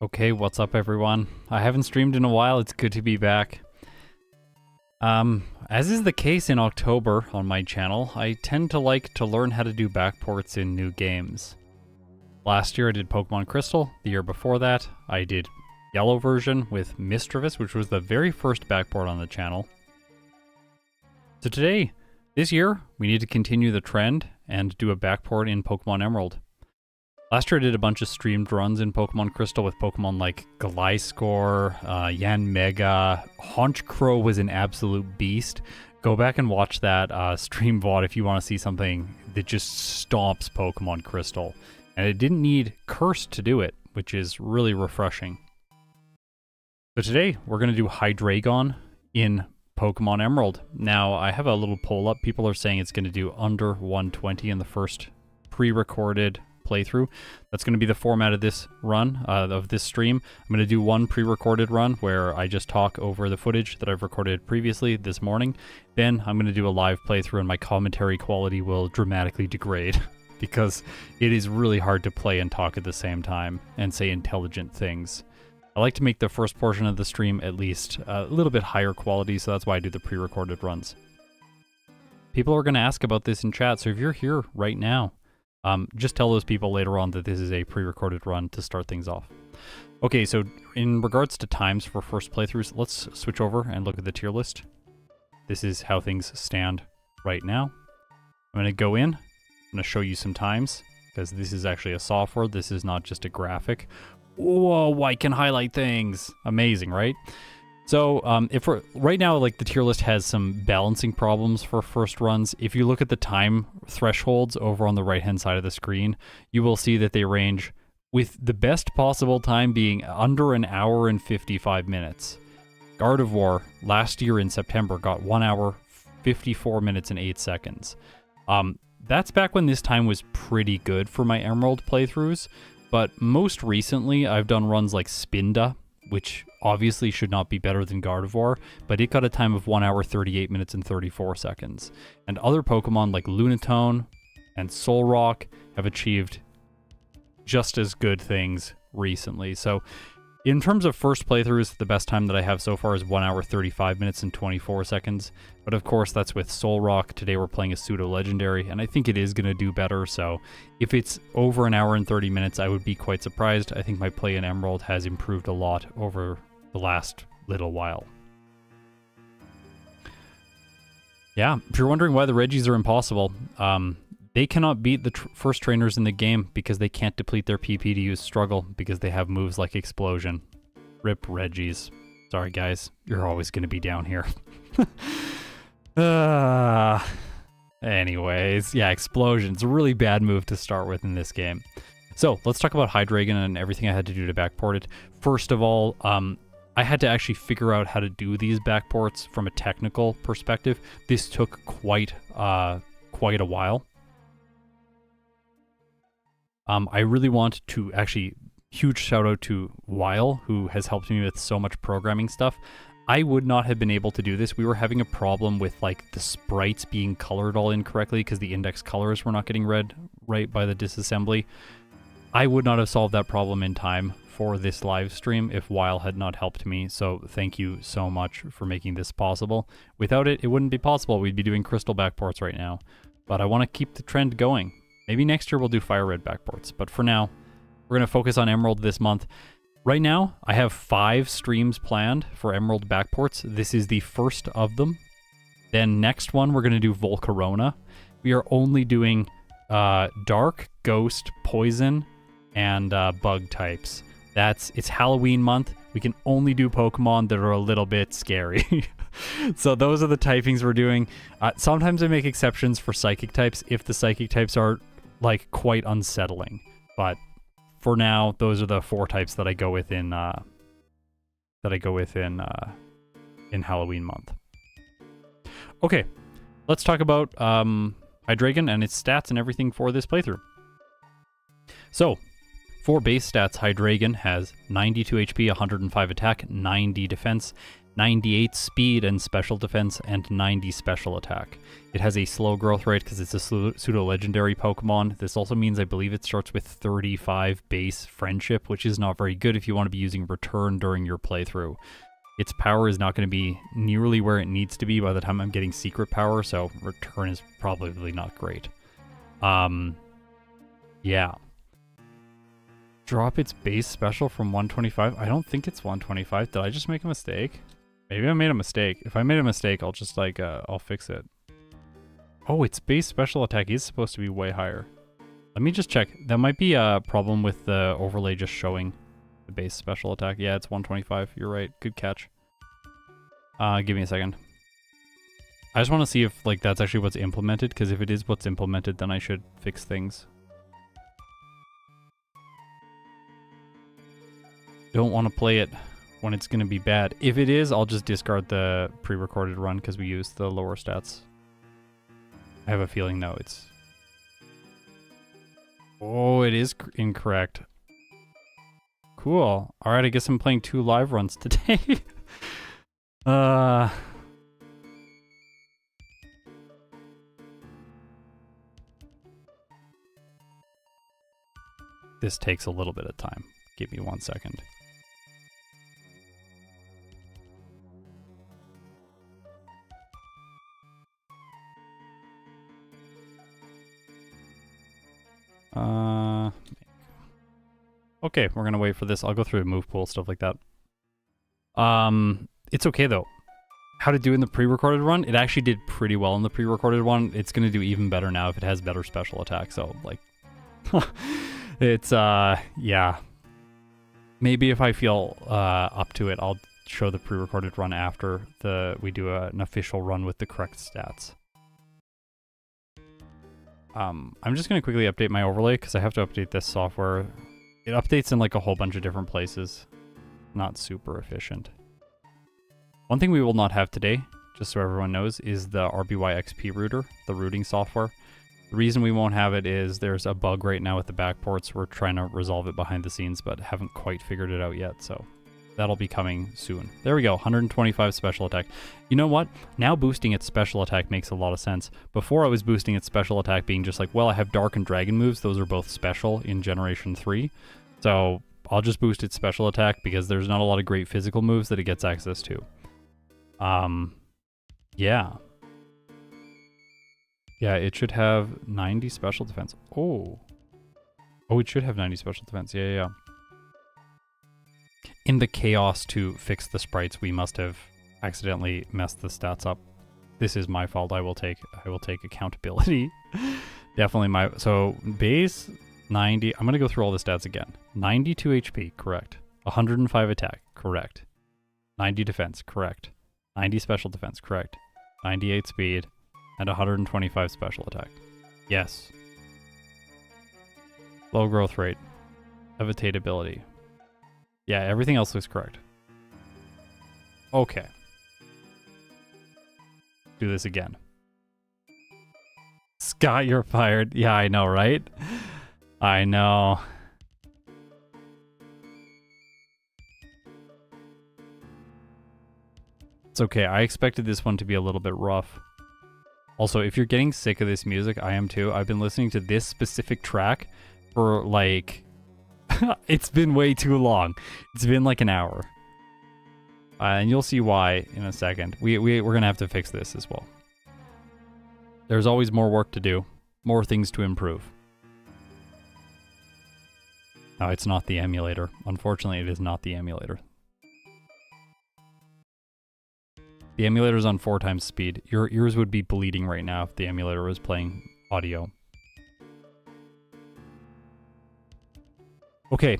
Okay, what's up everyone? I haven't streamed in a while, it's good to be back. As is the case in October on my channel, I tend to like to learn how to do backports in new games. Last year I did Pokemon Crystal, the year before that I did Yellow version with Mischievous, which was the very first backport on the channel. So today, this year, we need to continue the trend and do a backport in Pokemon Emerald. Last year I did a bunch of streamed runs in Pokemon Crystal with Pokemon like Gliscor, Yanmega. Honchkrow was an absolute beast. Go back and watch that stream VOD if you want to see something that just stomps Pokemon Crystal. And it didn't need Curse to do it, which is really refreshing. So today we're going to do Hydreigon in Pokemon Emerald. Now I have a little poll up. People are saying it's going to do under 120 in the first pre-recorded playthrough. That's going to be the format of this run, of this stream. I'm going to do one pre-recorded run where I just talk over the footage that I've recorded previously this morning. Then I'm going to do a live playthrough and my commentary quality will dramatically degrade because it is really hard to play and talk at the same time and say intelligent things. I like to make the first portion of the stream at least a little bit higher quality, so that's why I do the pre-recorded runs. People are going to ask about this in chat, so if you're here right now, just tell those people later on that this is a pre-recorded run to start things off. Okay, so in regards to times for first playthroughs, let's switch over and look at the tier list. This is how things stand right now. I'm going to go in, I'm going to show you some times, because this is actually a software, this is not just a graphic. Whoa, I can highlight things! Amazing, right? So, if we're, right now, like, the tier list has some balancing problems for first runs. If you look at the time thresholds over on the right-hand side of the screen, you will see that they range with the best possible time being under an hour and 55 minutes. Gardevoir, last year in September, got 1 hour, 54 minutes and 8 seconds. That's back when this time was pretty good for my Emerald playthroughs, but most recently, I've done runs like Spinda, which obviously should not be better than Gardevoir, but it got a time of 1 hour, 38 minutes, and 34 seconds. And other Pokemon like Lunatone and Solrock have achieved just as good things recently. So in terms of first playthroughs, the best time that I have so far is 1 hour, 35 minutes, and 24 seconds. But of course, that's with Solrock. Today we're playing a pseudo-legendary, and I think it is going to do better. So if it's over an hour and 30 minutes, I would be quite surprised. I think my play in Emerald has improved a lot over the last little while. Yeah, if you're wondering why the Regis are impossible, they cannot beat the first trainers in the game because they can't deplete their PP to use Struggle because they have moves like Explosion. Rip Regis. Sorry guys, you're always going to be down here. Anyways, yeah, Explosion. It's a really bad move to start with in this game. So, let's talk about Hydreigon and everything I had to do to backport it. First of all, I had to actually figure out how to do these backports from a technical perspective. This took quite a while. I really want to actually, huge shout out to Weil, who has helped me with so much programming stuff. I would not have been able to do this. We were having a problem with like the sprites being colored all incorrectly because the index colors were not getting read right by the disassembly. I would not have solved that problem in time for this live stream if Weil had not helped me, so thank you so much for making this possible. Without it, it wouldn't be possible. We'd be doing Crystal backports right now. But I want to keep the trend going. Maybe next year we'll do Fire Red backports, but for now, we're going to focus on Emerald this month. Right now, I have 5 streams planned for Emerald backports. This is the first of them. Then next one, we're going to do Volcarona. We are only doing Dark, Ghost, Poison, and Bug types. It's Halloween month. We can only do Pokemon that are a little bit scary. So those are the typings we're doing. Sometimes I make exceptions for Psychic types if the Psychic types are like quite unsettling, but for now those are the 4 types that I go with in in Halloween month. Okay, let's talk about Hydreigon and its stats and everything for this playthrough. So for base stats, Hydreigon has 92 HP, 105 attack, 90 defense, 98 speed and special defense, and 90 special attack. It has a slow growth rate because it's a pseudo-legendary Pokemon. This also means I believe it starts with 35 base friendship, which is not very good if you want to be using return during your playthrough. Its power is not going to be nearly where it needs to be by the time I'm getting secret power, so return is probably not great. Yeah. Drop its base special from 125? I don't think it's 125. Did I just make a mistake? Maybe I made a mistake. If I made a mistake, I'll just like, I'll fix it. Oh, its base special attack is supposed to be way higher. Let me just check. That might be a problem with the overlay just showing the base special attack. Yeah, it's 125. You're right. Good catch. Give me a second. I just want to see if like that's actually what's implemented, because if it is what's implemented, then I should fix things. Don't want to play it when it's going to be bad. If it is, I'll just discard the pre-recorded run because we used the lower stats. I have a feeling, though, it's... Oh, it is incorrect. Cool. Alright, I guess I'm playing 2 live runs today. This takes a little bit of time. Give me 1 second. Okay, we're gonna wait for this. I'll go through move pool, stuff like that. It's okay though. How to do in the pre-recorded run? It actually did pretty well in the pre-recorded one. It's gonna do even better now if it has better special attack. So like, it's yeah. Maybe if I feel up to it, I'll show the pre-recorded run after we do an official run with the correct stats. I'm just going to quickly update my overlay because I have to update this software. It updates in like a whole bunch of different places. Not super efficient. One thing we will not have today, just so everyone knows, is the RBY XP router, the routing software. The reason we won't have it is there's a bug right now with the backports. We're trying to resolve it behind the scenes, but haven't quite figured it out yet, so that'll be coming soon. There we go, 125 special attack. You know what? Now boosting its special attack makes a lot of sense. Before I was boosting its special attack being just like, well, I have Dark and Dragon moves. Those are both special in Generation 3. So I'll just boost its special attack because there's not a lot of great physical moves that it gets access to. Yeah. Yeah, it should have 90 special defense. Oh. Oh, it should have 90 special defense. Yeah. In the chaos to fix the sprites, we must have accidentally messed the stats up. This is my fault. I will take accountability. Definitely so base 90. I'm going to go through all the stats again. 92 HP, correct. 105 attack, correct. 90 defense, correct. 90 special defense, correct. 98 speed, and 125 special attack. Yes. Low growth rate. Evitate ability. Yeah, everything else looks correct. Okay. Do this again. Scott, you're fired. Yeah, I know, right? I know. It's okay. I expected this one to be a little bit rough. Also, if you're getting sick of this music, I am too. I've been listening to this specific track for like... it's been way too long. It's been like an hour. And you'll see why in a second. We're going to have to fix this as well. There's always more work to do. More things to improve. No, it's not the emulator. Unfortunately, it is not the emulator. The emulator's on 4 times speed. Your ears would be bleeding right now if the emulator was playing audio. Okay,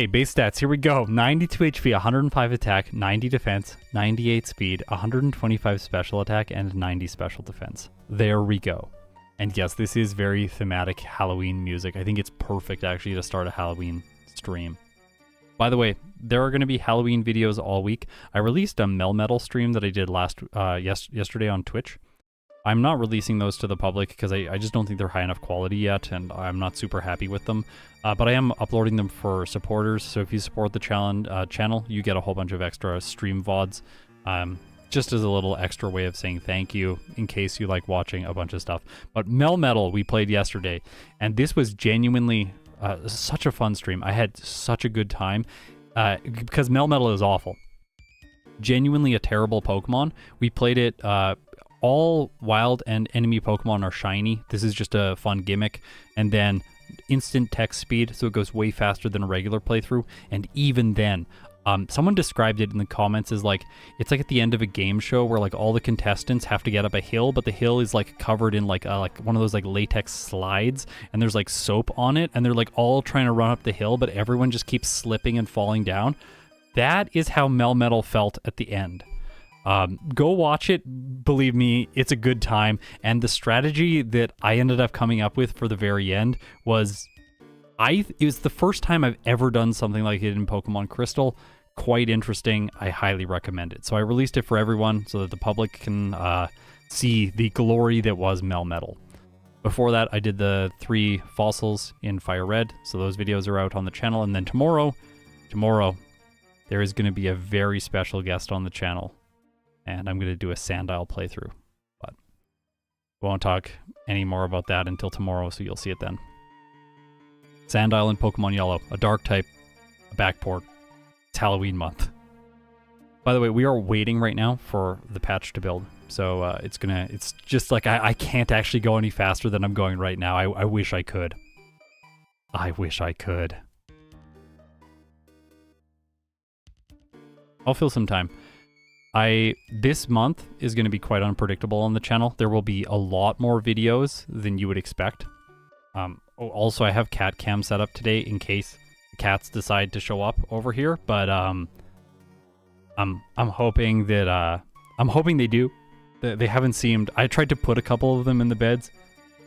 base stats, here we go. 92 HP, 105 attack, 90 defense, 98 speed, 125 special attack, and 90 special defense. There we go. And yes, this is very thematic Halloween music. I think it's perfect, actually, to start a Halloween stream. By the way, there are going to be Halloween videos all week. I released a Melmetal stream that I did yesterday on Twitch. I'm not releasing those to the public because I just don't think they're high enough quality yet, and I'm not super happy with them. But I am uploading them for supporters, so if you support the channel, you get a whole bunch of extra stream VODs Just as a little extra way of saying thank you in case you like watching a bunch of stuff. But Melmetal we played yesterday, and this was genuinely such a fun stream. I had such a good time because Melmetal is awful. Genuinely a terrible Pokemon. We played it, all wild and enemy Pokemon are shiny. This is just a fun gimmick. And then instant text speed, so it goes way faster than a regular playthrough. And even then, someone described it in the comments as like, it's like at the end of a game show where like all the contestants have to get up a hill, but the hill is like covered in like one of those like latex slides, and there's like soap on it, and they're like all trying to run up the hill, but everyone just keeps slipping and falling down. That is how Melmetal felt at the end. Go watch it. Believe me, it's a good time. And the strategy that I ended up coming up with for the very end was, it was the first time I've ever done something like it in Pokemon Crystal. Quite interesting. I highly recommend it. So I released it for everyone so that the public can see the glory that was Melmetal. Before that, I did the 3 fossils in Fire Red. So those videos are out on the channel. And then tomorrow, there is going to be a very special guest on the channel. And I'm going to do a Sandile playthrough. But we won't talk any more about that until tomorrow, so you'll see it then. Sandile in Pokemon Yellow, a dark type, a Backport. It's Halloween month. By the way, we are waiting right now for the patch to build. So it's just like, I can't actually go any faster than I'm going right now. I wish I could. I wish I could. I'll fill some time. This month is going to be quite unpredictable on the channel. There will be a lot more videos than you would expect. Also, I have cat cam set up today in case the cats decide to show up over here. But I'm hoping that I'm hoping they do. They haven't seemed. I tried to put a couple of them in the beds,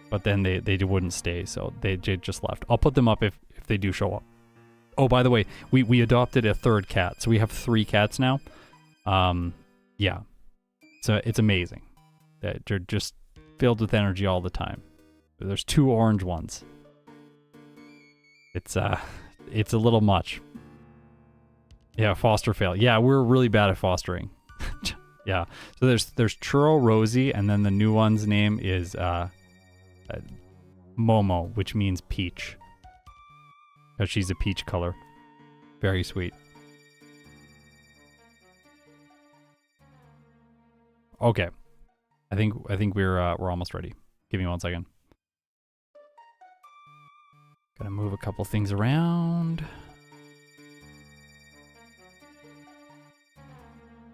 but then they wouldn't stay, so they just left. I'll put them up if they do show up. Oh, by the way, we adopted a 3rd cat, so we have 3 cats now. Yeah, so it's amazing that they're just filled with energy all the time. There's 2 orange ones. It's a little much. Yeah, foster fail. Yeah, we're really bad at fostering. Yeah, so there's Churro, Rosie, and then the new one's name is Momo, which means peach, because she's a peach color. Very sweet. Okay, I think we're almost ready. Give me 1 second. Gotta move a couple things around.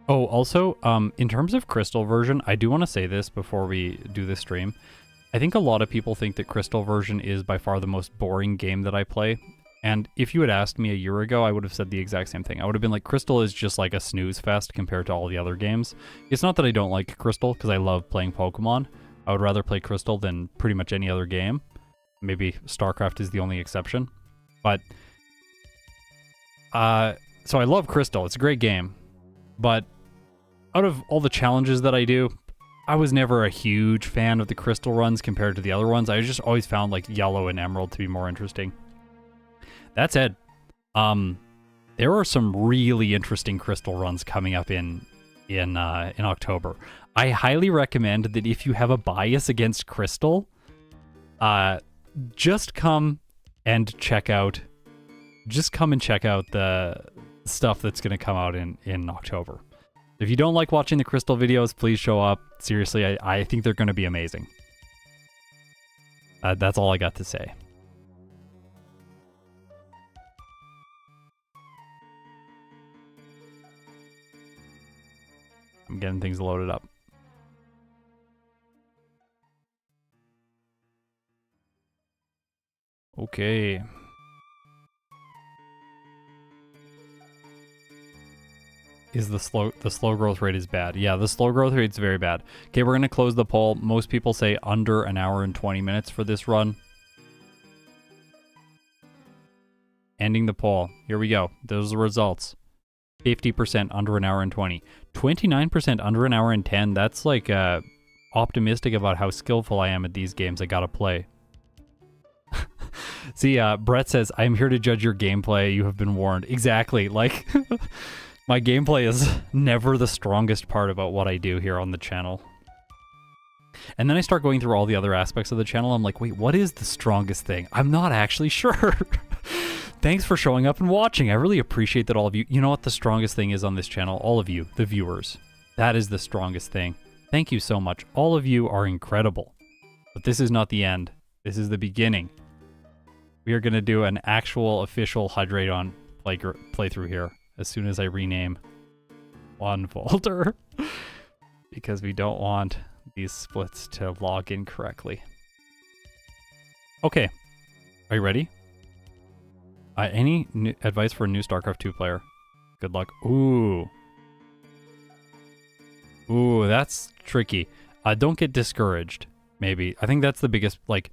Oh, also, in terms of Crystal version, I do want to say this before we do this stream. I think a lot of people think that Crystal version is by far the most boring game that I play. And if you had asked me a year ago, I would have said the exact same thing. I would have been like, Crystal is just like a snooze fest compared to all the other games. It's not that I don't like Crystal, because I love playing Pokemon. I would rather play Crystal than pretty much any other game. Maybe StarCraft is the only exception. But, so I love Crystal. It's a great game. But out of all the challenges that I do, I was never a huge fan of the Crystal runs compared to the other ones. I just always found like Yellow and Emerald to be more interesting. That said, there are some really interesting Crystal runs coming up in October. I highly recommend that if you have a bias against Crystal, just come and check out the stuff that's going to come out in October. If you don't like watching the Crystal videos, please show up. Seriously, I think they're going to be amazing. That's all I got to say. I'm getting things loaded up. Okay. Is the slow growth rate is bad. Yeah, the slow growth rate is very bad. Okay, we're going to close the poll. Most people say under an hour and 20 minutes for this run. Ending the poll. Here we go. Those are the results. 50% under an hour and 20. 29% under an hour and 10. That's like optimistic about how skillful I am at these games I gotta play. See, Brett says, I am here to judge your gameplay. You have been warned. Exactly. Like, My gameplay is never the strongest part about what I do here on the channel. And then I start going through all the other aspects of the channel. I'm like, wait, what is the strongest thing? I'm not actually sure. Thanks for showing up and watching. I really appreciate that all of you. You know what the strongest thing is on this channel? All of you, the viewers. That is the strongest thing. Thank you so much. All of you are incredible. But this is not the end. This is the beginning. We are going to do an actual official Hydreigon playthrough here as soon as I rename one folder. Because we don't want these splits to log in correctly. Okay. Are you ready? Any advice for a new StarCraft 2 player? Good luck. Ooh. Ooh, that's tricky. Don't get discouraged, maybe. I think that's the biggest, like,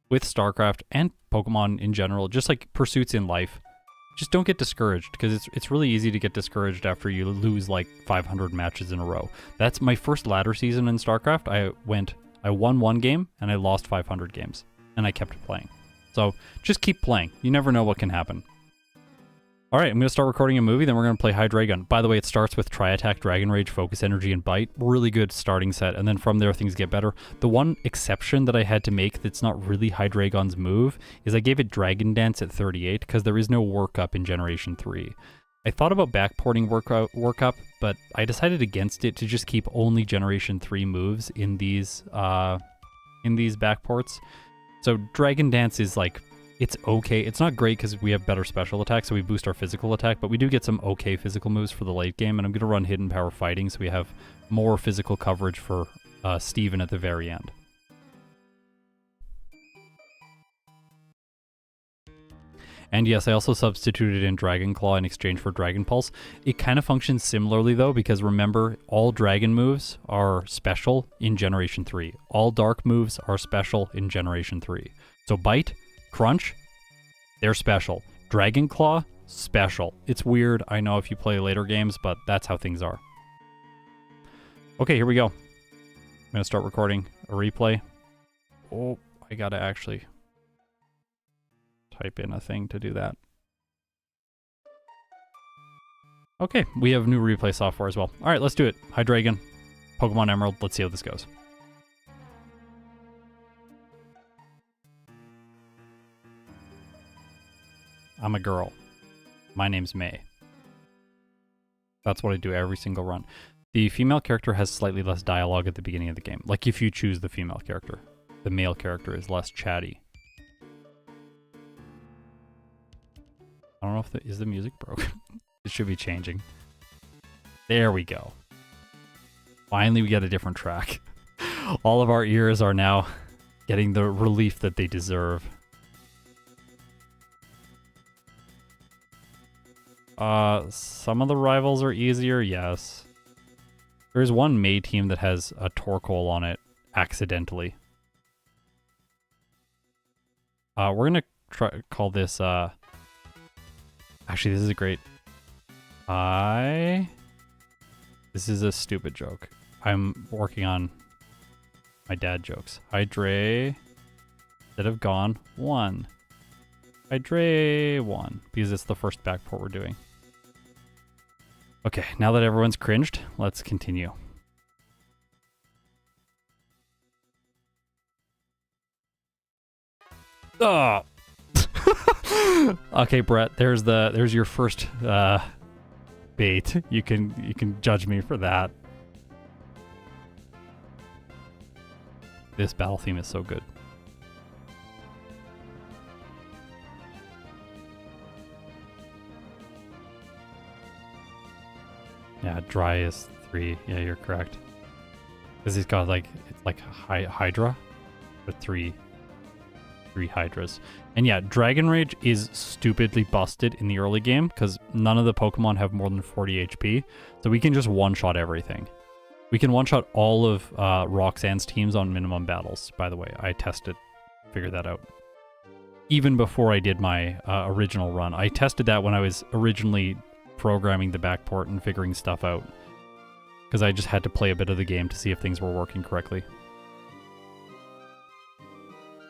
with StarCraft and Pokemon in general, just like pursuits in life, just don't get discouraged, because it's really easy to get discouraged after you lose like 500 matches in a row. That's my first ladder season in StarCraft. I won one game and I lost 500 games, and I kept playing. So just keep playing. You never know what can happen. All right, I'm going to start recording a movie, then we're going to play Hydreigon. By the way, it starts with Tri-Attack, Dragon Rage, Focus Energy, and Bite. Really good starting set, and then from there things get better. The one exception that I had to make that's not really Hydreigon's move is I gave it Dragon Dance at 38 because there is no workup in Generation 3. I thought about backporting workup, but I decided against it to just keep only Generation 3 moves in these backports. So Dragon Dance is like, it's okay. It's not great because we have better special attack, so we boost our physical attack, but we do get some okay physical moves for the late game, and I'm going to run Hidden Power Fighting so we have more physical coverage for Steven at the very end. And yes, I also substituted in Dragon Claw in exchange for Dragon Pulse. It kind of functions similarly though, because remember, all Dragon moves are special in Generation 3. All Dark moves are special in Generation 3. So Bite, Crunch, they're special. Dragon Claw, special. It's weird, I know if you play later games, but that's how things are. Okay, here we go. I'm going to start recording a replay. Oh, I got to actually type in a thing to do that. Okay, we have new replay software as well. All right, let's do it. Hydreigon, Pokemon Emerald. Let's see how this goes. I'm a girl. My name's May. That's what I do every single run. The female character has slightly less dialogue at the beginning of the game. Like if you choose the female character. The male character is less chatty. I don't know if is the music broken. It should be changing. There we go. Finally we get a different track. All of our ears are now getting the relief that they deserve. Some of the rivals are easier, yes. There's one May team that has a Torkoal on it, accidentally. We're gonna call this, actually, this is a great... This is a stupid joke. I'm working on my dad jokes. Hydreigon instead of gone, 1. Hydreigon, because it's the first backport we're doing. Okay, now that everyone's cringed, let's continue. Oh. Okay, Brett, there's your first bait. You can judge me for that. This battle theme is so good. Yeah, dry is 3. Yeah, you're correct. Because he's got like, it's like Hydra, but 3 Hydras. And yeah, Dragon Rage is stupidly busted in the early game because none of the Pokemon have more than 40 HP. So we can just one-shot everything. We can one-shot all of Roxanne's teams on minimum battles, by the way. I figured that out. Even before I did my original run. I tested that when I was originally programming the backport and figuring stuff out. Because I just had to play a bit of the game to see if things were working correctly.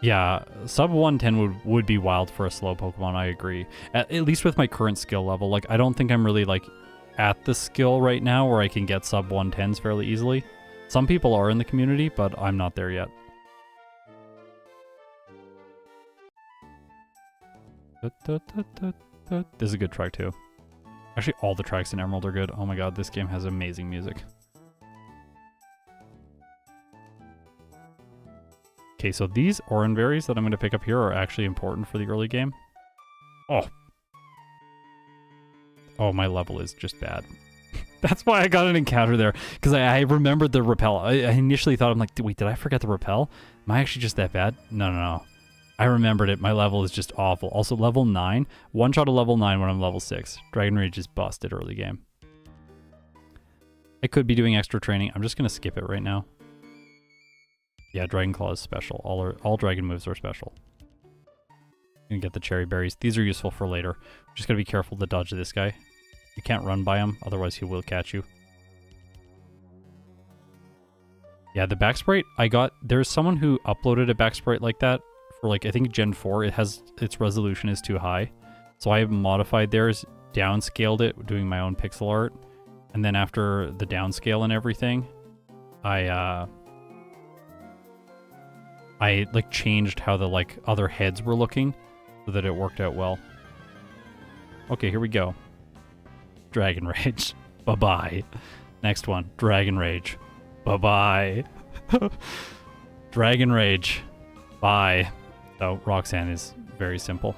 Yeah, sub 110 would be wild for a slow Pokemon, I agree. At least with my current skill level. Like, I don't think I'm really, like, at the skill right now where I can get sub 110s fairly easily. Some people are in the community, but I'm not there yet. This is a good track too. Actually, all the tracks in Emerald are good. Oh my god, this game has amazing music. Okay, so these Oranberries that I'm going to pick up here are actually important for the early game. Oh. Oh, my level is just bad. That's why I got an encounter there, because I remembered the repel. I initially thought, I'm like, wait, did I forget the repel? Am I actually just that bad? No, no, no. I remembered it. My level is just awful. Also, level 9. One shot of level 9 when I'm level 6. Dragon Rage is busted early game. I could be doing extra training. I'm just going to skip it right now. Yeah, Dragon Claw is special. All dragon moves are special. You can get the cherry berries. These are useful for later. Just gotta be careful to dodge this guy. You can't run by him, otherwise he will catch you. Yeah, the back sprite I got. There's someone who uploaded a back sprite like that for like I think Gen 4. Its resolution is too high, so I modified theirs, downscaled it, doing my own pixel art, and then after the downscale and everything, I like changed how the like other heads were looking so that it worked out well. Okay, here we go. Dragon Rage. Bye-bye. Next one. Dragon Rage. Bye-bye. Dragon Rage. Bye. So Roxanne is very simple.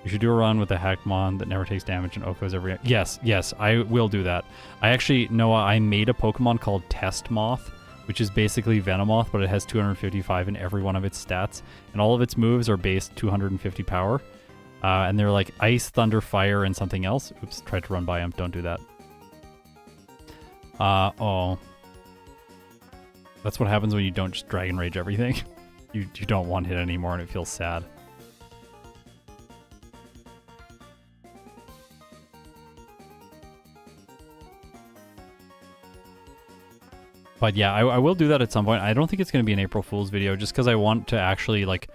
You should do a run with a Hackmon that never takes damage and Oko's every... Yes, yes, I will do that. I actually, Noah, I made a Pokemon called Test Moth, which is basically Venomoth, but it has 255 in every one of its stats. And all of its moves are based 250 power. And they're like Ice, Thunder, Fire, and something else. Oops, tried to run by him. Don't do that. Oh. That's what happens when you don't just Dragon Rage everything. You don't one hit anymore and it feels sad. But yeah, I will do that at some point. I don't think it's going to be an April Fool's video just because I want to actually, like...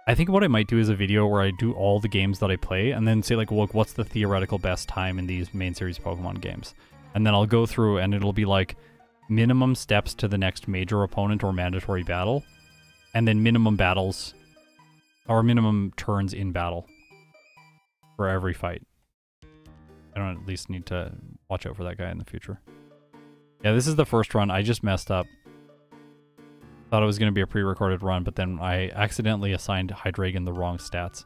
I think what I might do is a video where I do all the games that I play and then say, like, look, what's the theoretical best time in these main series Pokemon games? And then I'll go through and it'll be, like, minimum steps to the next major opponent or mandatory battle. And then minimum battles, or minimum turns in battle for every fight. I don't at least need to watch out for that guy in the future. Yeah, this is the first run. I just messed up. Thought it was going to be a pre-recorded run, but then I accidentally assigned Hydreigon the wrong stats.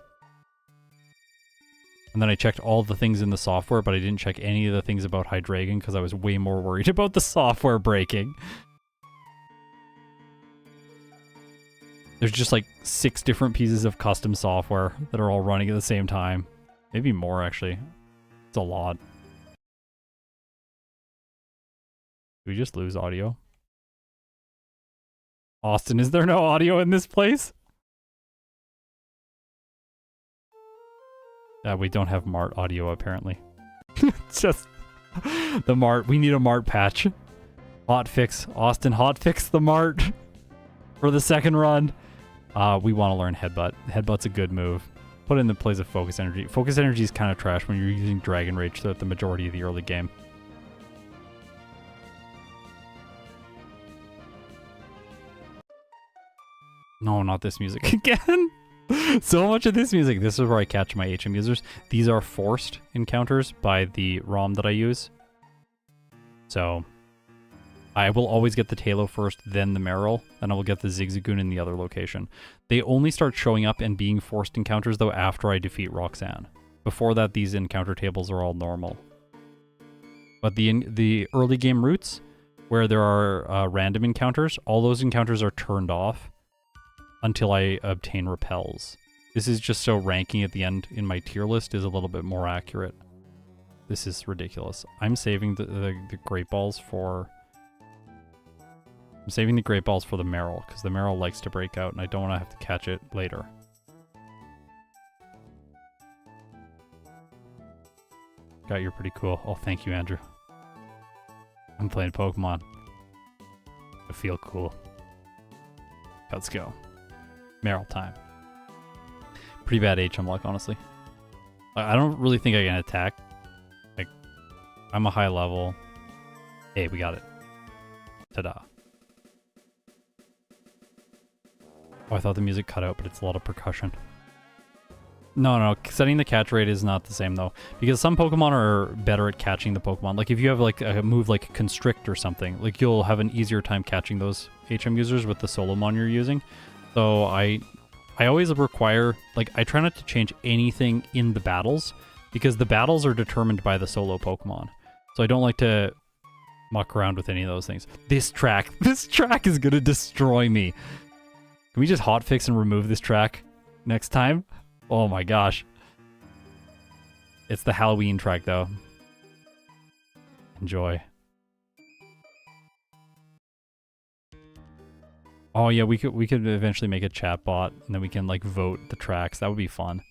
And then I checked all the things in the software, but I didn't check any of the things about Hydreigon because I was way more worried about the software breaking. There's just like 6 different pieces of custom software that are all running at the same time. Maybe more, actually. It's a lot. Did we just lose audio? Austin, is there no audio in this place? We don't have Mart audio, apparently. It's just the Mart. We need a Mart patch. Hotfix. Austin, hotfix the Mart for the second run. We want to learn Headbutt. Headbutt's a good move. Put it in the place of Focus Energy. Focus Energy is kind of trash when you're using Dragon Rage throughout the majority of the early game. No, not this music again. So much of this music. This is where I catch my HM users. These are forced encounters by the ROM that I use. So I will always get the Tailo first, then the Marill, and I will get the Zigzagoon in the other location. They only start showing up and being forced encounters, though, after I defeat Roxanne. Before that, these encounter tables are all normal. But the early game routes, where there are random encounters, all those encounters are turned off until I obtain repels. This is just so ranking at the end in my tier list is a little bit more accurate. This is ridiculous. I'm saving the Great Balls for... I'm saving the Great Balls for the Marill, because the Marill likes to break out, and I don't want to have to catch it later. God, you're pretty cool. Oh, thank you, Andrew. I'm playing Pokemon. I feel cool. Let's go. Marill time. Pretty bad HM luck, honestly. I don't really think I can attack. Like, I'm a high level. Hey, we got it. Ta-da. Oh, I thought the music cut out, but it's a lot of percussion. No, setting the catch rate is not the same though, because some Pokemon are better at catching the Pokemon. Like if you have like a move like Constrict or something, like you'll have an easier time catching those HM users with the Solomon you're using. So I always require, like, I try not to change anything in the battles, because the battles are determined by the solo Pokemon. So I don't like to muck around with any of those things. This track is gonna destroy me. Can we just hotfix and remove this track next time? Oh my gosh. It's the Halloween track though. Enjoy. Oh yeah, we could eventually make a chat bot and then we can like vote the tracks. That would be fun.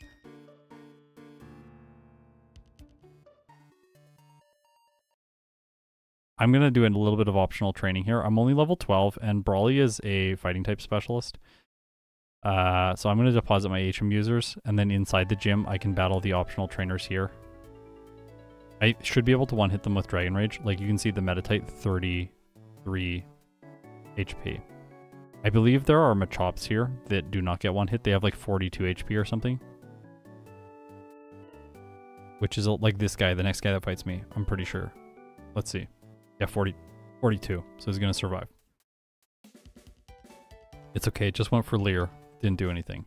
I'm gonna do a little bit of optional training here. I'm only level 12 and Brawly is a fighting type specialist. So I'm going to deposit my HM users, and then inside the gym, I can battle the optional trainers here. I should be able to one-hit them with Dragon Rage. Like, you can see the Meditite, 33 HP. I believe there are Machops here that do not get one-hit. They have, like, 42 HP or something. Which is, like, this guy, the next guy that fights me. I'm pretty sure. Let's see. Yeah, 42. So he's going to survive. It's okay, it just went for Leer. Didn't do anything.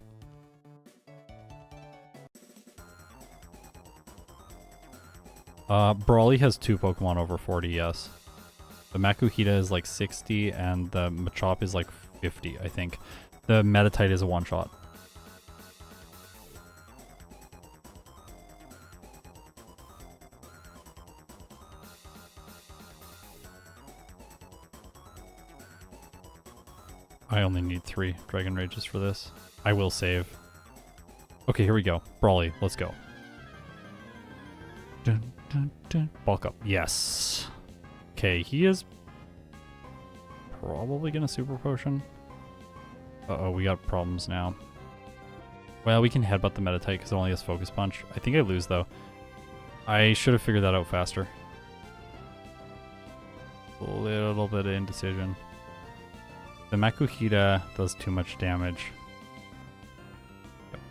Brawly has 2 Pokemon over 40, yes. The Makuhita is like 60 and the Machop is like 50, I think. The Meditite is a one-shot. I only need 3 Dragon Rages for this. I will save. Okay, here we go. Brawly, let's go. Dun, dun, dun. Bulk up. Yes. Okay, he is probably gonna Super Potion. Uh-oh, we got problems now. Well, we can headbutt the Meditite because it only has Focus Punch. I think I lose, though. I should have figured that out faster. A little bit of indecision. The Makuhita does too much damage. Yep.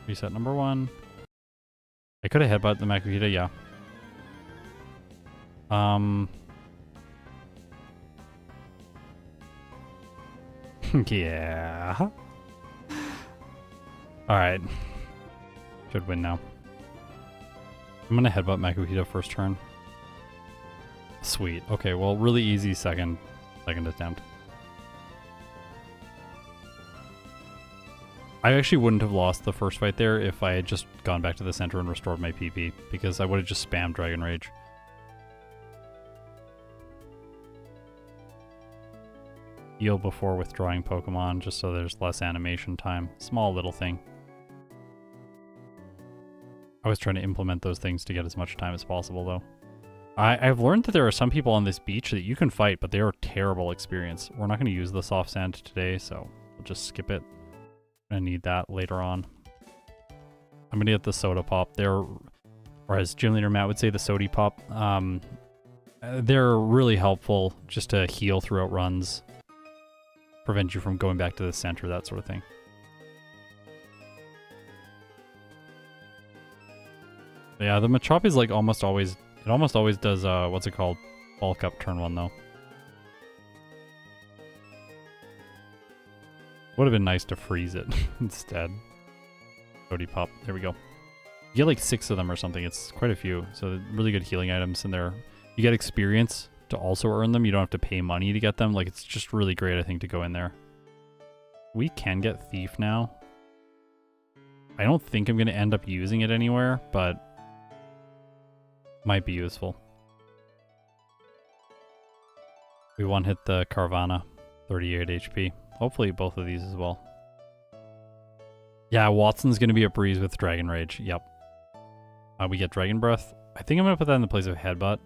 Reset number 1. I could have headbutted the Makuhita, yeah. Yeah. Alright. Should win now. I'm gonna headbutt Makuhita first turn. Sweet. Okay, well, really easy second attempt. I actually wouldn't have lost the first fight there if I had just gone back to the center and restored my PP, because I would have just spammed Dragon Rage. Heal before withdrawing Pokemon, just so there's less animation time. Small little thing. I was trying to implement those things to get as much time as possible, though. I've learned that there are some people on this beach that you can fight, but they are a terrible experience. We're not going to use the soft sand today, so we'll just skip it. I need that later on. I'm gonna get the Soda Pop. They're, or as Gym Leader Matt would say, the Sody Pop. They're really helpful just to heal throughout runs, prevent you from going back to the center, that sort of thing. Yeah, the Machop is like almost always, it almost always does, what's it called? Bulk up turn 1 though. Would have been nice to freeze it instead. Sody Pop, there we go. You get like 6 of them or something, it's quite a few. So really good healing items in there. You get experience to also earn them, you don't have to pay money to get them. Like, it's just really great, I think, to go in there. We can get Thief now. I don't think I'm going to end up using it anywhere, but might be useful. We one-hit the Carvana, 38 HP. Hopefully both of these as well. Yeah, Watson's going to be a breeze with Dragon Rage. Yep. We get Dragon Breath. I think I'm going to put that in the place of Headbutt.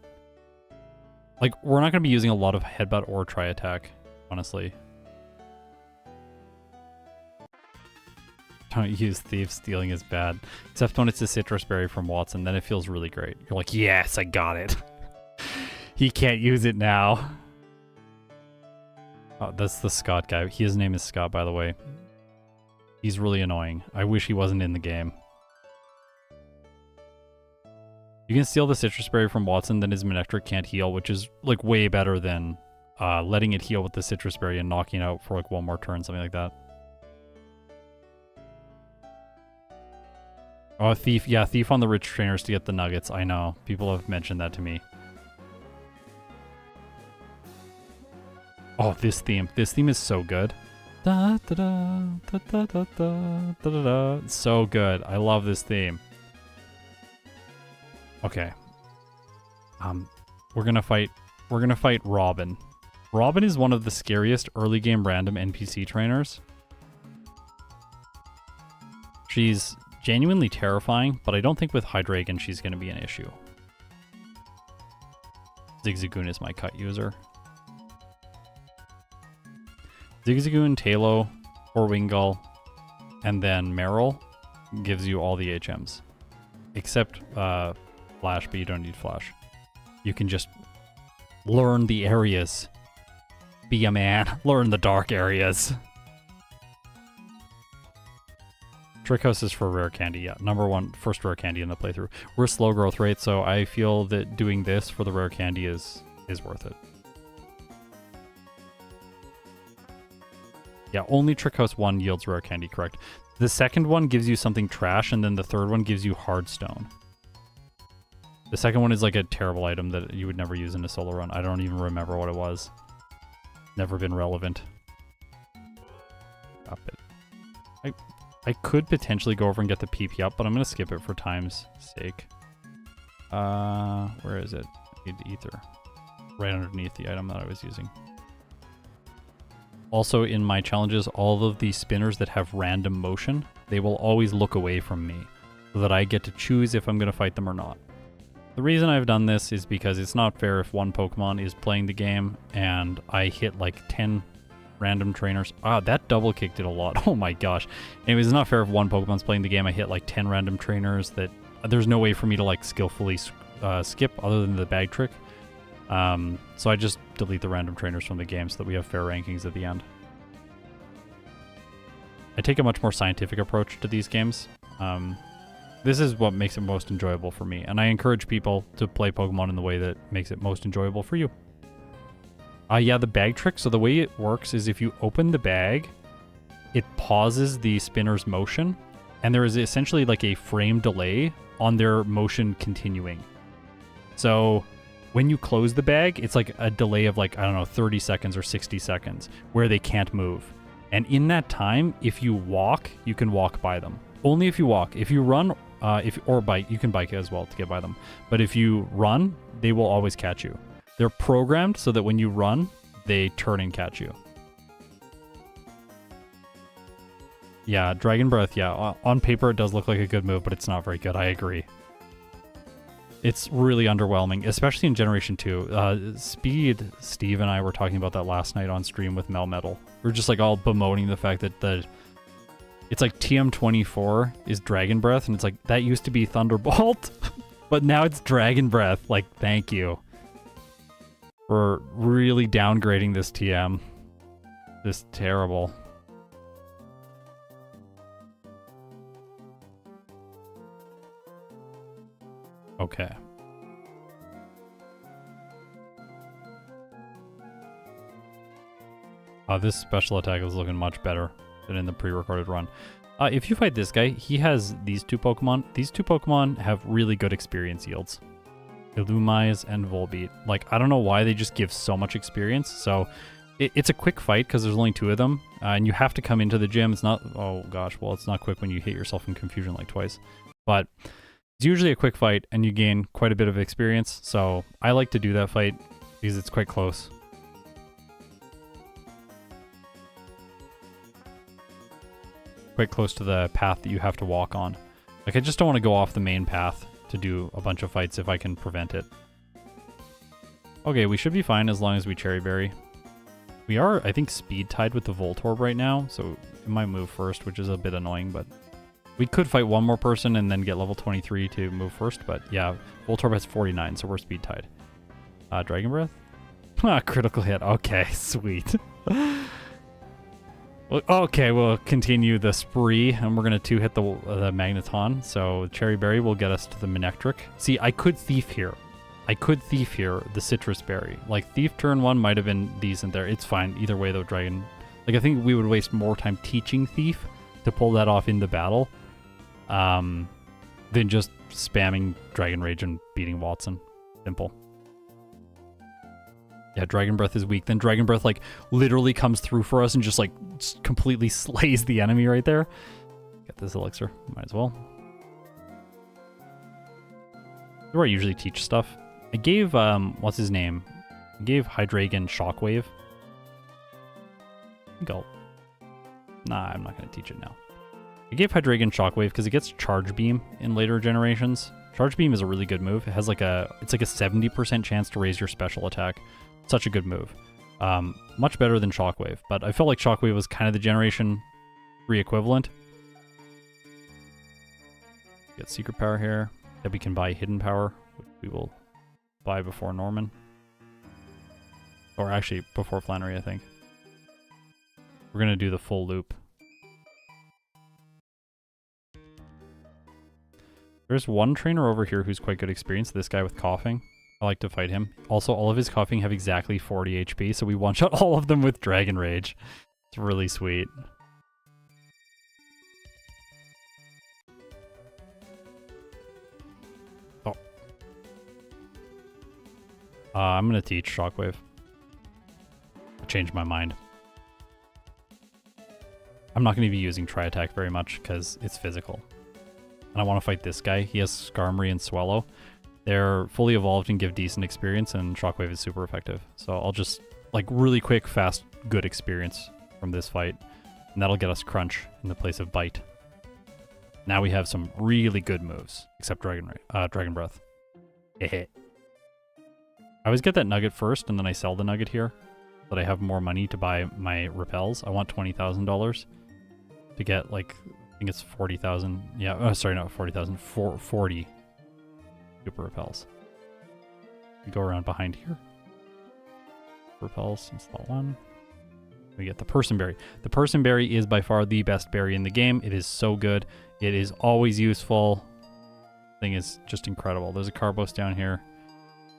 Like, we're not going to be using a lot of Headbutt or Tri-Attack, honestly. Don't use Thief. Stealing is bad. Except when it's a citrus berry from Watson, then it feels really great. You're like, yes, I got it. He can't use it now. Oh, that's the Scott guy. His name is Scott, by the way. He's really annoying. I wish he wasn't in the game. You can steal the citrus berry from Watson, then his Manectric can't heal, which is like way better than letting it heal with the citrus berry and knocking it out for like one more turn, something like that. Oh, Thief. Yeah, Thief on the rich trainers to get the nuggets. I know. People have mentioned that to me. Oh, this theme. This theme is so good. Da, da, da, da, da, da, da, da, da. It's so good. I love this theme. Okay. We're gonna fight Robin. Robin is one of the scariest early game random NPC trainers. She's genuinely terrifying, but I don't think with Hydreigon she's gonna be an issue. Zigzagoon is my cut user. Zigzagoon, Talo, or Wingull, and then Meryl gives you all the HMs. Except Flash, but you don't need Flash. You can just learn the areas. Be a man. Learn the dark areas. Trick House is for rare candy, yeah. Number one, first rare candy in the playthrough. We're slow growth rate, so I feel that doing this for the rare candy is worth it. Yeah, only Trick House 1 yields rare candy, correct. The second one gives you something trash, and then the third one gives you hard stone. The second one is like a terrible item that you would never use in a solo run. I don't even remember what it was. Never been relevant. Stop it. I could potentially go over and get the PP up, but I'm going to skip it for time's sake. Where is it? I need ether. Right underneath the item that I was using. Also, in my challenges, all of the spinners that have random motion, they will always look away from me, so that I get to choose if I'm going to fight them or not. The reason I've done this is because it's not fair if one Pokemon is playing the game and I hit like 10 random trainers. Ah, that double kick did a lot. Oh my gosh. Anyways, it's not fair if one Pokemon's playing the game, I hit like 10 random trainers that there's no way for me to like skillfully skip other than the bag trick. So I just delete the random trainers from the game so that we have fair rankings at the end. I take a much more scientific approach to these games. This is what makes it most enjoyable for me, and I encourage people to play Pokemon in the way that makes it most enjoyable for you. Yeah, the bag trick. So the way it works is if you open the bag, it pauses the spinner's motion, and there is essentially like a frame delay on their motion continuing. So when you close the bag, it's like a delay of like, I don't know, 30 seconds or 60 seconds where they can't move. And in that time, if you walk, you can walk by them. Only if you walk. If you run, or bike, you can bike as well to get by them. But if you run, they will always catch you. They're programmed so that when you run, they turn and catch you. Yeah, Dragon Breath, yeah. On paper, it does look like a good move, but it's not very good. I agree. It's really underwhelming, especially in Generation 2. Speed, Steve and I were talking about that last night on stream with Melmetal. We were just like all bemoaning the fact that it's like TM24 is Dragon Breath, and it's like, that used to be Thunderbolt, but now it's Dragon Breath. Like, thank you for really downgrading this TM. This terrible. Okay. This special attack is looking much better than in the pre-recorded run. If you fight this guy, he has these two Pokemon. These two Pokemon have really good experience yields. Illumise and Volbeat. Like, I don't know why they just give so much experience. So it's a quick fight because there's only two of them. And you have to come into the gym. It's not, oh gosh, well, it's not quick when you hit yourself in confusion like twice. But it's usually a quick fight and you gain quite a bit of experience. So I like to do that fight because it's quite close. Quite close to the path that you have to walk on. Like, I just don't want to go off the main path to do a bunch of fights if I can prevent it. Okay, we should be fine as long as we Cherry Berry. We are, I think, speed tied with the Voltorb right now, so it might move first, which is a bit annoying, but We could fight one more person and then get level 23 to move first, but yeah, Voltorb has 49, so we're speed tied. Dragon Breath? Critical hit. Okay, sweet. Okay, we'll continue the spree, and we're going to 2-hit the Magneton, so Cherry Berry will get us to the Manectric. See, I could Thief here. The Citrus Berry. Like, Thief turn 1 might have been decent there. It's fine. Either way, though, Dragon... Like, I think we would waste more time teaching Thief to pull that off in the battle than just spamming Dragon Rage and beating Watson. Simple. Yeah, Dragon Breath is weak. Then Dragon Breath, like, literally comes through for us and just, like, completely slays the enemy right there. Get this elixir. Might as well. This is where I usually teach stuff. I gave, what's his name? I gave Hydreigon Shockwave. Go. Nah, I'm not going to teach it now. I gave Hydreigon Shockwave because it gets Charge Beam in later generations. Charge Beam is a really good move. It has, like, it's like a 70% chance to raise your special attack. Such a good move. Much better than Shockwave, but I felt like Shockwave was kind of the Generation 3 equivalent. Get Secret Power here. Then we can buy Hidden Power, which we will buy before Norman. Or actually, before Flannery, I think. We're going to do the full loop. There's one trainer over here who's quite good experience, this guy with coughing. I like to fight him. Also, all of his coughing have exactly 40 HP, so we one-shot all of them with Dragon Rage. It's really sweet. Oh. I'm going to teach Shockwave. I changed my mind. I'm not going to be using Tri-Attack very much because it's physical. And I want to fight this guy. He has Skarmory and Swallow. They're fully evolved and give decent experience, and Shockwave is super effective. So I'll just, like, really quick, fast, good experience from this fight. And that'll get us Crunch in the place of Bite. Now we have some really good moves, except Dragon Breath. I always get that nugget first, and then I sell the nugget here, so that I have more money to buy my repels. I want $20,000 to get, like, I think it's 40,000. Yeah, sorry, not 40,000, 40 super repels. We go around behind here. Repels in slot 1. We get the Person Berry. The Person Berry is by far the best berry in the game. It is so good. It is always useful. Thing is just incredible. There's a Carbos down here.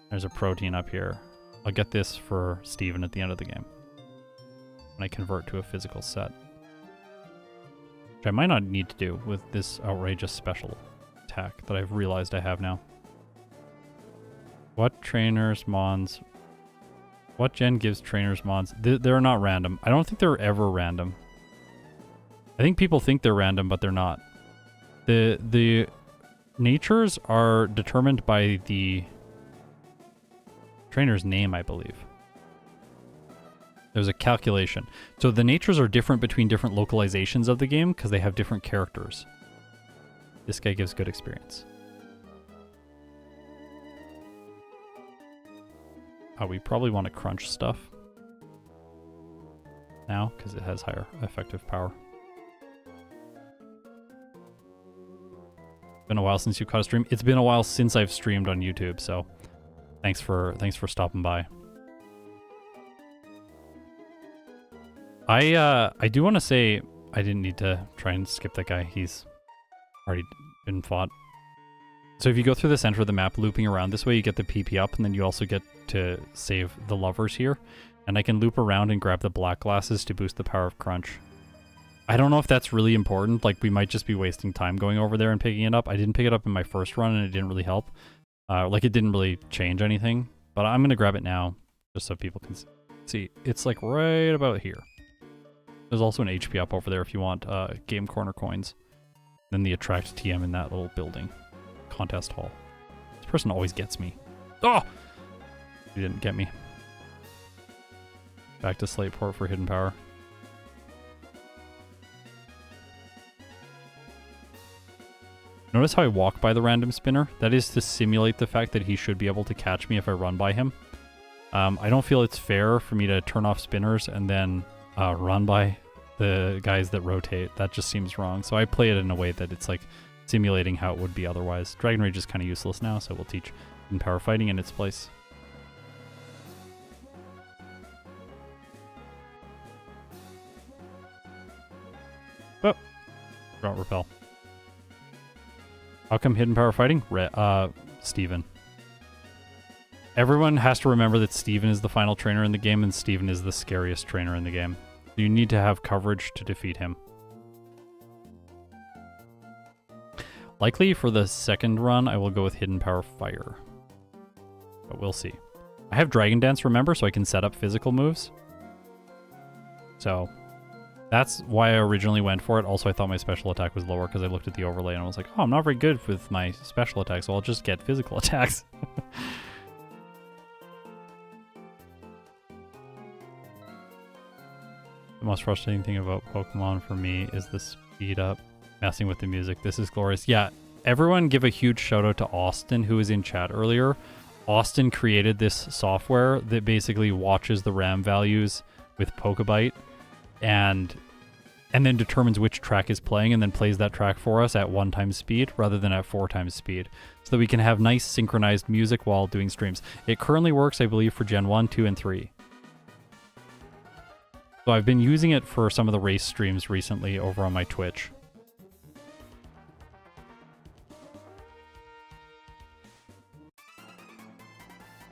There's a Protein up here. I'll get this for Steven at the end of the game when I convert to a physical set. Which I might not need to do with this outrageous special attack that I've realized I have now. What trainers mons? What gen gives trainers mons? They're not random. I don't think they're ever random. I think people think they're random, but they're not. The natures are determined by the trainer's name, I believe. There's a calculation. So the natures are different between different localizations of the game because they have different characters. This guy gives good experience. We probably want to crunch stuff now because it has higher effective power. Been a while since you caught a stream. It's been a while since I've streamed on YouTube, so thanks for stopping by. I do want to say I didn't need to try and skip that guy. He's already been fought. So if you go through the center of the map, looping around this way, you get the PP up, and then you also get to save the lovers here. And I can loop around and grab the black glasses to boost the power of Crunch. I don't know if that's really important. Like, we might just be wasting time going over there and picking it up. I didn't pick it up in my first run, and it didn't really help. Like, it didn't really change anything. But I'm going to grab it now, just so people can see. It's, like, right about here. There's also an HP up over there if you want Game Corner coins. Then the Attract TM in that little building. Contest hall. This person always gets me. Oh! He didn't get me. Back to Slateport for Hidden Power. Notice how I walk by the random spinner? That is to simulate the fact that he should be able to catch me if I run by him. I don't feel it's fair for me to turn off spinners and then run by the guys that rotate. That just seems wrong. So I play it in a way that it's like simulating how it would be otherwise. Dragon Rage is kind of useless now, so we'll teach Hidden Power Fighting in its place. Oh, Drought Repel. How come Hidden Power Fighting? Steven. Everyone has to remember that Steven is the final trainer in the game, and Steven is the scariest trainer in the game. You need to have coverage to defeat him. Likely for the second run, I will go with Hidden Power Fire. But we'll see. I have Dragon Dance, remember, so I can set up physical moves. So that's why I originally went for it. Also, I thought my special attack was lower because I looked at the overlay and I was like, oh, I'm not very good with my special attack, so I'll just get physical attacks. The most frustrating thing about Pokemon for me is the speed up, messing with the music. This is glorious. Yeah, everyone give a huge shout out to Austin, who was in chat earlier. Austin created this software that basically watches the RAM values with Pokebyte and then determines which track is playing and then plays that track for us at 1 times speed rather than at 4 times speed, so that we can have nice synchronized music while doing streams. It currently works, I believe, for Gen 1, 2, and 3. So I've been using it for some of the race streams recently over on my Twitch.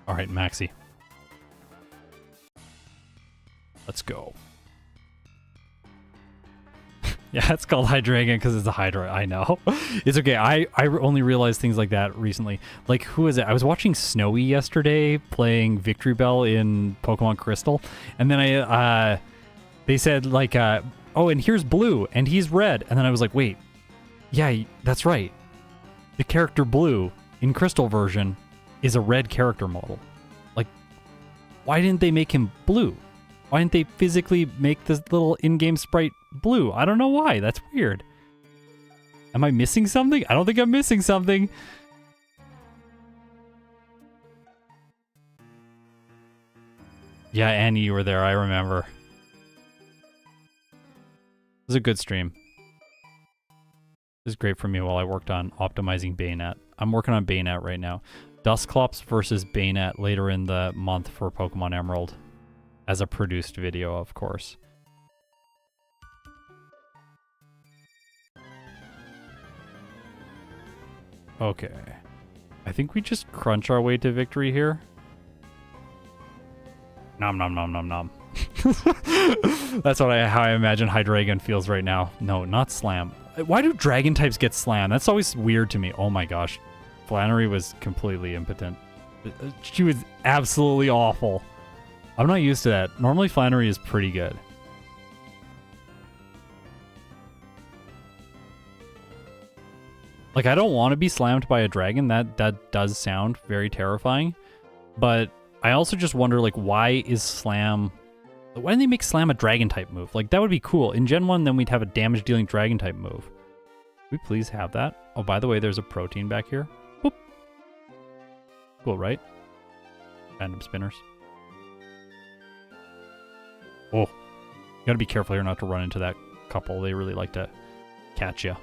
All right, Maxi. Let's go. Yeah, it's called Hydreigon because it's a Hydra. I know. It's okay. I only realized things like that recently. Like, who is it? I was watching Snowy yesterday playing Victory Bell in Pokemon Crystal. And then they said, like, oh, and here's Blue, and he's red. And then I was like, wait. Yeah, that's right. The character Blue in Crystal version is a red character model. Like, why didn't they make him blue? Why didn't they physically make this little in-game sprite blue? I don't know why. That's weird. Am I missing something? I don't think I'm missing something. Yeah, Annie, you were there. I remember. It was a good stream. This is great for me while I worked on optimizing Bayonet. I'm working on Bayonet right now. Dusclops versus Bayonet later in the month for Pokemon Emerald. As a produced video, of course. Okay. I think we just crunch our way to victory here. Nom nom nom nom nom. That's how I imagine Hydreigon feels right now. No, not Slam. Why do dragon types get slammed? That's always weird to me. Oh my gosh. Flannery was completely impotent. She was absolutely awful. I'm not used to that. Normally Flannery is pretty good. Like, I don't want to be slammed by a dragon. That does sound very terrifying. But I also just wonder, like, why is Slam... Why didn't they make Slam a dragon type move? Like, that would be cool. In Gen 1, then we'd have a damage dealing dragon type move. Could we please have that? Oh, by the way, there's a protein back here. Boop. Cool, right? Random spinners. Oh, you gotta be careful here not to run into that couple. They really like to catch you.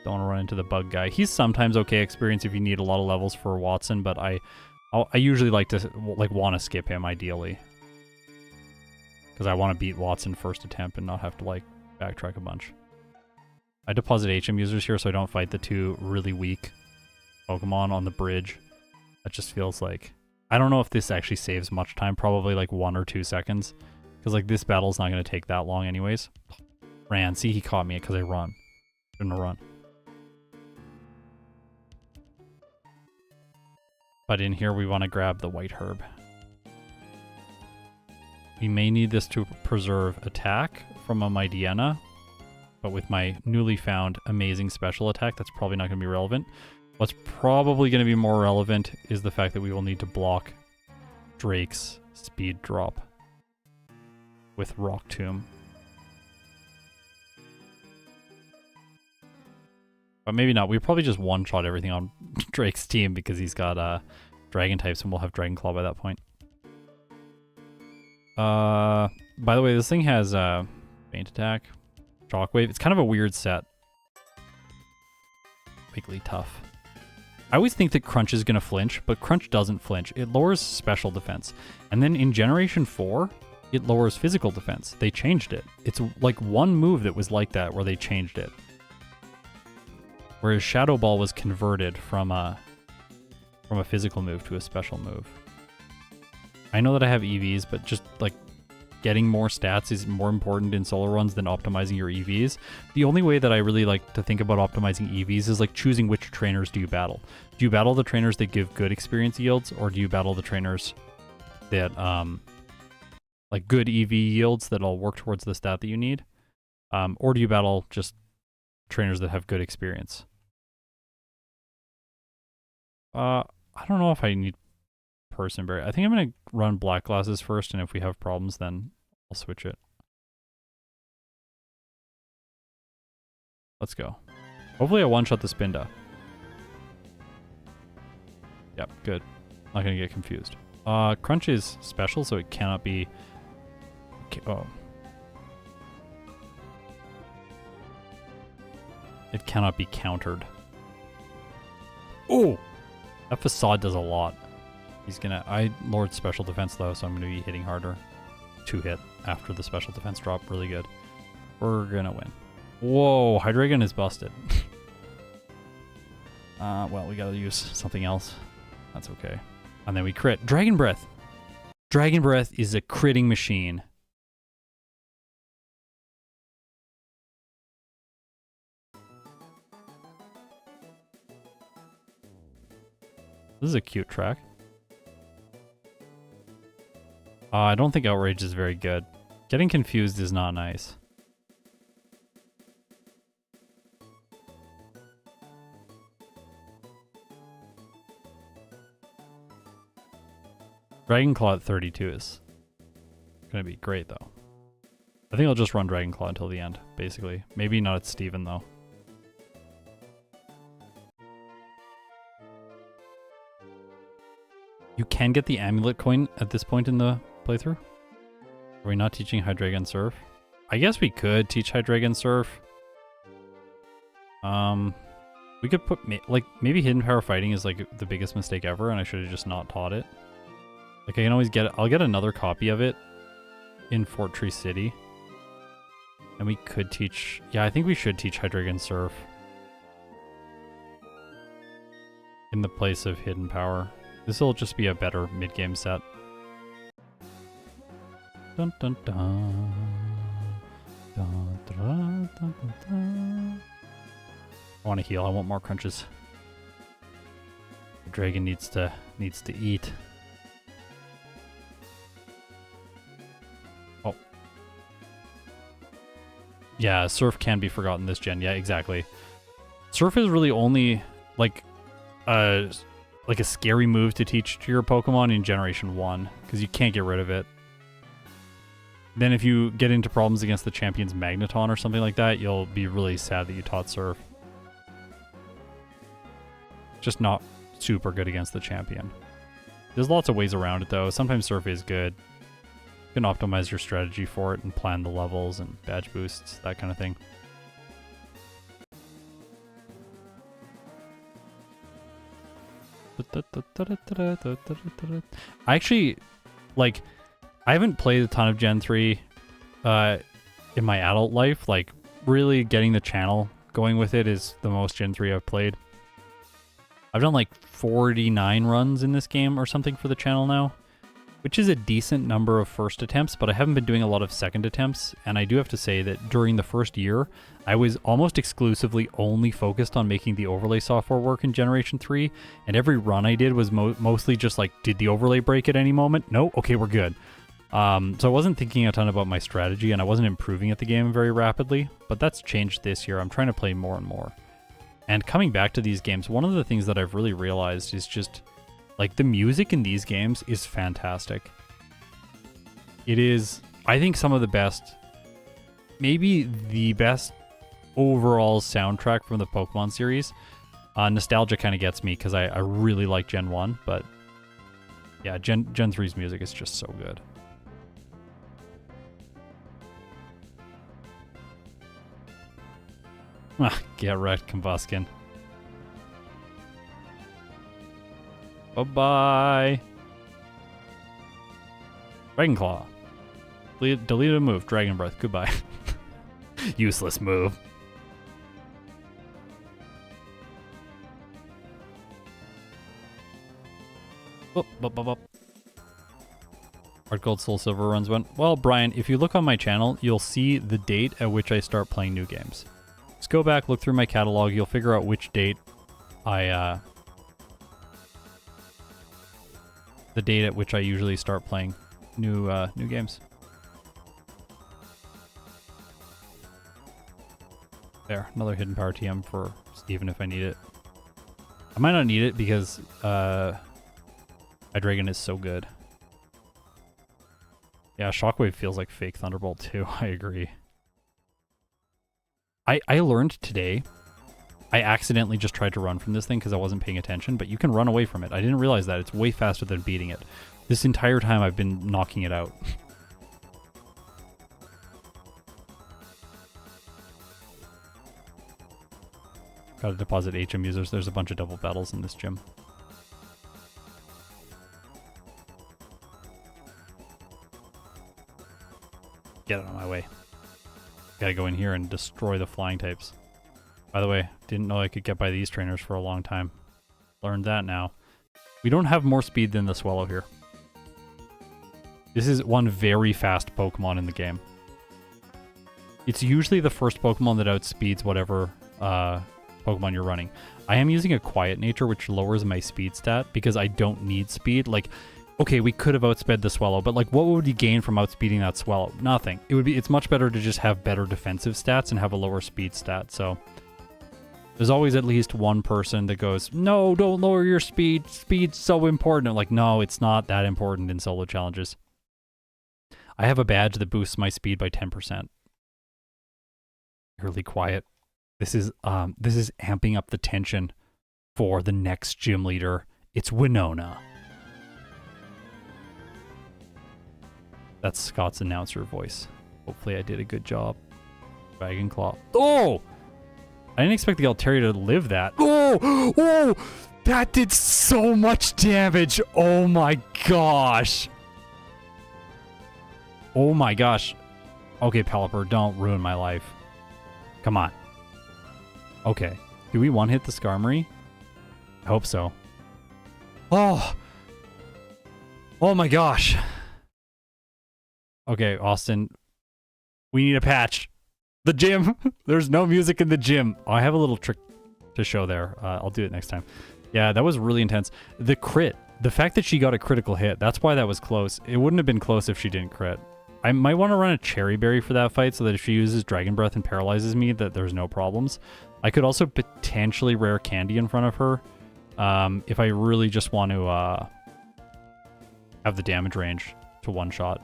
Don't want to run into the bug guy. He's sometimes okay experience if you need a lot of levels for Watson, but I usually like to want to skip him ideally, because I want to beat Watson first attempt and not have to like backtrack a bunch. I deposit HM users here so I don't fight the two really weak Pokemon on the bridge. That just feels like... I don't know if this actually saves much time, probably like 1 or 2 seconds. Because like this battle's not going to take that long anyways. Ran, see, he caught me because I run. Shouldn't have run. But in here we want to grab the white herb. We may need this to preserve attack from a Mightyena. But with my newly found amazing special attack, that's probably not going to be relevant. What's probably going to be more relevant is the fact that we will need to block Drake's speed drop with Rock Tomb. But maybe not. We probably just one-shot everything on Drake's team because he's got dragon types and we'll have Dragon Claw by that point. By the way, this thing has Faint Attack, Shockwave. It's kind of a weird set. Wiggly Tough. I always think that Crunch is going to flinch, but Crunch doesn't flinch. It lowers special defense. And then in Generation 4, it lowers physical defense. They changed it. It's like one move that was like that where they changed it. Whereas Shadow Ball was converted from a physical move to a special move. I know that I have EVs, but just like getting more stats is more important in solo runs than optimizing your EVs. The only way that I really like to think about optimizing EVs is like choosing which trainers do you battle. Do you battle the trainers that give good experience yields, or do you battle the trainers that like good EV yields that'll work towards the stat that you need? Or do you battle just trainers that have good experience? I don't know if I need Personberry. I think I'm going to run Black Glasses first, and if we have problems, then I'll switch it. Let's go. Hopefully I one-shot the Spinda. Yep, good. Not going to get confused. Crunch is special, so it cannot be... Okay, oh. It cannot be countered. Oh! That Facade does a lot. He's gonna... I lowered special defense though, so I'm gonna be hitting harder. 2-hit after the special defense drop. Really good. We're gonna win. Whoa, Hydreigon is busted. Well, we gotta use something else. That's okay. And then we crit. Dragon Breath! Dragon Breath is a critting machine. This is a cute track. I don't think Outrage is very good. Getting confused is not nice. Dragon Claw at 32 is going to be great, though. I think I'll just run Dragon Claw until the end, basically. Maybe not at Steven, though. You can get the Amulet coin at this point in the playthrough? Are we not teaching Hydreigon Surf? I guess we could teach Hydreigon Surf. We could put, like, maybe Hidden Power Fighting is, like, the biggest mistake ever, and I should have just not taught it. Like, I can always get, I'll get another copy of it in Fort Tree City. And we could teach, yeah, I think we should teach Hydreigon Surf in the place of Hidden Power. This will just be a better mid-game set. Dun, dun, dun. Dun, dun, dun, dun, dun. I want to heal. I want more crunches. The dragon needs to eat. Oh. Yeah, Surf can be forgotten this gen. Yeah, exactly. Surf is really only like a scary move to teach to your Pokemon in Generation 1, because you can't get rid of it. Then if you get into problems against the champion's Magneton or something like that, you'll be really sad that you taught Surf. Just not super good against the champion. There's lots of ways around it, though. Sometimes Surf is good. You can optimize your strategy for it and plan the levels and badge boosts, that kind of thing. I actually, like, I haven't played a ton of Gen 3 in my adult life. Like, really getting the channel going with it is the most Gen 3 I've played. I've done like 49 runs in this game or something for the channel now, which is a decent number of first attempts, but I haven't been doing a lot of second attempts, and I do have to say that during the first year, I was almost exclusively only focused on making the overlay software work in Generation 3, and every run I did was mostly just like, did the overlay break at any moment? No? Okay, we're good. So I wasn't thinking a ton about my strategy, and I wasn't improving at the game very rapidly, but that's changed this year. I'm trying to play more and more. And coming back to these games, one of the things that I've really realized is just, like, the music in these games is fantastic. It is, I think, some of the best, maybe the best overall soundtrack from the Pokemon series. Nostalgia kind of gets me because I really like Gen 1, but yeah, Gen 3's music is just so good. Ah, get wrecked, Combuskin. Bye-bye. Dragon Claw. Delete a move. Dragon Breath. Goodbye. Useless move. Hard Gold, Soul Silver runs went. Well, Brian, if you look on my channel, you'll see the date at which I start playing new games. Just go back, look through my catalog. You'll figure out which date the date at which I usually start playing new games. There, another hidden power TM for Steven if I need it. I might not need it because Hydreigon is so good. Yeah, Shockwave feels like fake Thunderbolt too. I agree. I learned today, I accidentally just tried to run from this thing because I wasn't paying attention, but you can run away from it. I didn't realize that. It's way faster than beating it. This entire time I've been knocking it out. Gotta deposit HM users. There's a bunch of double battles in this gym. Get out of my way. Gotta go in here and destroy the flying types. By the way, didn't know I could get by these trainers for a long time. Learned that now. We don't have more speed than the Swallow here. This is one very fast Pokemon in the game. It's usually the first Pokemon that outspeeds whatever Pokemon you're running. I am using a Quiet Nature, which lowers my speed stat because I don't need speed. Like, okay, we could have outsped the Swallow, but like, what would you gain from outspeeding that Swallow? Nothing. It's much better to just have better defensive stats and have a lower speed stat. So there's always at least one person that goes, no, don't lower your speed. Speed's so important. I'm like, no, it's not that important in solo challenges. I have a badge that boosts my speed by 10%. Really quiet. This is amping up the tension for the next gym leader. It's Winona. That's Scott's announcer voice. Hopefully I did a good job. Dragon Claw. Oh! I didn't expect the Altaria to live that. Oh! Oh! That did so much damage! Oh my gosh! Oh my gosh. Okay, Pelipper, don't ruin my life. Come on. Okay. Do we one-hit the Skarmory? I hope so. Oh! Oh my gosh. Okay, Austin. We need a patch. The gym. There's no music in the gym. Oh, I have a little trick to show there. I'll do it next time. Yeah, that was really intense. The crit. The fact that she got a critical hit. That's why that was close. It wouldn't have been close if she didn't crit. I might want to run a Cherry Berry for that fight so that if she uses Dragon Breath and paralyzes me, that there's no problems. I could also potentially rare Candy in front of her if I really just want to have the damage range to one-shot.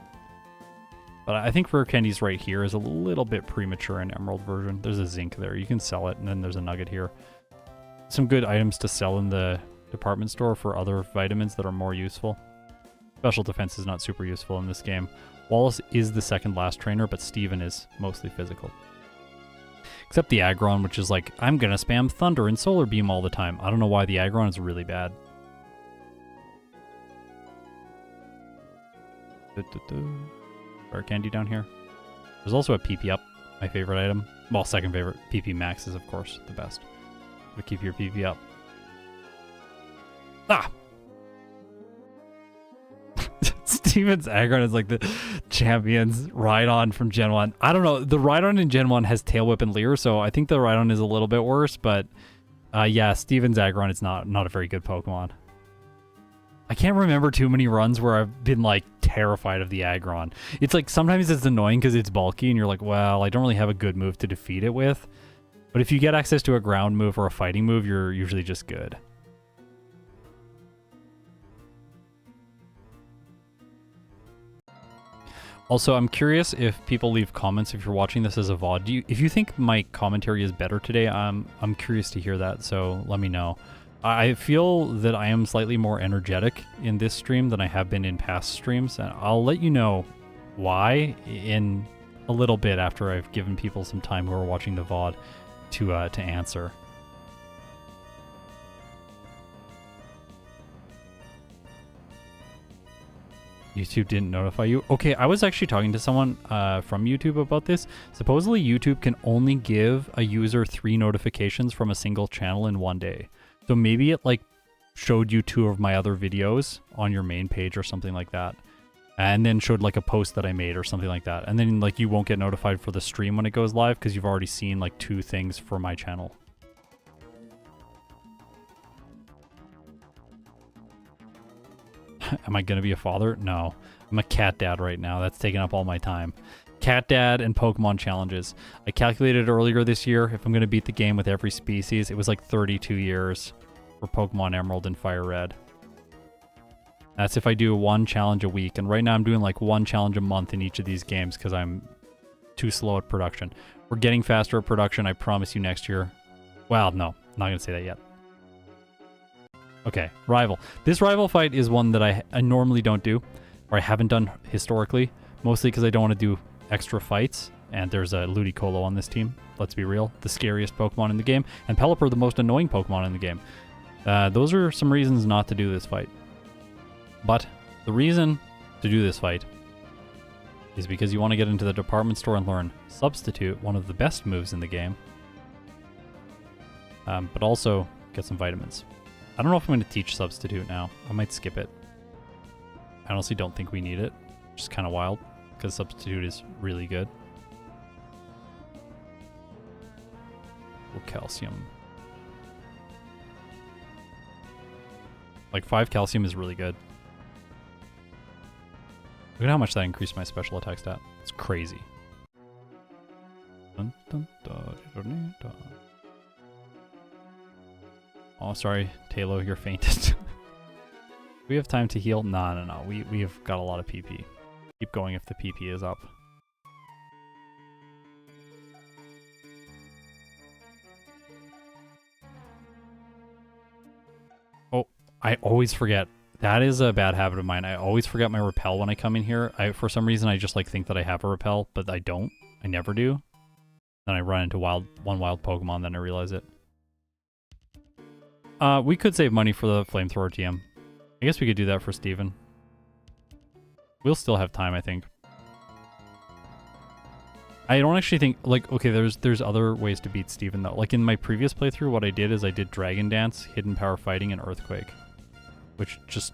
But I think Rare Candy's right here is a little bit premature in Emerald version. There's a Zinc there. You can sell it, and then there's a Nugget here. Some good items to sell in the department store for other vitamins that are more useful. Special Defense is not super useful in this game. Wallace is the second last trainer, but Steven is mostly physical. Except the Aggron, which is like, I'm gonna spam Thunder and Solar Beam all the time. I don't know why the Aggron is really bad. Rare Candy down here. There's also a PP Up, my favorite item. Well, second favorite. PP Max is, of course, the best. But keep your PP Up. Ah! Steven's Aggron is like the champion's Rhydon from Gen 1. I don't know. The Rhydon in Gen 1 has Tail Whip and Leer, so I think the Rhydon is a little bit worse, but yeah, Steven's Aggron is not a very good Pokemon. I can't remember too many runs where I've been like terrified of the Aggron. It's like sometimes it's annoying because it's bulky and you're like, well, I don't really have a good move to defeat it with. But if you get access to a ground move or a fighting move, you're usually just good. Also, I'm curious if people leave comments if you're watching this as a VOD. If you think my commentary is better today, I'm curious to hear that, so let me know. I feel that I am slightly more energetic in this stream than I have been in past streams, and I'll let you know why in a little bit after I've given people some time who are watching the VOD to answer. YouTube didn't notify you? Okay, I was actually talking to someone from YouTube about this. Supposedly YouTube can only give a user 3 notifications from a single channel in one day. So maybe it like showed you 2 of my other videos on your main page or something like that. And then showed like a post that I made or something like that. And then like you won't get notified for the stream when it goes live because you've already seen like 2 things for my channel. Am I going to be a father? No. I'm a cat dad right now. That's taking up all my time. Cat dad and Pokemon challenges. I calculated earlier this year, if I'm going to beat the game with every species, it was like 32 years for Pokemon Emerald and Fire Red. That's if I do 1 challenge a week. And right now I'm doing like 1 challenge a month in each of these games because I'm too slow at production. We're getting faster at production, I promise you next year. Well, no, I'm not going to say that yet. Okay, rival. This rival fight is one that I normally don't do, or I haven't done historically, mostly because I don't want to do extra fights, and there's a Ludicolo on this team, let's be real, the scariest Pokemon in the game, and Pelipper, the most annoying Pokemon in the game. Those are some reasons not to do this fight. But the reason to do this fight is because you want to get into the department store and learn Substitute, one of the best moves in the game, but also get some vitamins. I don't know if I'm going to teach Substitute now. I might skip it. I honestly don't think we need it, which is kind of wild, because Substitute is really good. Oh, calcium. Like 5 calcium is really good. Look at how much that increased my special attack stat. It's crazy. Dun, dun, dun, dun, dun. Oh, sorry, Talo, you're fainted. We have time to heal? No. We have got a lot of PP. Keep going if the PP is up. Oh, I always forget. That is a bad habit of mine. I always forget my repel when I come in here. For some reason, I just like think that I have a repel, but I don't. I never do. Then I run into one wild Pokemon, then I realize it. We could save money for the Flamethrower TM. I guess we could do that for Steven. We'll still have time, I think. I don't actually think, like, okay, there's other ways to beat Steven, though. Like, in my previous playthrough, what I did is I did Dragon Dance, Hidden Power Fighting, and Earthquake. Which just...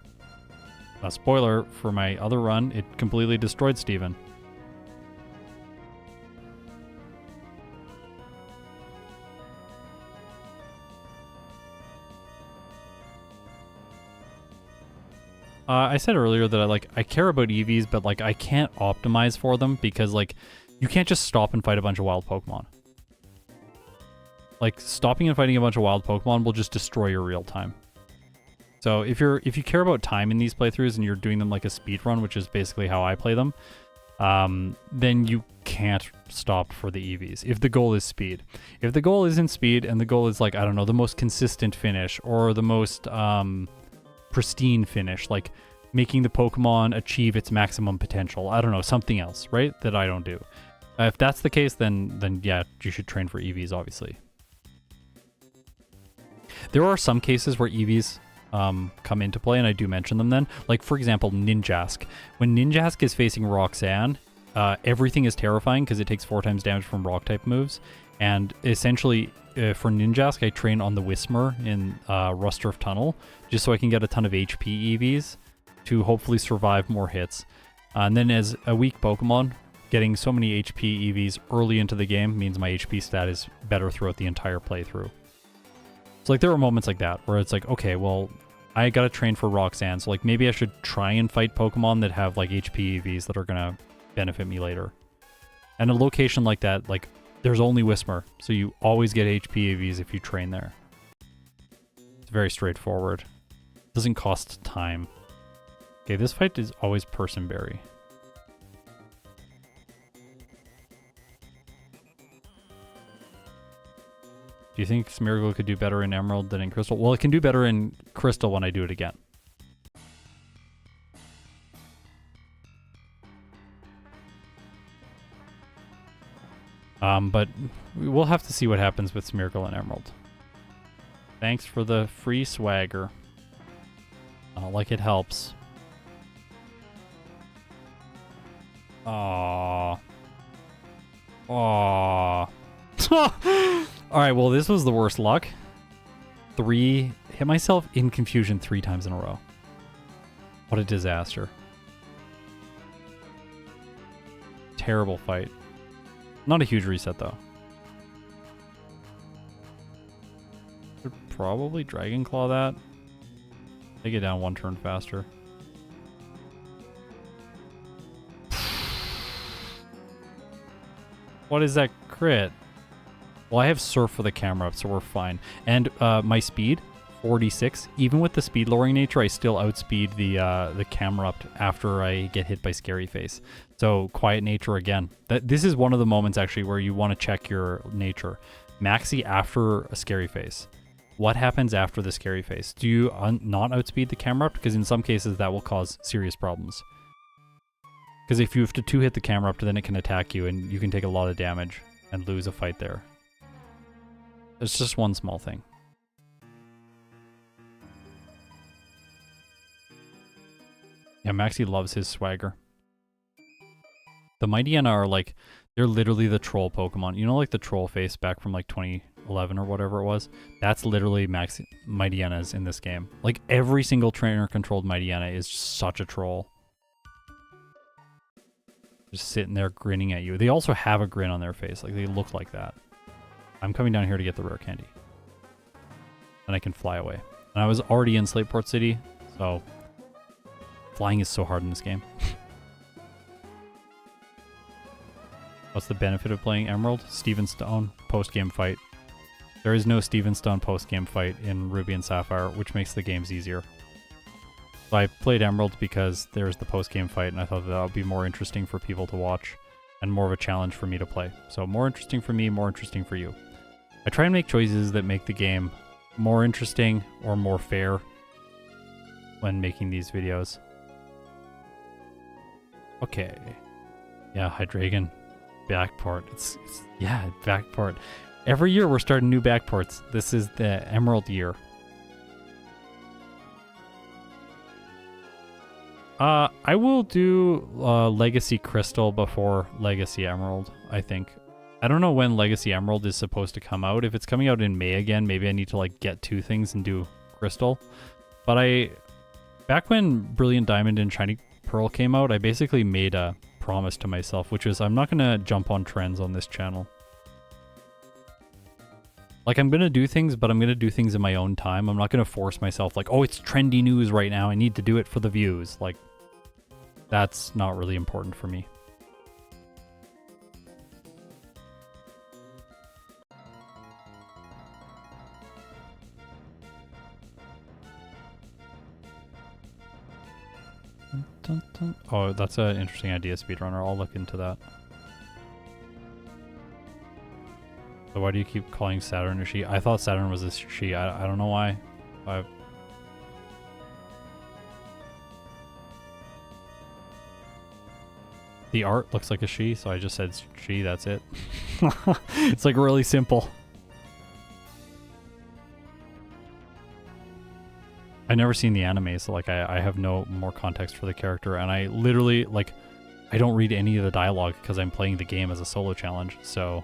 a spoiler for my other run, it completely destroyed Steven. I said earlier that I care about EVs, but like I can't optimize for them because like you can't just stop and fight a bunch of wild Pokemon. Like stopping and fighting a bunch of wild Pokemon will just destroy your real time. So if you care about time in these playthroughs and you're doing them like a speed run, which is basically how I play them, then you can't stop for the EVs if the goal is speed. If the goal isn't speed and the goal is like, I don't know, the most consistent finish or the most pristine finish, like making the Pokemon achieve its maximum potential. I don't know, something else, right? That I don't do. If that's the case, then yeah, you should train for EVs, obviously. There are some cases where EVs come into play, and I do mention them then. Like, for example, Ninjask. When Ninjask is facing Roxanne, everything is terrifying because it takes 4 times damage from Rock-type moves. And essentially, for Ninjask, I train on the Whismur in Rusturf Tunnel, just so I can get a ton of HP EVs to hopefully survive more hits. And then as a weak Pokemon, getting so many HP EVs early into the game means my HP stat is better throughout the entire playthrough. So like there are moments like that where it's like, okay, well, I gotta train for Roxanne, so like maybe I should try and fight Pokemon that have like HP EVs that are gonna benefit me later. And a location like that, like there's only Whismur, so you always get HP EVs if you train there. It's very straightforward. Doesn't cost time. Okay, this fight is always Personberry. Do you think Smeargle could do better in Emerald than in Crystal? Well, it can do better in Crystal when I do it again. But we'll have to see what happens with Smeargle and Emerald. Thanks for the free swagger. Not like it helps. Aww. Aww. Alright, well, this was the worst luck. Hit myself in confusion 3 times in a row. What a disaster. Terrible fight. Not a huge reset, though. Should probably Dragon Claw that. Take it down 1 turn faster. What is that crit? Well, I have Surf for the camera up, so we're fine. And my speed, 46. Even with the speed lowering nature, I still outspeed the camera up after I get hit by Scary Face. So Quiet Nature again. This is one of the moments actually where you want to check your nature. Maxi after a Scary Face. What happens after the Scary Face? Do you not outspeed the camera up? Because in some cases that will cause serious problems. Because if you have to 2-hit the camera up, then it can attack you and you can take a lot of damage and lose a fight there. It's just one small thing. Yeah, Maxi loves his swagger. The Mightyena are like, they're literally the troll Pokemon. You know, like the troll face back from like 2011 or whatever it was? That's literally Mightyenas in this game. Like every single trainer-controlled Mightyena is such a troll. Just sitting there grinning at you. They also have a grin on their face. Like they look like that. I'm coming down here to get the rare candy. And I can fly away. And I was already in Slateport City, so flying is so hard in this game. What's the benefit of playing Emerald? Steven Stone post-game fight. There is no Steven Stone post-game fight in Ruby and Sapphire, which makes the games easier. So I played Emerald because there's the post-game fight, and I thought that would be more interesting for people to watch and more of a challenge for me to play. So more interesting for me, more interesting for you. I try and make choices that make the game more interesting or more fair when making these videos. Okay. Yeah, Hydreigon. Backport. Yeah, Backport. Every year we're starting new Backports. This is the Emerald year. I will do Legacy Crystal before Legacy Emerald, I think. I don't know when Legacy Emerald is supposed to come out. If it's coming out in May again, maybe I need to like get 2 things and do Crystal. But back when Brilliant Diamond and Shiny Pearl came out, I basically made a promise to myself, which is I'm not going to jump on trends on this channel. Like, I'm going to do things, but I'm going to do things in my own time. I'm not going to force myself like, oh, it's trendy news right now. I need to do it for the views. Like, that's not really important for me. Dun, dun. Oh, that's an interesting idea, speedrunner. I'll look into that. So why do you keep calling Saturn a she? I thought Saturn was a she. I don't know why. The art looks like a she, so I just said she, that's it. It's like really simple. I've never seen the anime, so like I have no more context for the character, and I literally, like, I don't read any of the dialogue because I'm playing the game as a solo challenge, so...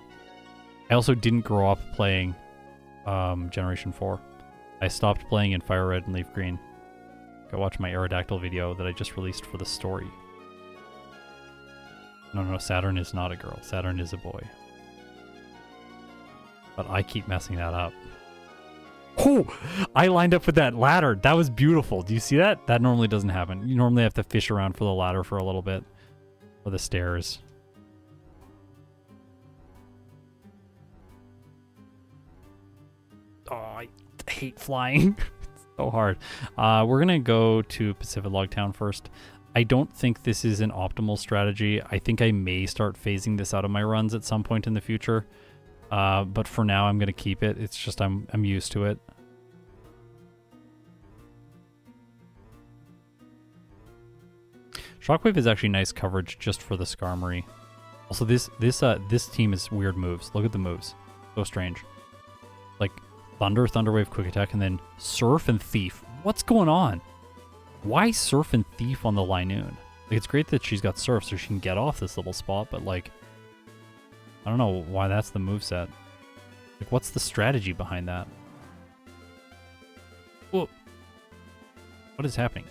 I also didn't grow up playing Generation 4. I stopped playing in Fire Red and Leaf Green. Go watch my Aerodactyl video that I just released for the story. No, Saturn is not a girl. Saturn is a boy. But I keep messing that up. Oh! I lined up with that ladder. That was beautiful. Do you see that? That normally doesn't happen. You normally have to fish around for the ladder for a little bit. Or the stairs. Oh, I hate flying. It's so hard. We're going to go to Pacific Log Town first. I don't think this is an optimal strategy. I think I may start phasing this out of my runs at some point in the future. But for now, I'm going to keep it. It's just I'm used to it. Shockwave is actually nice coverage just for the Skarmory. Also, this team is weird moves. Look at the moves. So strange. Like Thunder, Thunder Wave, Quick Attack, and then Surf and Thief. What's going on? Why Surf and Thief on the Linoon? Like, it's great that she's got Surf so she can get off this little spot, but like, I don't know why that's the moveset. Like, what's the strategy behind that? Whoa. What is happening?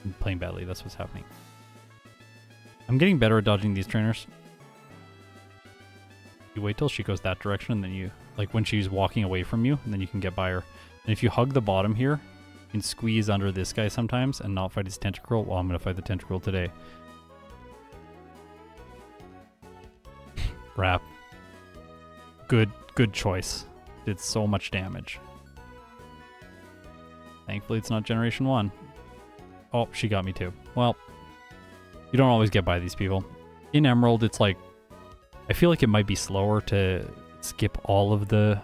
I'm playing badly, that's what's happening. I'm getting better at dodging these trainers. You wait till she goes that direction, and then you, like when she's walking away from you, and then you can get by her. And if you hug the bottom here, you can squeeze under this guy sometimes and not fight his tentacruel. Well, I'm going to fight the tentacruel today. Wrap. Good choice. Did so much damage. Thankfully, it's not Generation 1. Oh, she got me too. Well, you don't always get by these people. In Emerald, it's like, I feel like it might be slower to skip all of the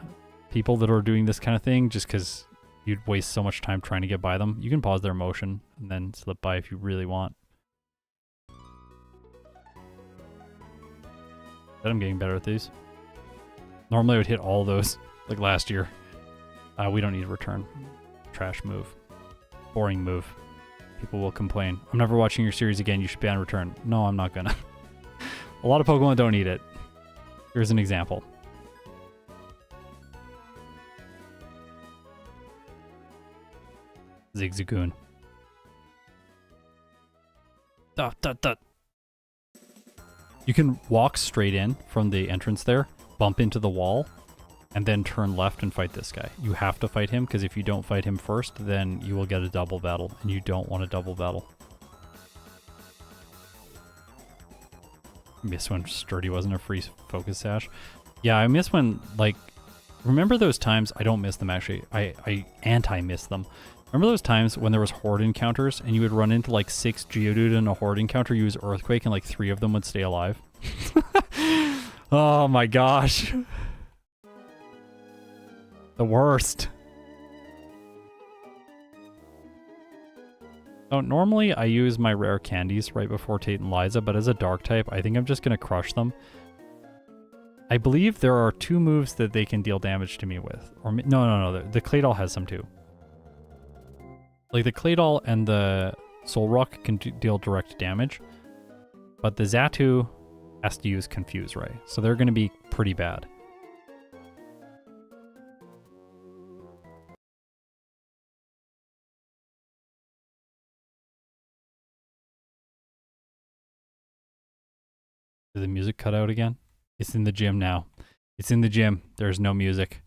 people that are doing this kind of thing just because you'd waste so much time trying to get by them. You can pause their motion and then slip by if you really want. But I'm getting better at these. Normally I would hit all those, like last year. We don't need a return. Trash move. Boring move. People will complain. I'm never watching your series again. You should ban return. No, I'm not gonna. A lot of Pokemon don't need it. Here's an example. Zigzagoon. Duh, duh, duh. You can walk straight in from the entrance there, bump into the wall, and then turn left and fight this guy. You have to fight him, because if you don't fight him first, then you will get a double battle, and you don't want a double battle. Miss when Sturdy wasn't a free focus sash. Yeah, I miss when, like, remember those times? I don't miss them, actually. I anti-miss them. Remember those times when there was Horde encounters, and you would run into, like, 6 Geodude in a Horde encounter, use Earthquake, and, like, 3 of them would stay alive? Oh, my gosh. The worst. So normally I use my rare candies right before Tate and Liza, but as a dark type, I think I'm just going to crush them. I believe there are 2 moves that they can deal damage to me with. Or no. The Claydol has some too. Like the Claydol and the Solrock can deal direct damage, but the Xatu has to use Confuse Ray, so they're going to be pretty bad. Did the music cut out again? It's in the gym now. It's in the gym. There's no music.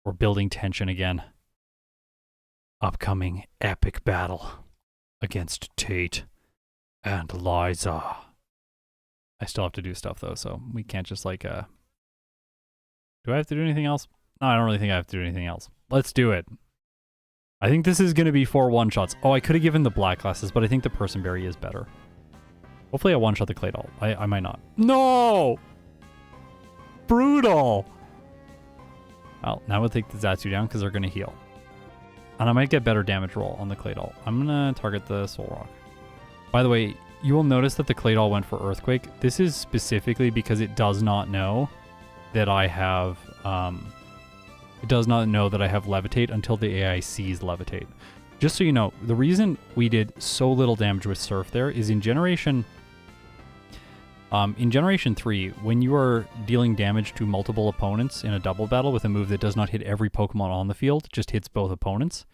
We're building tension again. Upcoming epic battle against Tate and Liza. I still have to do stuff though, so we can't just like, do I have to do anything else? No, I don't really think I have to do anything else. Let's do it. I think this is going to be 4 one-shots. Oh, I could have given the black glasses, but I think the Personberry is better. Hopefully I one-shot the Claydol. I might not. No! Brutal! Well, now we'll take the Xatu down because they're going to heal. And I might get better damage roll on the Claydol. I'm going to target the Solrock. By the way, you will notice that the Claydol went for Earthquake. This is specifically because it does not know that I have... it does not know that I have Levitate until the AI sees Levitate. Just so you know, the reason we did so little damage with Surf there is in Generation 3, when you are dealing damage to multiple opponents in a double battle with a move that does not hit every Pokemon on the field, just hits both opponents,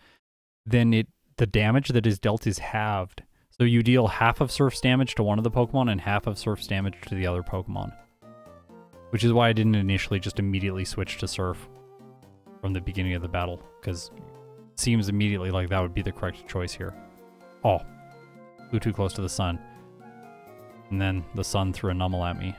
then the damage that is dealt is halved. So you deal half of Surf's damage to one of the Pokemon and half of Surf's damage to the other Pokemon. Which is why I didn't initially just immediately switch to Surf from the beginning of the battle, because it seems immediately like that would be the correct choice here. Oh, flew too close to the sun. And then the sun threw a Numel at me.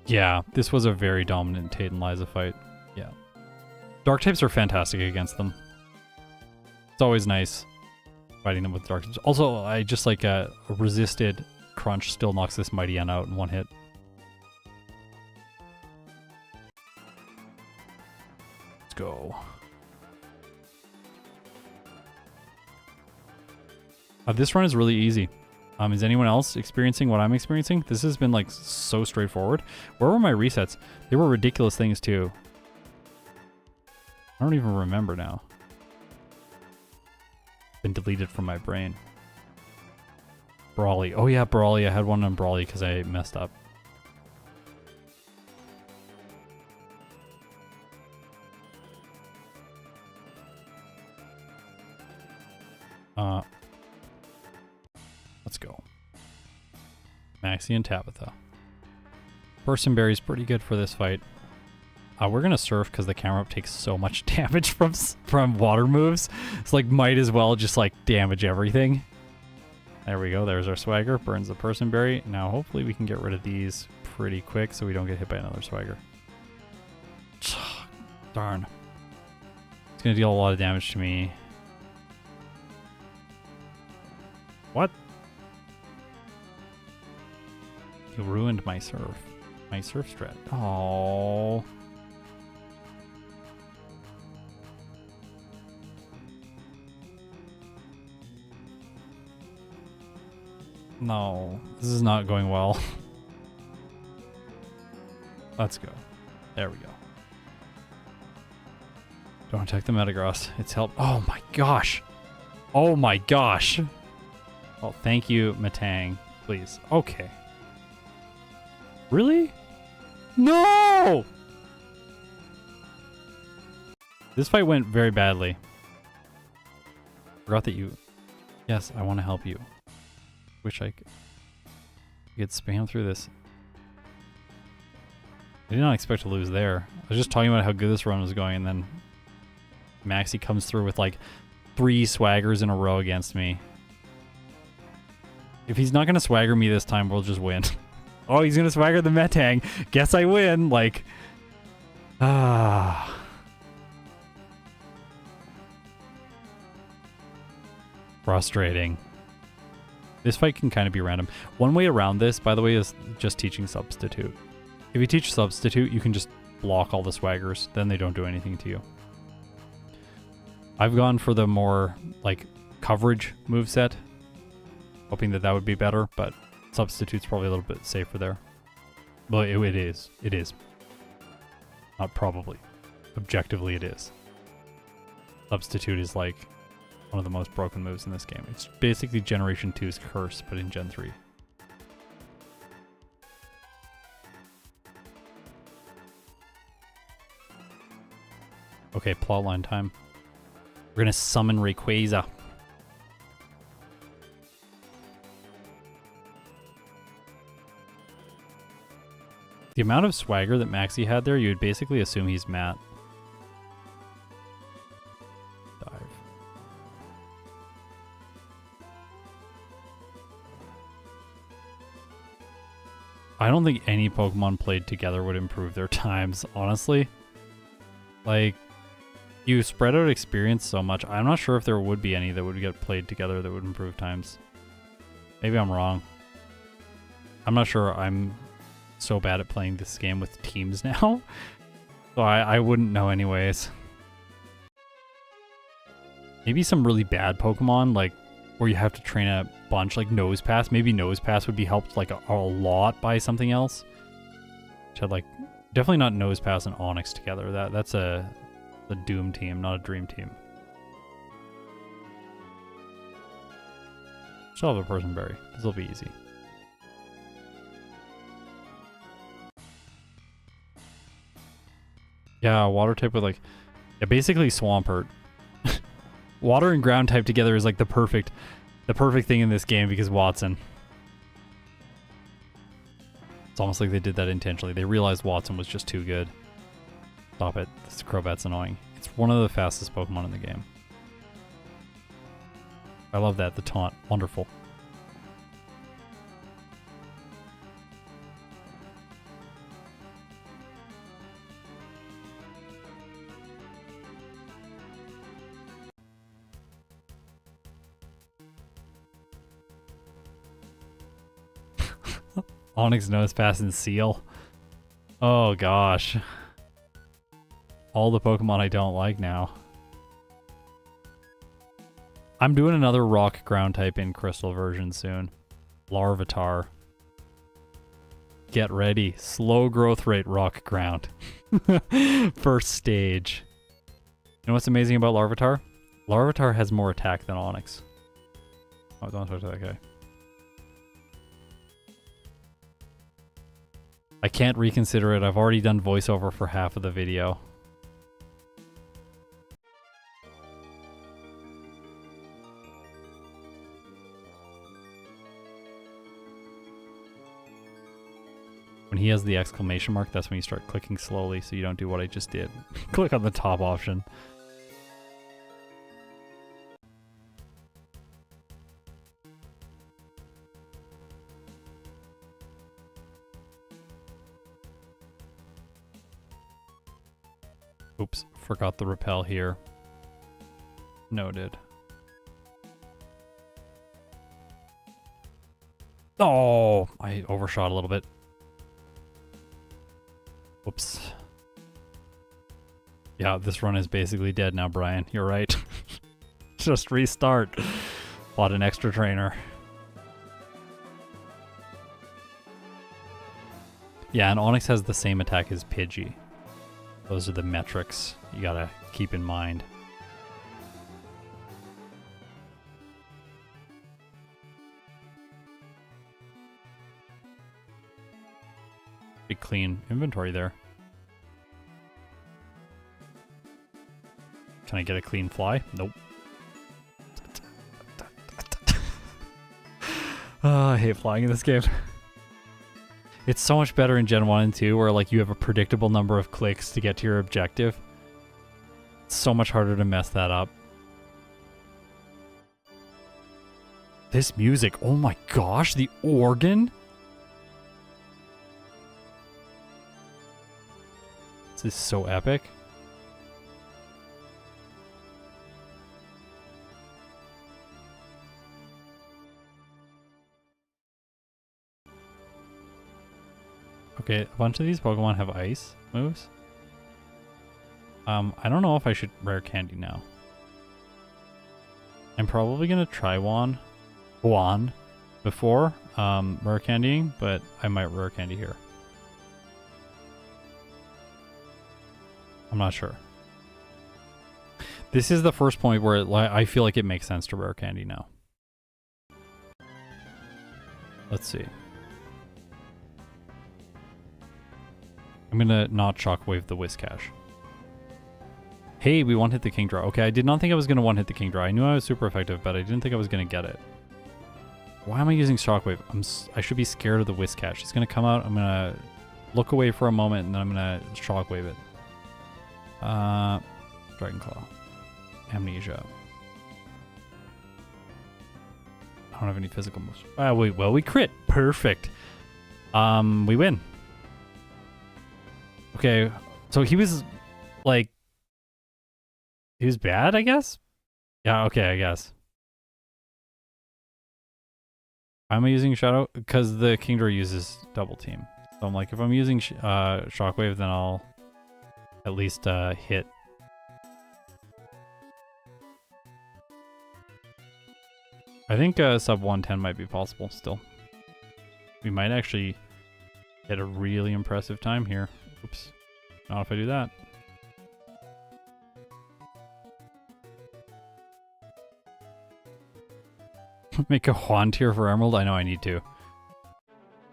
Yeah, this was a very dominant Tate and Liza fight. Yeah. Dark types are fantastic against them. It's always nice fighting them with dark types. Also, I just like a resisted crunch still knocks this Mighty N out in one hit. Let's go. This run is really easy. Is anyone else experiencing what I'm experiencing? This has been like so straightforward. Where were my resets? They were ridiculous things too. I don't even remember now. Been deleted from my brain. Brawly. Oh yeah, Brawly. I had one on Brawly because I messed up. Let's go. Maxie and Tabitha. Personberry's pretty good for this fight. We're gonna surf because the camera up takes so much damage from water moves. It's like might as well just like damage everything. There we go. There's our swagger. Burns the Personberry. Now hopefully we can get rid of these pretty quick so we don't get hit by another swagger. Darn. It's gonna deal a lot of damage to me. What? You ruined my surf. My surf strat. Oh. No, this is not going well. Let's go. There we go. Don't attack the Metagross. It's help. Oh my gosh. Oh my gosh. Well, thank you, Matang. Please. Okay. Really? No! This fight went very badly. Forgot that you... Yes, I want to help you. Wish I could spam through this. I did not expect to lose there. I was just talking about how good this run was going, and then Maxie comes through with like 3 swaggers in a row against me. If he's not going to swagger me this time, we'll just win. Oh, he's going to swagger the Metang. Guess I win. Like, frustrating. This fight can kind of be random. One way around this, by the way, is just teaching Substitute. If you teach Substitute, you can just block all the swaggers. Then they don't do anything to you. I've gone for the more, like, coverage moveset, hoping that that would be better, but Substitute's probably a little bit safer there. Well, it is. It is. Not probably. Objectively, it is. Substitute is, like, one of the most broken moves in this game. It's basically Generation 2's Curse, but in Gen 3. Okay, plotline time. We're gonna summon Rayquaza. The amount of swagger that Maxie had there, you would basically assume he's Matt. Dive. I don't think any Pokemon played together would improve their times, honestly. Like, you spread out experience so much. I'm not sure if there would be any that would get played together that would improve times. Maybe I'm wrong. I'm not sure. I'm so bad at playing this game with teams now. So I wouldn't know anyways. Maybe some really bad Pokemon, like where you have to train a bunch, like Nosepass. Maybe Nosepass would be helped like a lot by something else. Which had like definitely not Nosepass and Onix together. That's a Doom team, not a Dream team. Still have a Personberry. This will be easy. Yeah, water type with like, yeah, basically Swampert. Water and ground type together is like the perfect thing in this game because Watson. It's almost like they did that intentionally. They realized Watson was just too good. Stop it. This Crobat's annoying. It's one of the fastest Pokemon in the game. I love that. The taunt. Wonderful. Onix, Nosepass, and Seal. Oh gosh. All the Pokemon I don't like now. I'm doing another rock ground type in crystal version soon. Larvitar. Get ready. Slow growth rate rock ground. First stage. You know what's amazing about Larvitar? Larvitar has more attack than Onix. Oh, don't talk to that guy. I can't reconsider it. I've already done voiceover for half of the video. When he has the exclamation mark, that's when you start clicking slowly so you don't do what I just did. Click on the top option. Oops, forgot the repel here. Noted. Oh, I overshot a little bit. Whoops. Yeah, this run is basically dead now, Brian. You're right. Just restart. Bought an extra trainer. Yeah, and Onix has the same attack as Pidgey. Those are the metrics you gotta keep in mind. Big clean inventory there. Can I get a clean fly? Nope. I hate flying in this game. It's so much better in Gen 1 and 2 where like you have a predictable number of clicks to get to your objective. It's so much harder to mess that up. This music, oh my gosh, the organ? This is so epic. Okay, a bunch of these Pokemon have ice moves. I don't know if I should rare candy now. I'm probably gonna try Juan before rare candying, but I might rare candy here. I'm not sure. This is the first point where I feel like it makes sense to rare candy now. Let's see. I'm gonna not shockwave the Whiscash. Hey, we one-hit the Kingdra. Okay, I did not think I was gonna one-hit the Kingdra. I knew I was super effective, but I didn't think I was gonna get it. Why am I using shockwave? I should be scared of the Whiscash. It's gonna come out. I'm gonna look away for a moment, and then I'm gonna shockwave it. Dragon Claw. Amnesia. I don't have any physical moves. Well, we crit. Perfect. We win. Okay, so he was, like, he was bad, I guess? Yeah, okay, I guess. Why am I using Shadow? Because the Kingdra uses double team. So I'm like, if I'm using Shockwave, then I'll at least hit. I think sub 110 might be possible still. We might actually hit a really impressive time here. Oops. Not if I do that. Make a Juan tier for Emerald? I know I need to.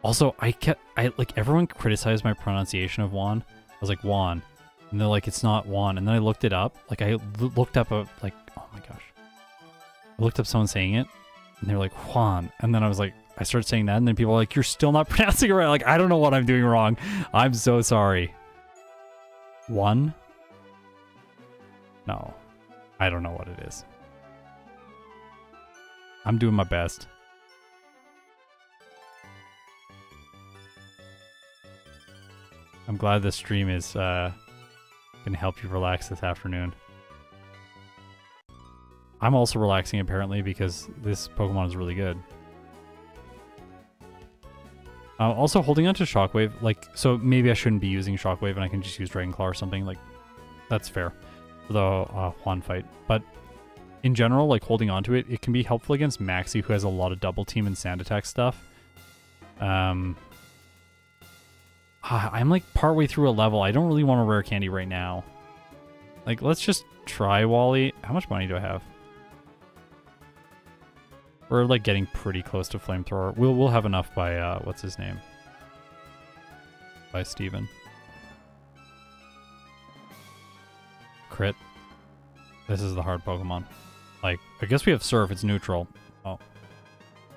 Also, like everyone criticized my pronunciation of Juan. I was like, Juan. And they're like, it's not Juan. And then I looked it up. Like I looked up like, oh my gosh. I looked up someone saying it and they were like, Juan. And then I was like, I started saying that and then people were like, you're still not pronouncing it right. Like, I don't know what I'm doing wrong. I'm so sorry. One? No. I don't know what it is. I'm doing my best. I'm glad this stream is gonna help you relax this afternoon. I'm also relaxing apparently because this Pokemon is really good. Also holding on to Shockwave, like, so maybe I shouldn't be using Shockwave and I can just use Dragon Claw or something, like, that's fair for the Juan fight. But in general, like holding on to it, it can be helpful against Maxi, who has a lot of double team and sand attack stuff. I'm like partway through a level. I don't really want a rare candy right now. Like, let's just try Wally. How much money do I have? We're like getting pretty close to flamethrower. We'll have enough by what's his name? By Steven. Crit. This is the hard Pokemon. Like, I guess we have Surf, it's neutral. Oh.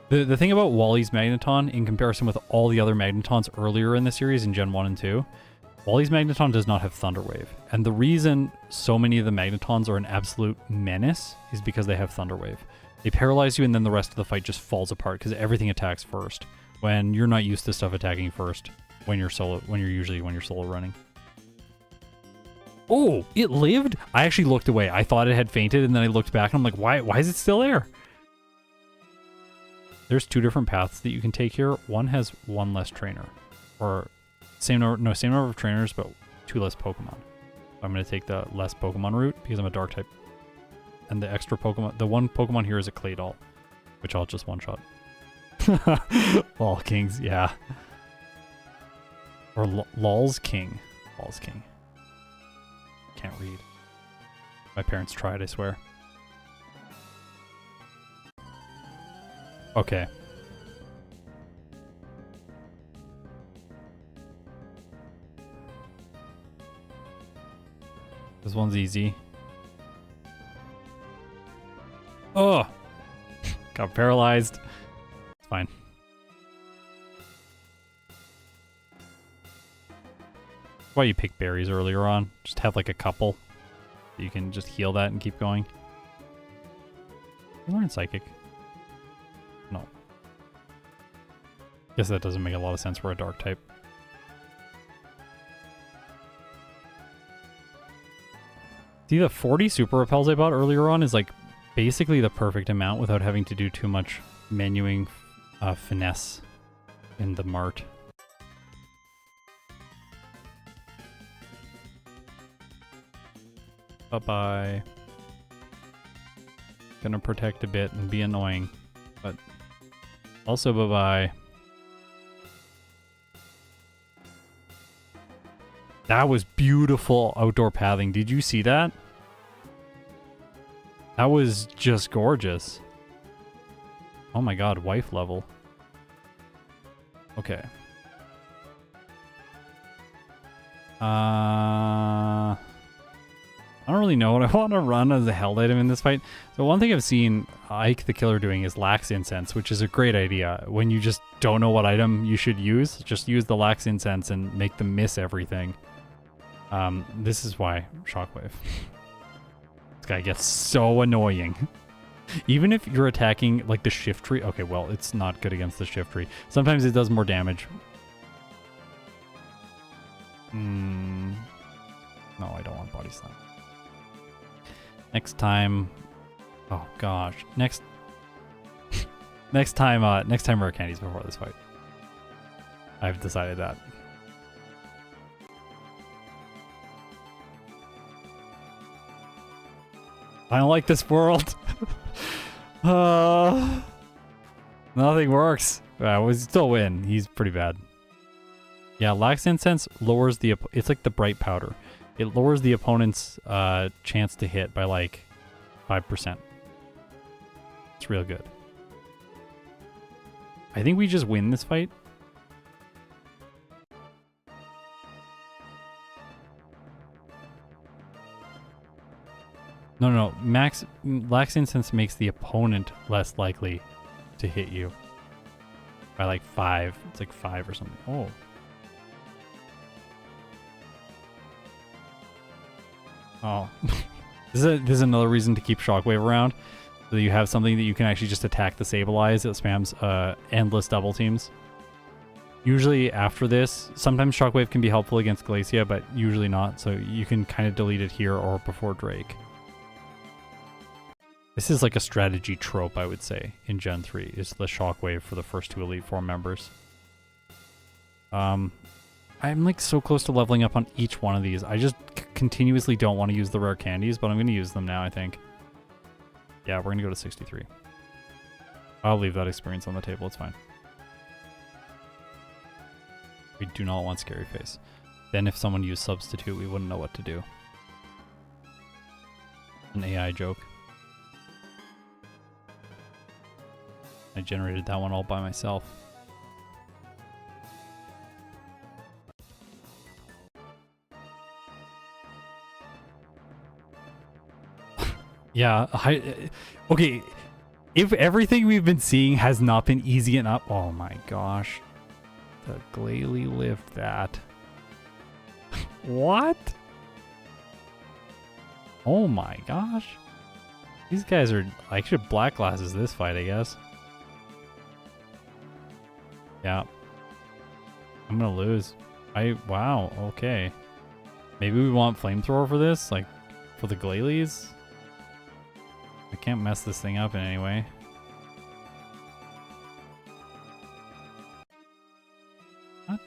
The thing about Wally's Magneton, in comparison with all the other Magnetons earlier in the series in Gen 1 and 2, Wally's Magneton does not have Thunder Wave. And the reason so many of the Magnetons are an absolute menace is because they have Thunder Wave. They paralyze you and then the rest of the fight just falls apart because everything attacks first. When you're not used to stuff attacking first when you're solo running. Oh, it lived? I actually looked away. I thought it had fainted and then I looked back and I'm like, why is it still there? There's 2 different paths that you can take here. One has 1 less trainer. Or same number of trainers, but 2 less Pokemon. I'm going to take the less Pokemon route because I'm a dark type. And the extra Pokemon, the one Pokemon here is a Claydol, which I'll just one-shot. Lol Kings, yeah. Or Lol's King. Lol's King. Can't read. My parents tried, I swear. Okay. This one's easy. Oh! Got paralyzed. It's fine. Why you pick berries earlier on? Just have like a couple. You can just heal that and keep going. You learn Psychic. No. Guess that doesn't make a lot of sense for a dark type. See, the 40 super repels I bought earlier on is like basically the perfect amount without having to do too much menuing finesse in the mart. Bye-bye. Gonna protect a bit and be annoying, but also bye-bye. That was beautiful outdoor pathing. Did you see that? That was just gorgeous. Oh my god, wife level. Okay. I don't really know what I want to run as a held item in this fight. So one thing I've seen Ike the Killer doing is Lax Incense, which is a great idea. When you just don't know what item you should use, just use the Lax Incense and make them miss everything. This is why Shockwave. This guy gets so annoying. Even if you're attacking like the Shift Tree. Okay, well, it's not good against the Shift Tree. Sometimes it does more damage. No, I don't want Body Slam. Next time. Oh gosh. Next time rare candies before this fight. I've decided that. I don't like this world. Nothing works. We still win. He's pretty bad. Yeah, Lax Incense lowers the... It's like the bright powder. It lowers the opponent's chance to hit by like 5%. It's real good. I think we just win this fight. No. Lax Incense makes the opponent less likely to hit you by like 5. It's like 5 or something. Oh. Oh. This is another reason to keep Shockwave around. So that you have something that you can actually just attack the Sableye that spams endless double teams. Usually after this, sometimes Shockwave can be helpful against Glacia, but usually not. So you can kind of delete it here or before Drake. This is like a strategy trope, I would say, in Gen 3, is the Shockwave for the first 2 Elite Four members. I'm like so close to leveling up on each one of these. I just continuously don't want to use the rare candies, but I'm going to use them now, I think. Yeah, we're gonna go to 63. I'll leave that experience on the table, it's fine. We do not want Scary Face. Then if someone used Substitute, we wouldn't know what to do. An AI joke. I generated that one all by myself. Yeah, okay, if everything we've been seeing has not been easy enough, oh my gosh. The Glalie lived that. What? Oh my gosh. These guys are, I should black glasses this fight, I guess. Yeah. I'm gonna lose. Wow, okay. Maybe we want flamethrower for this, like, for the Glalies? I can't mess this thing up in any way. What?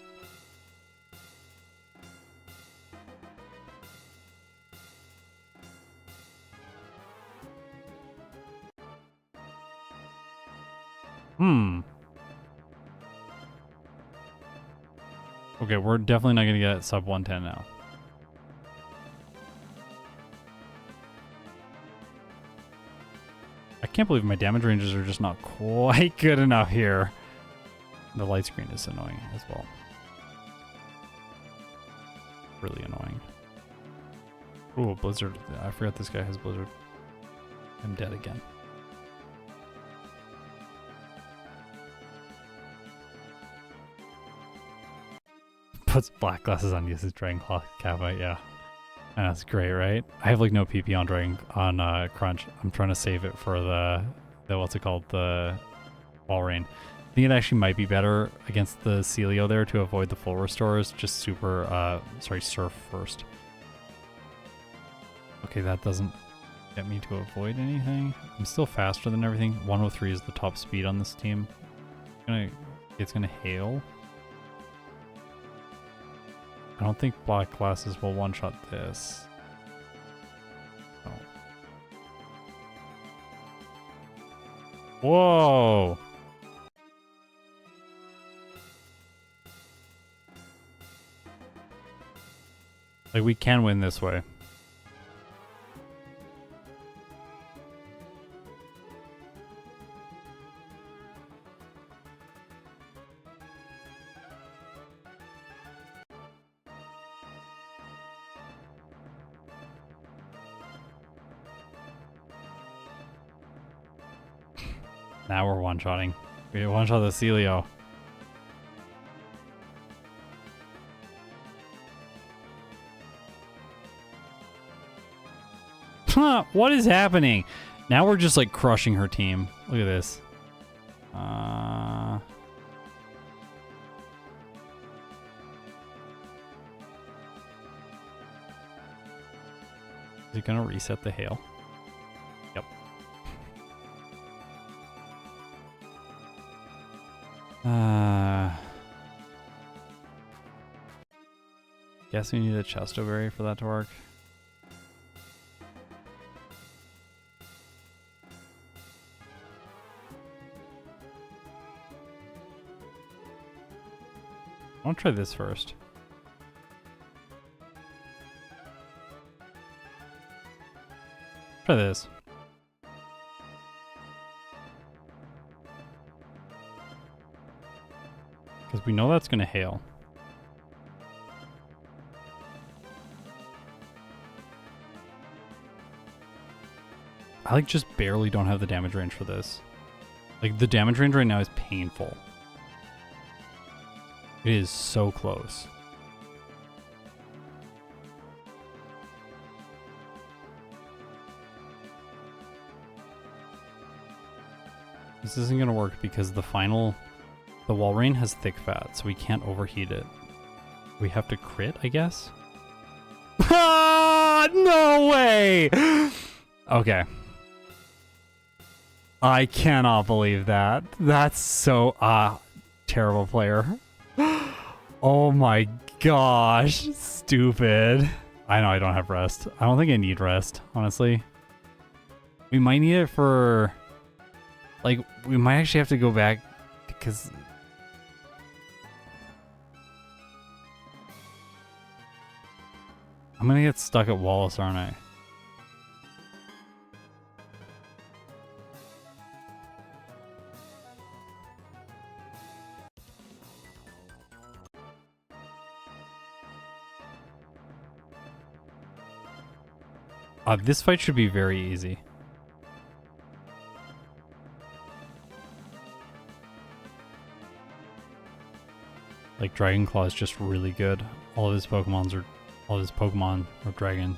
Okay, we're definitely not going to get sub 110 now. I can't believe my damage ranges are just not quite good enough here. The light screen is annoying as well. Really annoying. Ooh, Blizzard. I forgot this guy has Blizzard. I'm dead again. Puts black glasses on, uses Dragon Claw Kappa, yeah. That's great, right? I have like no PP on Crunch. I'm trying to save it for the what's it called? The Walrein. I think it actually might be better against the Celio there to avoid the full restores. Just Surf first. Okay, that doesn't get me to avoid anything. I'm still faster than everything. 103 is the top speed on this team. It's gonna hail. I don't think black glasses will one-shot this. Oh. Whoa! Like, we can win this way. Now we're one-shotting. We one-shot the Celio. Huh, what is happening? Now we're just like crushing her team. Look at this. Is it gonna reset the hail? Yep. Guess we need a Chesto Berry for that to work. I'll try this first. Try this. Because we know that's going to hail. I like just barely don't have the damage range for this. Like the damage range right now is painful. It is so close. This isn't going to work because the Walrein has thick fat, so we can't overheat it. We have to crit, I guess? Ah, no way! Okay. I cannot believe that. That's so, terrible player. Oh my gosh, stupid. I know I don't have rest. I don't think I need rest, honestly. We might need it for... Like, we might actually have to go back because... I'm gonna get stuck at Wallace, aren't I? This fight should be very easy. Like, Dragon Claw is just really good. All of his Pokemon are Dragon.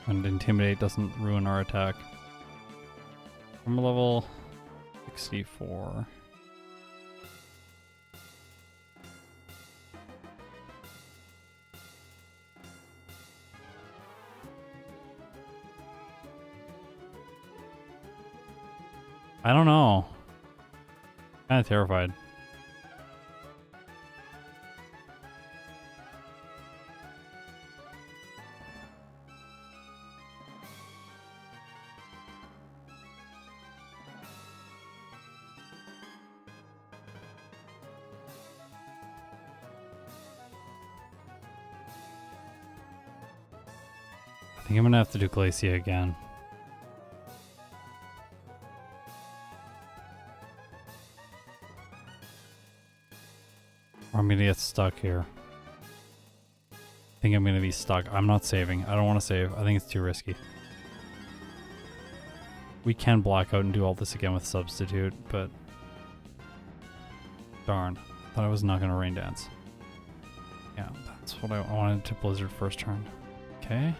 And Intimidate doesn't ruin our attack. I'm level 64. I don't know. Kind of terrified. I think I'm gonna have to do Glacia again. Or I'm gonna get stuck here. I think I'm gonna be stuck. I'm not saving. I don't want to save. I think it's too risky. We can black out and do all this again with Substitute, but... Darn. Thought I was not gonna Rain Dance. Yeah, that's what I wanted to Blizzard first turn. Okay.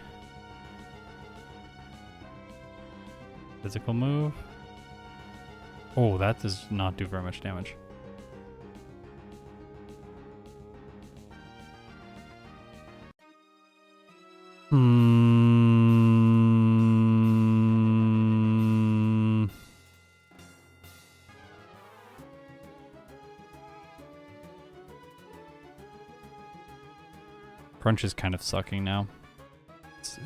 Physical move. Oh, that does not do very much damage. Crunch is kind of sucking now.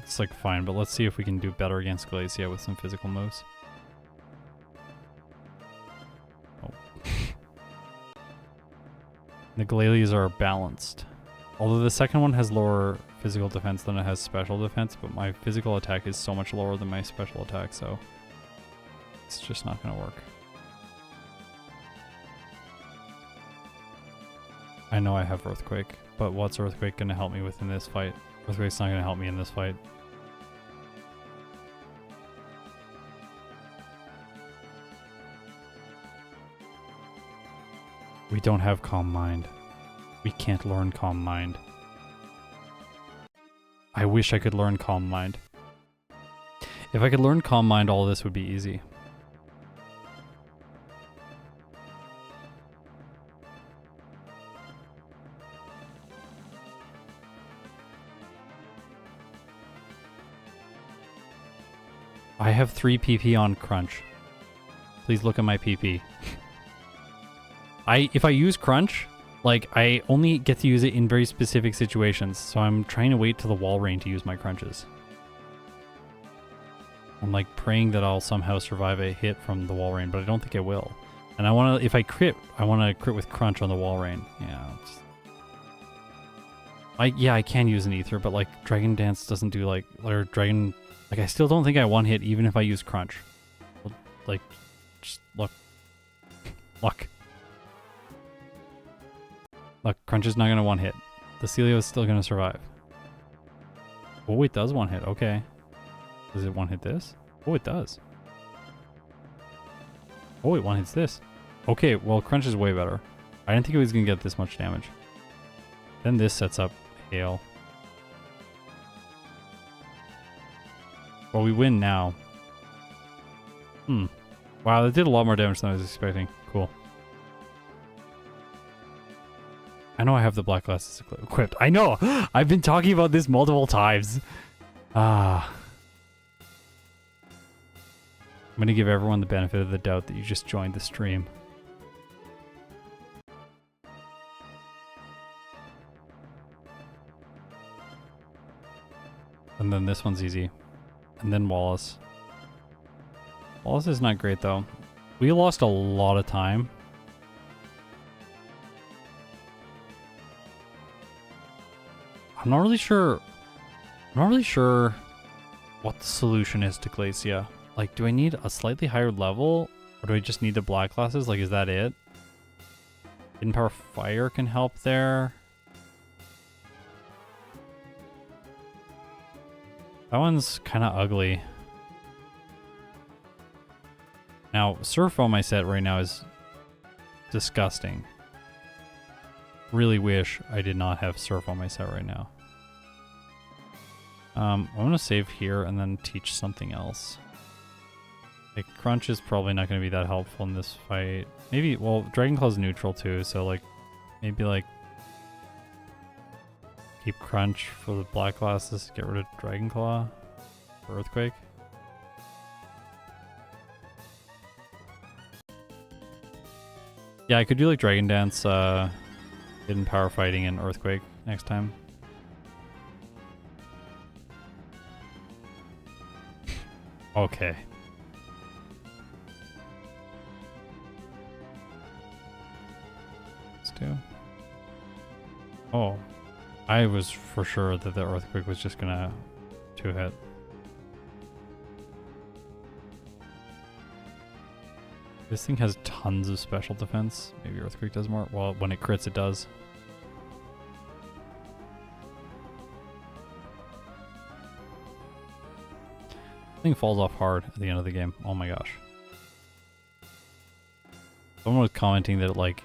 It's like fine, but let's see if we can do better against Glacia with some physical moves. Oh. The Glacias are balanced. Although the second one has lower physical defense than it has special defense, but my physical attack is so much lower than my special attack, so it's just not going to work. I know I have Earthquake, but what's Earthquake going to help me with in this fight? Earthquake's not going to help me in this fight. We don't have Calm Mind. We can't learn Calm Mind. I wish I could learn Calm Mind. If I could learn Calm Mind, all this would be easy. I have 3 PP on Crunch. Please look at my PP. If I use Crunch, like, I only get to use it in very specific situations, so I'm trying to wait till the wall rain to use my Crunches. I'm like praying that I'll somehow survive a hit from the wall rain, but I don't think I will. And I want to, if I crit, I want to crit with Crunch on the wall rain. Yeah. Yeah, I can use an Ether, but like Dragon Dance doesn't do like, or Dragon, like I still don't think I one hit even if I use Crunch. Like, just look. Look. Look, Crunch is not going to one hit. The Celio is still going to survive. Oh, it does one hit. Okay. Does it one hit this? Oh, it does. Oh, it one hits this. Okay, well, Crunch is way better. I didn't think it was going to get this much damage. Then this sets up Hail. Well, we win now. Wow, that did a lot more damage than I was expecting. Cool. I know I have the Black Glasses equipped. I know! I've been talking about this multiple times. I'm gonna give everyone the benefit of the doubt that you just joined the stream. And then this one's easy. And then Wallace. Well, this is not great though. We lost a lot of time. I'm not really sure what the solution is to Glacia. Like, do I need a slightly higher level? Or do I just need the black glasses? Like, is that it? Hidden Power Fire can help there. That one's kind of ugly. Now, Surf on my set right now is disgusting. Really wish I did not have Surf on my set right now. I'm going to save here and then teach something else. Like, Crunch is probably not going to be that helpful in this fight. Maybe, well, Dragon Claw's neutral too, so like, maybe like, keep Crunch for the black glasses, get rid of Dragon Claw for Earthquake. Yeah, I could do like Dragon Dance, Hidden Power Fighting, and Earthquake next time. Okay. Let's do. Oh. I was for sure that the Earthquake was just gonna two-hit. This thing has tons of special defense. Maybe Earthquake does more. Well, when it crits, it does. This thing falls off hard at the end of the game. Oh my gosh. Someone was commenting that, like,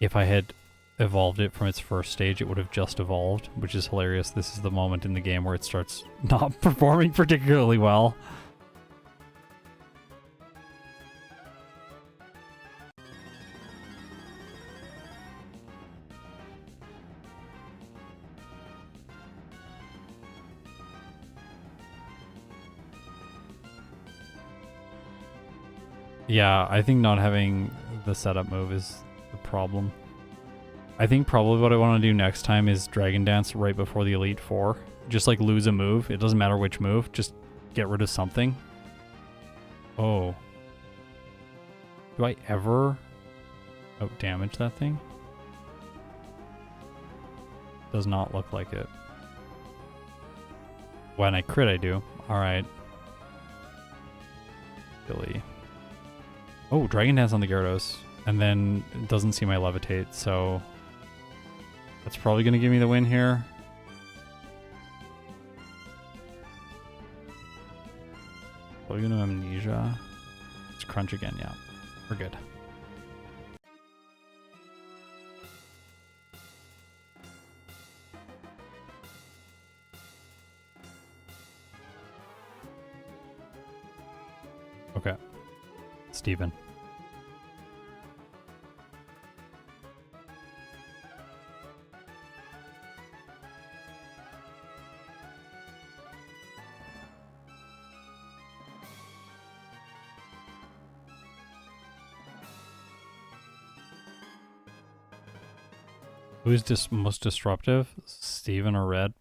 if I had evolved it from its first stage, it would have just evolved, which is hilarious. This is the moment in the game where it starts not performing particularly well. Yeah, I think not having the setup move is the problem. I think probably what I want to do next time is Dragon Dance right before the Elite Four. Just like lose a move. It doesn't matter which move. Just get rid of something. Oh. Do I ever out-damage that thing? Does not look like it. When I crit, I do. Alright. Billy. Oh, Dragon Dance on the Gyarados. And then it doesn't see my Levitate, so that's probably going to give me the win here. Probably going to Amnesia. Let's Crunch again, yeah. We're good. Okay. Steven. Who's most disruptive? Steven or Red?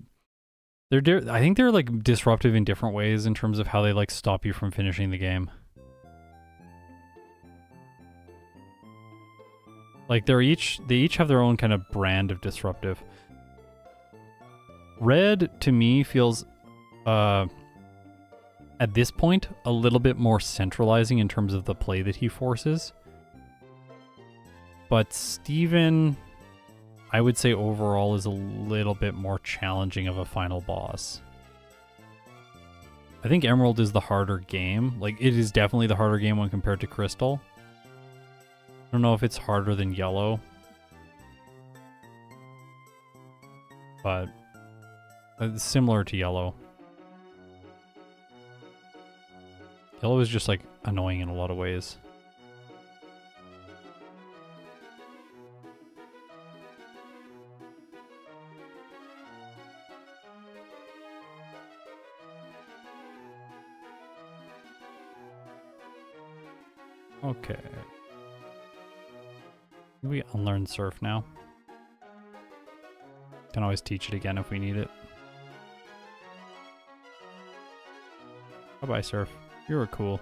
I think they're like disruptive in different ways in terms of how they like stop you from finishing the game. Like they each have their own kind of brand of disruptive. Red to me feels at this point a little bit more centralizing in terms of the play that he forces. But Steven, I would say overall is a little bit more challenging of a final boss. I think Emerald is the harder game. Like it is definitely the harder game when compared to Crystal. I don't know if it's harder than Yellow, but it's similar to Yellow. Yellow is just like annoying in a lot of ways. Okay. We unlearn Surf now. Can always teach it again if we need it. Bye-bye, Surf. You were cool.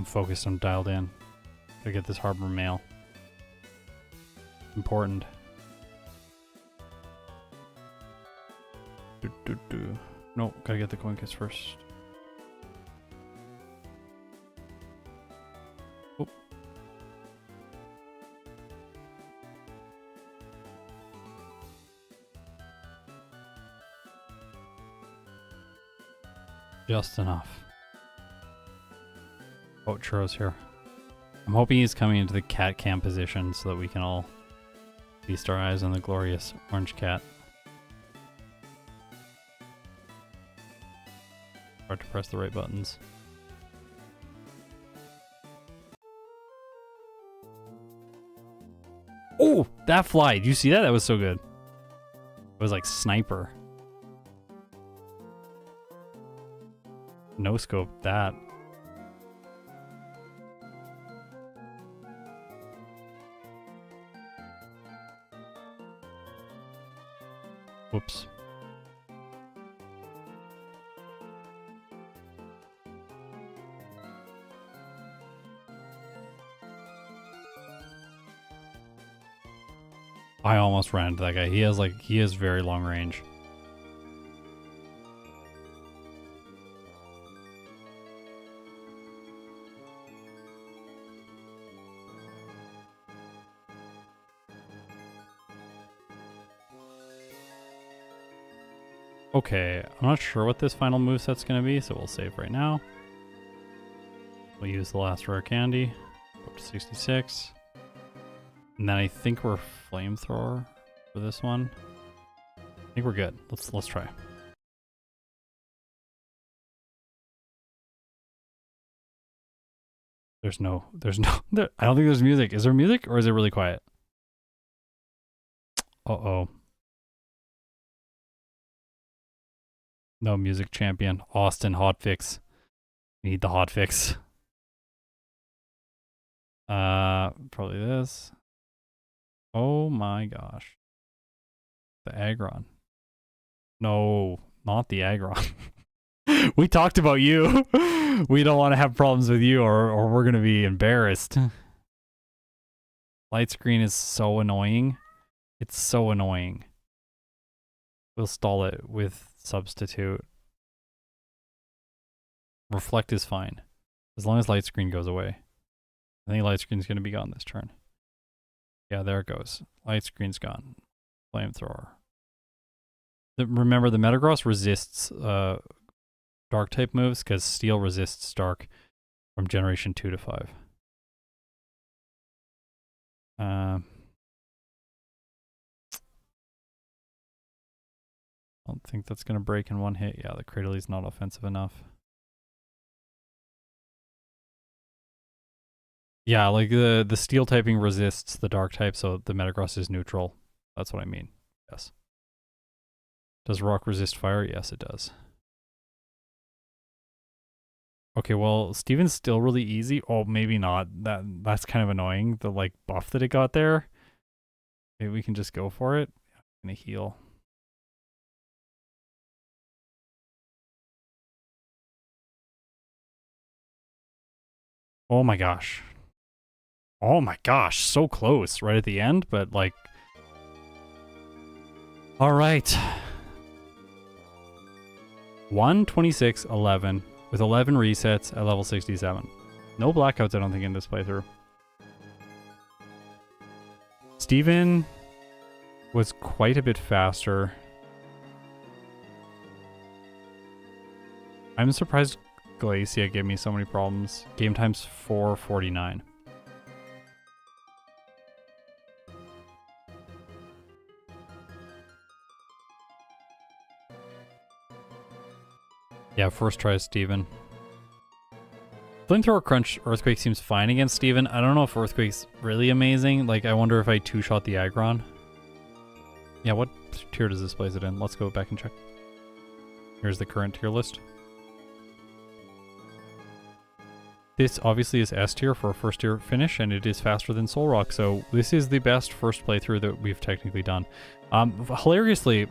I'm focused, I'm dialed in. Gotta get this harbor mail. Important. No, gotta get the coin kiss first. Oh. Just enough. Oh, Churro's here. I'm hoping he's coming into the cat cam position so that we can all feast our eyes on the glorious orange cat. Hard to press the right buttons. Oh, that fly. Did you see that? That was so good. It was like sniper. No scope that. Whoops. I almost ran into that guy. He has very long range. Okay, I'm not sure what this final moveset's gonna be, so we'll save right now. We'll use the last rare candy. Up to 66. And then I think we're flamethrower for this one. I think we're good. Let's try. There's no, I don't think there's music. Is there music or is it really quiet? Uh-oh. No music champion. Austin hotfix. Need the hotfix. Probably this. Oh my gosh. The Aggron. No, not the Aggron. We talked about you. We don't want to have problems with you or we're going to be embarrassed. Light screen is so annoying. It's so annoying. We'll stall it with substitute. Reflect is fine. As long as light screen goes away. I think light screen's going to be gone this turn. Yeah, there it goes. Light screen's gone. Flamethrower. Remember, the Metagross resists dark type moves because Steel resists dark from generation 2 to 5. I don't think that's going to break in one hit. Yeah, the Cradley's not offensive enough. Yeah, like the Steel typing resists the dark type, so the Metagross is neutral. That's what I mean. Yes. Does Rock resist fire? Yes, it does. Okay, well, Steven's still really easy. Oh, maybe not. That's kind of annoying. The like buff that it got there. Maybe we can just go for it. I'm gonna heal. Oh my gosh. Oh my gosh, so close right at the end, but like... Alright. 126, 11, with 11 resets at level 67. No blackouts, I don't think, in this playthrough. Steven was quite a bit faster. I'm surprised Glacia gave me so many problems. Game time's 4:49. Yeah, first try Steven. Flamethrower Crunch Earthquake seems fine against Steven. I don't know if Earthquake's really amazing. Like, I wonder if I two-shot the Aggron. Yeah, what tier does this place it in? Let's go back and check. Here's the current tier list. This obviously is S tier for a first tier finish, and it is faster than Soul Rock, so this is the best first playthrough that we've technically done. Hilariously,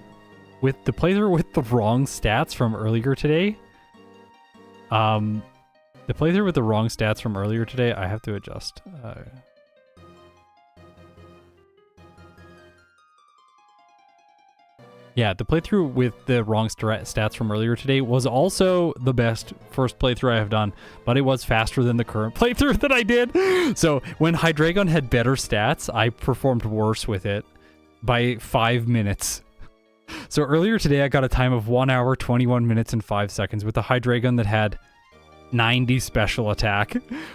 with the playthrough with the wrong stats from earlier today, The playthrough with the wrong stats from earlier today, I have to adjust. Yeah, the playthrough with the wrong stats from earlier today was also the best first playthrough I have done, but it was faster than the current playthrough that I did. So when Hydreigon had better stats, I performed worse with it by 5 minutes. So earlier today, I got a time of 1 hour, 21 minutes, and 5 seconds with the Hydreigon that had 90 special attack,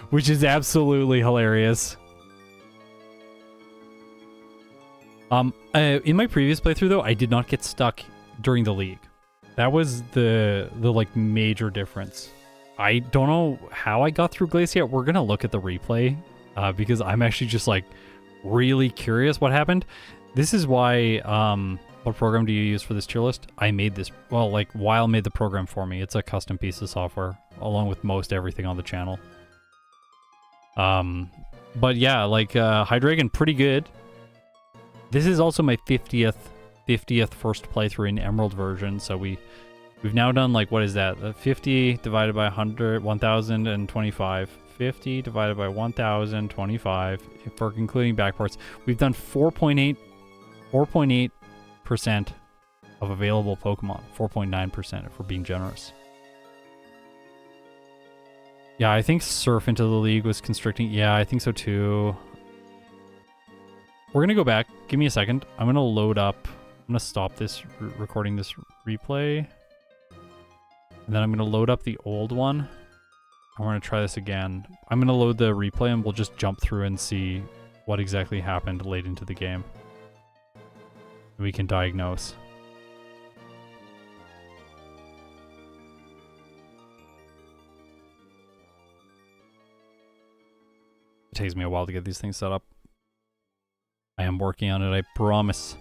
which is absolutely hilarious. In my previous playthrough though, I did not get stuck during the league. That was the like major difference. I don't know how I got through Glacia. We're gonna look at the replay because I'm actually just like really curious what happened. This is why what program do you use for this tier list? I made this, well, like Weil made the program for me. It's a custom piece of software along with most everything on the channel. But yeah, like Hydreigon, pretty good. This is also my 50th first playthrough in Emerald version, so we've now done, like, what is that? 50 divided by 100, 1025. 50 divided by 1025, if we're including backports. We've done 4.8% of available Pokemon. 4.9% if we're being generous. Yeah, I think Surf into the league was constricting. Yeah, I think so too. We're going to go back. Give me a second. I'm going to load up. I'm going to stop this recording this replay. And then I'm going to load up the old one. I'm going to try this again. I'm going to load the replay and we'll just jump through and see what exactly happened late into the game. We can diagnose. It takes me a while to get these things set up. I am working on it, I promise.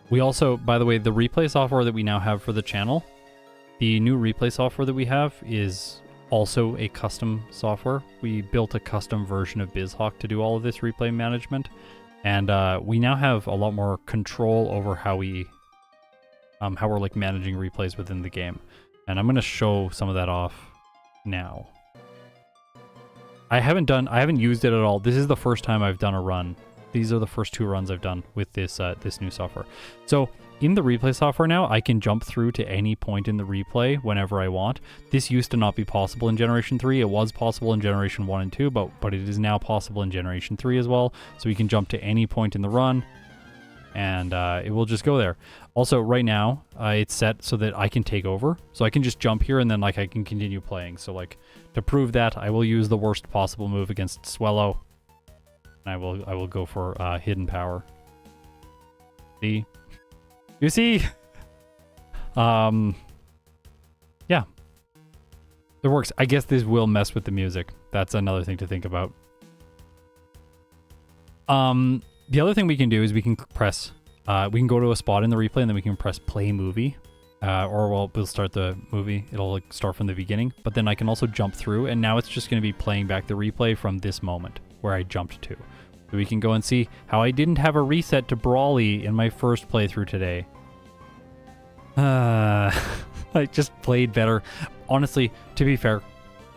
We also, by the way, the replay software that we now have for the channel, the new replay software that we have is also a custom software. We built a custom version of BizHawk to do all of this replay management. And we now have a lot more control over how we're like managing replays within the game. And I'm going to show some of that off now. I haven't used it at all. This is the first time I've done a run. These are the first 2 runs I've done with this this new software. So in the replay software now, I can jump through to any point in the replay whenever I want. This used to not be possible in Generation 3. It was possible in Generation 1 and 2, but it is now possible in Generation 3 as well. So we can jump to any point in the run, and it will just go there. Also, right now, it's set so that I can take over. So I can just jump here, and then like I can continue playing. So like to prove that, I will use the worst possible move against Swellow. And I will go for Hidden Power. See? You see? Yeah. It works. I guess this will mess with the music. That's another thing to think about. The other thing we can do is we can press, we can go to a spot in the replay and then we can press play movie. Or we'll start the movie. It'll like start from the beginning. But then I can also jump through, and now it's just going to be playing back the replay from this moment where I jumped to. So we can go and see how I didn't have a reset to Brawly in my first playthrough today. I just played better. Honestly, to be fair,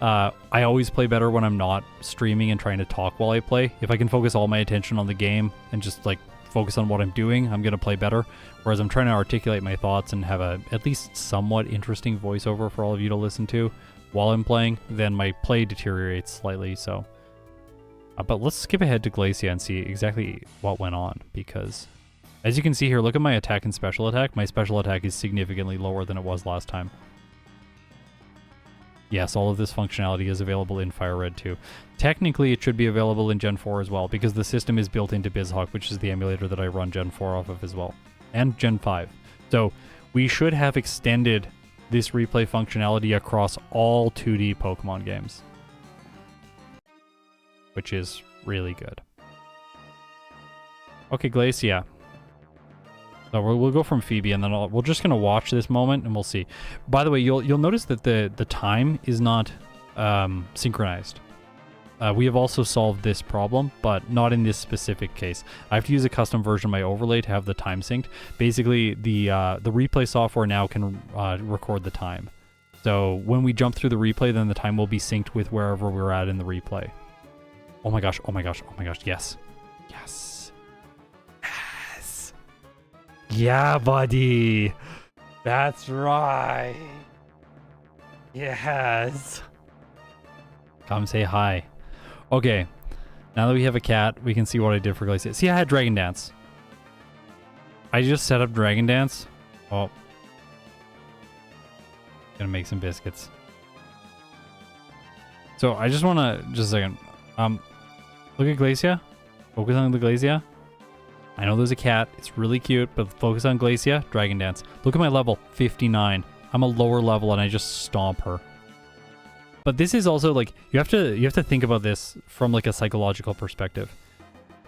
I always play better when I'm not streaming and trying to talk while I play. If I can focus all my attention on the game and just like focus on what I'm doing, I'm going to play better. Whereas I'm trying to articulate my thoughts and have a at least somewhat interesting voiceover for all of you to listen to while I'm playing, then my play deteriorates slightly, so... but let's skip ahead to Glacia and see exactly what went on, because as you can see here, look at my attack and special attack. My special attack is significantly lower than it was last time. Yes, all of this functionality is available in Fire Red 2. Technically, it should be available in Gen 4 as well, because the system is built into BizHawk, which is the emulator that I run Gen 4 off of as well, and Gen 5. So we should have extended this replay functionality across all 2D Pokemon games, which is really good. Okay, Glacia. So we'll go from Phoebe, and then we're just gonna watch this moment, and we'll see. By the way, you'll notice that the time is not synchronized. We have also solved this problem, but not in this specific case. I have to use a custom version of my overlay to have the time synced. Basically, the replay software now can record the time. So when we jump through the replay, then the time will be synced with wherever we're at in the replay. Oh my gosh, oh my gosh, oh my gosh, yes. Yes. Yes. Yeah, buddy. That's right. Yes. Come say hi. Okay, now that we have a cat, we can see what I did for Glacia. See, I had Dragon Dance. I just set up Dragon Dance. Oh. Gonna make some biscuits. So I just wanna, just a second. Look at Glacia. Focus on the Glacia. I know there's a cat. It's really cute, but focus on Glacia. Dragon Dance. Look at my level, 59. I'm a lower level and I just stomp her. But this is also like, you have to think about this from like a psychological perspective.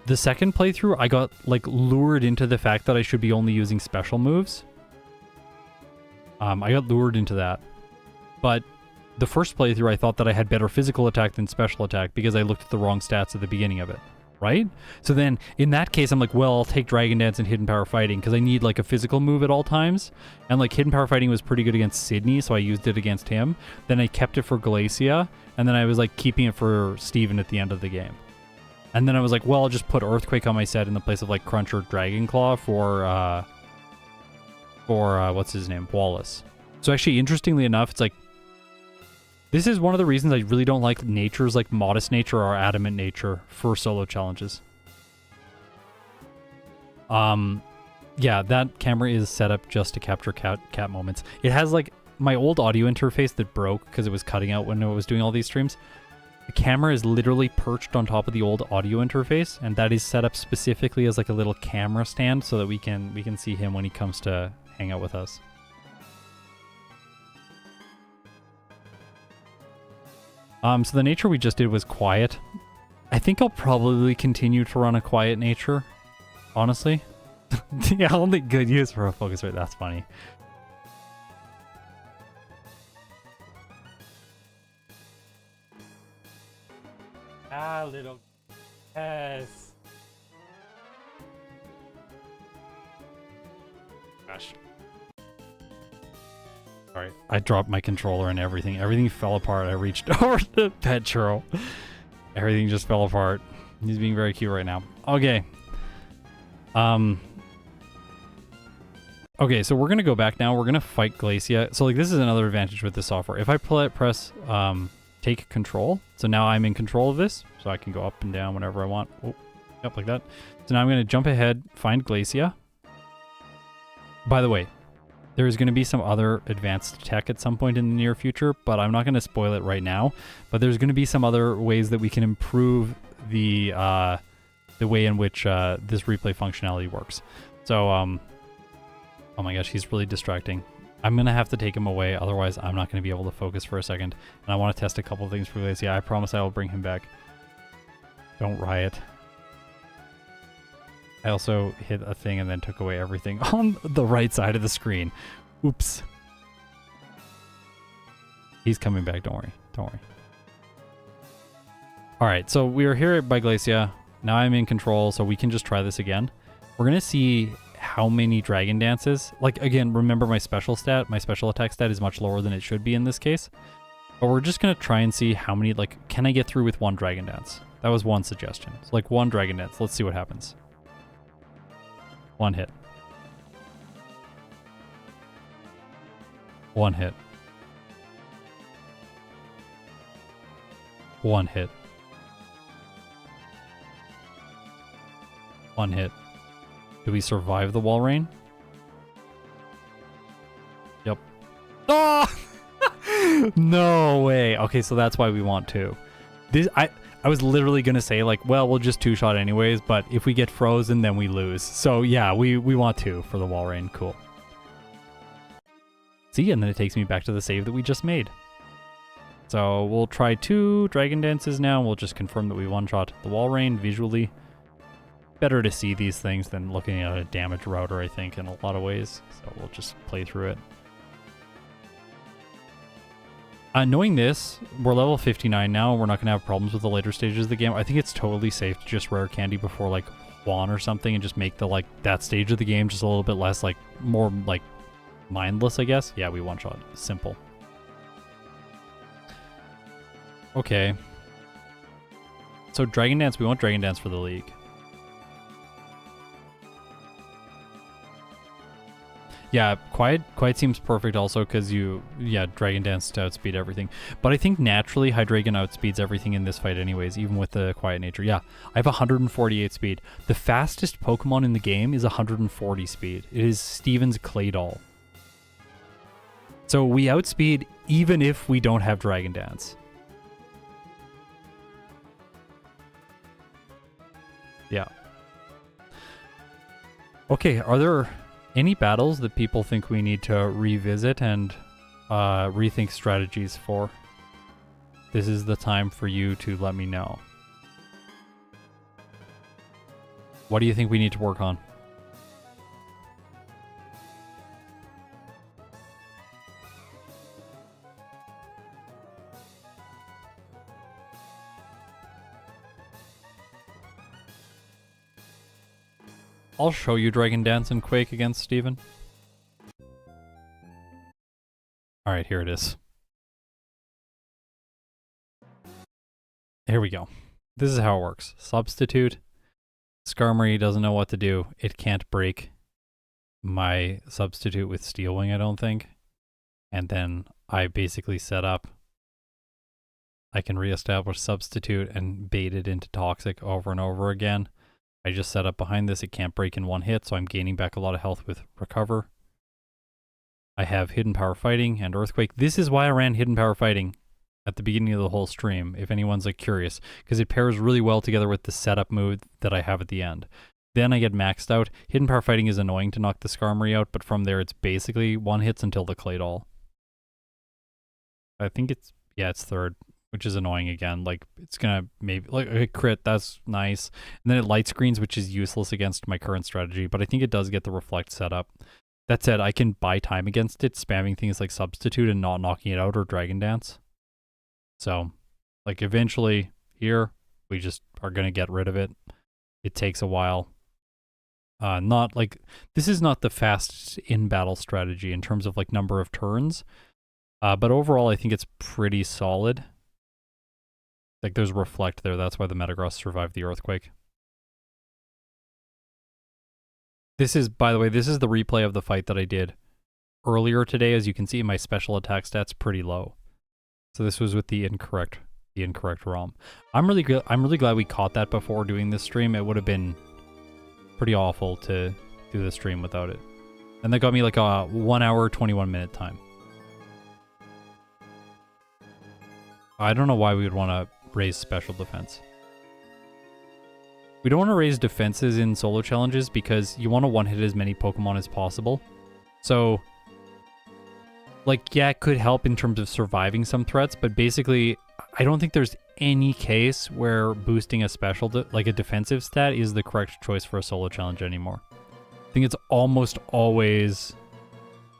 The second playthrough, I got like lured into the fact that I should be only using special moves. I got lured into that. But the first playthrough, I thought that I had better physical attack than special attack because I looked at the wrong stats at the beginning of it. Right? So then in that case, I'm like, well, I'll take Dragon Dance and Hidden Power Fighting because I need like a physical move at all times. And like Hidden Power Fighting was pretty good against Sydney, so I used it against him. Then I kept it for Glacia, and then I was like keeping it for Steven at the end of the game. And then I was like, well, I'll just put Earthquake on my set in the place of like Crunch or Dragon Claw for what's his name? Wallace. So actually, interestingly enough, it's like, this is one of the reasons I really don't like natures like Modest Nature or Adamant Nature for solo challenges. Yeah, that camera is set up just to capture cat moments. It has like my old audio interface that broke because it was cutting out when I was doing all these streams. The camera is literally perched on top of the old audio interface, and that is set up specifically as like a little camera stand so that we can see him when he comes to hang out with us. So the nature we just did was quiet. I think I'll probably continue to run a quiet nature, honestly. Yeah, only good use for a focus rate. That's funny. Ah, little... Yes. Gosh. Sorry, I dropped my controller and everything. Everything fell apart. I reached over the pet churro. Everything just fell apart. He's being very cute right now. Okay. Okay, so we're going to go back now. We're going to fight Glacia. So, like, this is another advantage with this software. If I press take control, so now I'm in control of this, so I can go up and down whenever I want. Oh, yep, like that. So now I'm going to jump ahead, find Glacia. By the way, there is going to be some other advanced tech at some point in the near future, but I'm not going to spoil it right now. But there's going to be some other ways that we can improve the way in which this replay functionality works. So, oh my gosh, he's really distracting. I'm going to have to take him away, otherwise I'm not going to be able to focus for a second. And I want to test a couple of things for Glacia. I promise I will bring him back. Don't riot. I also hit a thing and then took away everything on the right side of the screen. Oops. He's coming back, don't worry. Don't worry. Alright, so we are here by Glacia. Now I'm in control, so we can just try this again. We're going to see how many Dragon Dances. Like, again, remember my special stat. My special attack stat is much lower than it should be in this case. But we're just going to try and see how many, like, can I get through with one Dragon Dance? That was one suggestion. So, like, one Dragon Dance. Let's see what happens. One hit. One hit. One hit. One hit. Do we survive the wall rain? Yep. Oh! No way. Okay, so that's why we want two. I was literally going to say, like, well, we'll just two-shot anyways, but if we get frozen, then we lose. So, yeah, we want two for the wall rain. Cool. See, and then it takes me back to the save that we just made. So, we'll try two Dragon Dances now. We'll just confirm that we one-shot the wall rain visually. Better to see these things than looking at a damage router, I think, in a lot of ways. So, we'll just play through it. Knowing this, we're level 59 now, and we're not going to have problems with the later stages of the game. I think it's totally safe to just rare candy before, like, Juan or something, and just make the, like, that stage of the game just a little bit less, like, more, like, mindless, I guess. Yeah, we one-shot. Simple. Okay. So, Dragon Dance, we want Dragon Dance for the League. Yeah, Quiet seems perfect also because Dragon Dance to outspeed everything. But I think naturally Hydreigon outspeeds everything in this fight anyways, even with the Quiet nature. Yeah, I have 148 speed. The fastest Pokemon in the game is 140 speed. It is Steven's Claydol. So we outspeed even if we don't have Dragon Dance. Yeah. Okay, are there any battles that people think we need to revisit and rethink strategies for? This is the time for you to let me know. What do you think we need to work on? I'll show you Dragon Dance and Quake against Steven. Alright, here it is. Here we go. This is how it works. Substitute. Skarmory doesn't know what to do. It can't break my substitute with Steel Wing, I don't think. And then I basically set up. I can reestablish substitute and bait it into Toxic over and over again. I just set up behind this. It can't break in one hit, so I'm gaining back a lot of health with Recover. I have Hidden Power Fighting and Earthquake. This is why I ran Hidden Power Fighting at the beginning of the whole stream, if anyone's like curious, because it pairs really well together with the setup move that I have at the end. Then I get maxed out. Hidden Power Fighting is annoying to knock the Skarmory out, but from there it's basically one hits until the Claydol. I think it's third, which is annoying again. Like, it's gonna maybe, like, a crit, that's nice. And then it light screens, which is useless against my current strategy, but I think it does get the Reflect set up. That said, I can buy time against it, spamming things like Substitute and not knocking it out, or Dragon Dance. So, like, eventually, here, we just are gonna get rid of it. It takes a while. Not, like, this is not the fastest in-battle strategy in terms of, like, number of turns, but overall, I think it's pretty solid. Like, there's Reflect there. That's why the Metagross survived the Earthquake. This is, by the way, this is the replay of the fight that I did earlier today. As you can see, my special attack stats pretty low. So this was with the incorrect ROM. I'm really glad we caught that before doing this stream. It would have been pretty awful to do the stream without it. And that got me like a 1 hour, 21 minute time. I don't know why we would want to raise special defense. We don't want to raise defenses in solo challenges because you want to one-hit as many Pokemon as possible. So, like, yeah, it could help in terms of surviving some threats, but basically, I don't think there's any case where boosting a special, like a defensive stat, is the correct choice for a solo challenge anymore. I think it's almost always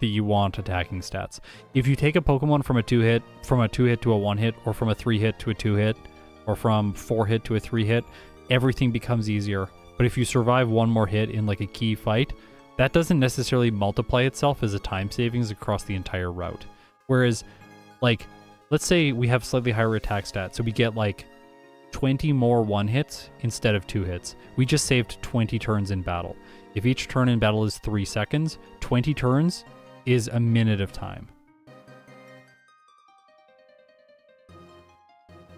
that you want attacking stats. If you take a Pokemon from a 2-hit to a 1-hit, or from a 3-hit to a 2-hit, or from 4-hit to a 3-hit, everything becomes easier. But if you survive one more hit in like a key fight, that doesn't necessarily multiply itself as a time savings across the entire route. Whereas, like, let's say we have slightly higher attack stats, so we get like 20 more 1-hits instead of 2-hits. We just saved 20 turns in battle. If each turn in battle is 3 seconds, 20 turns is a minute of time.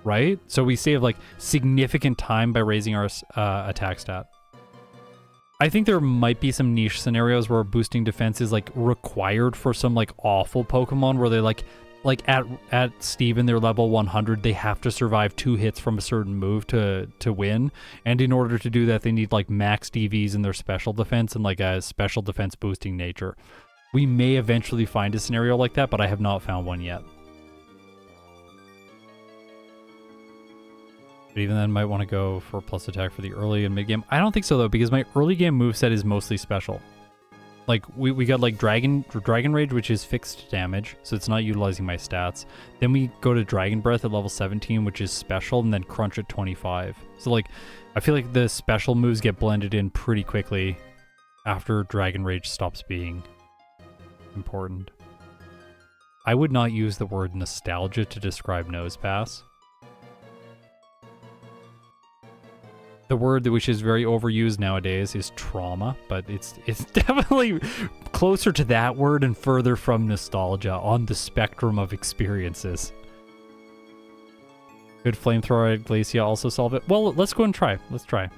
Right? So we save like significant time by raising our attack stat. I think there might be some niche scenarios where boosting defense is like required for some like awful Pokemon where they like at Steven, they're level 100, they have to survive 2 hits from a certain move to win. And in order to do that, they need like max DVs in their special defense and like a special defense boosting nature. We may eventually find a scenario like that, but I have not found one yet. But even then, might want to go for plus attack for the early and mid game. I don't think so though, because my early game moveset is mostly special. Like, we got like Dragon Rage, which is fixed damage, so it's not utilizing my stats. Then we go to Dragon Breath at level 17, which is special, and then Crunch at 25. So like, I feel like the special moves get blended in pretty quickly after Dragon Rage stops being important. I would not use the word nostalgia to describe Nosepass. The word which is very overused nowadays is trauma, but it's definitely closer to that word and further from nostalgia on the spectrum of experiences. Could Flamethrower at Glacia also solve it? Well, let's go and try. Let's try.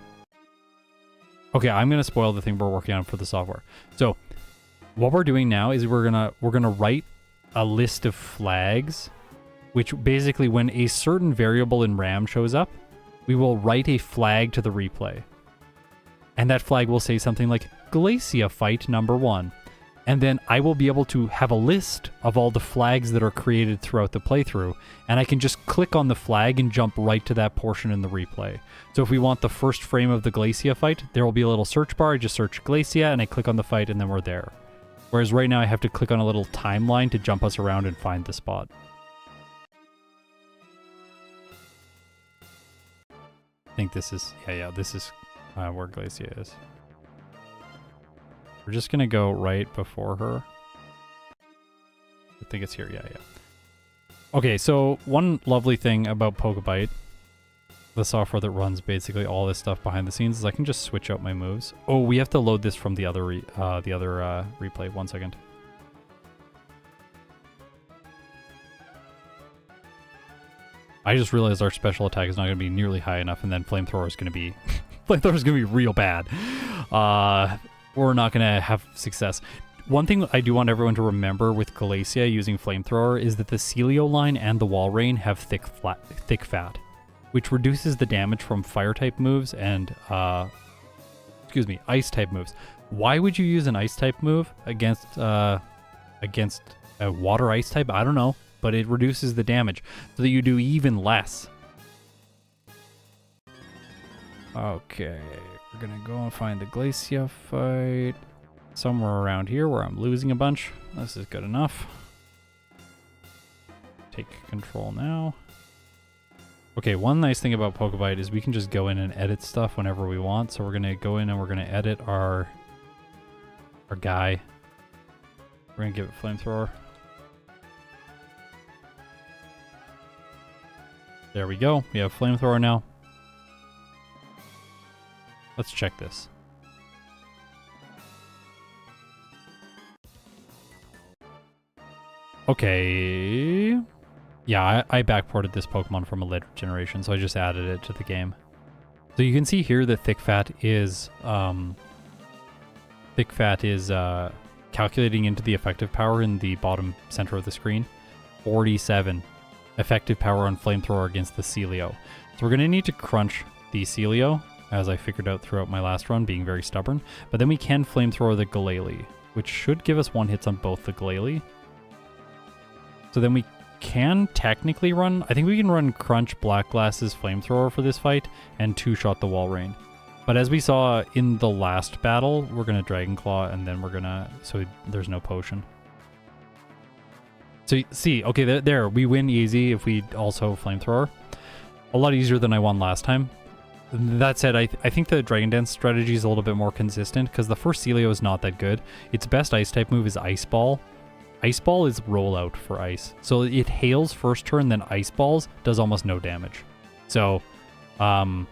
Okay, I'm gonna spoil the thing we're working on for the software. So, what we're doing now is we're gonna write a list of flags, which basically when a certain variable in RAM shows up, we will write a flag to the replay. And that flag will say something like Glacia fight number 1. And then I will be able to have a list of all the flags that are created throughout the playthrough, and I can just click on the flag and jump right to that portion in the replay. So if we want the first frame of the Glacia fight, there will be a little search bar. I just search Glacia and I click on the fight and then we're there. Whereas right now I have to click on a little timeline to jump us around and find the spot. I think this is, yeah, this is where Glacia is. We're just gonna go right before her. I think it's here, yeah. Okay, so one lovely thing about Pokebite, the software that runs basically all this stuff behind the scenes, is I can just switch out my moves. Oh, we have to load this from the other replay. 1 second. I just realized our special attack is not going to be nearly high enough, and then Flamethrower is going to be... Flamethrower is going to be real bad. We're not going to have success. One thing I do want everyone to remember with Glacia using Flamethrower is that the Celio line and the Wall Rain have thick fat, which reduces the damage from Fire-type moves and, Ice-type moves. Why would you use an Ice-type move against a Water-Ice type? I don't know. But it reduces the damage so that you do even less. Okay, we're gonna go and find the Glacia fight somewhere around here where I'm losing a bunch. This is good enough. Take control now. Okay, one nice thing about Pokebite is we can just go in and edit stuff whenever we want. So we're gonna go in and we're gonna edit our guy. We're gonna give it Flamethrower. There we go. We have Flamethrower now. Let's check this. Okay. Yeah, I backported this Pokemon from a later generation, so I just added it to the game. So you can see here that Thick Fat is calculating into the effective power in the bottom center of the screen. 47. Effective power on Flamethrower against the Celio. So we're going to need to crunch the Celio, as I figured out throughout my last run, being very stubborn. But then we can Flamethrower the Glalie, which should give us 1 hits on both the Glalie. So then we can technically run... I think we can run Crunch, Black Glasses, Flamethrower for this fight, and 2-shot the Wall Rain. But as we saw in the last battle, we're going to Dragon Claw, and then we're going to... So there's no potion. So, see, okay, there, we win easy if we also Flamethrower. A lot easier than I won last time. That said, I think the Dragon Dance strategy is a little bit more consistent, because the first Celio is not that good. Its best Ice-type move is Ice Ball. Ice Ball is rollout for Ice. So it hails first turn, then Ice Balls does almost no damage. So, yeah.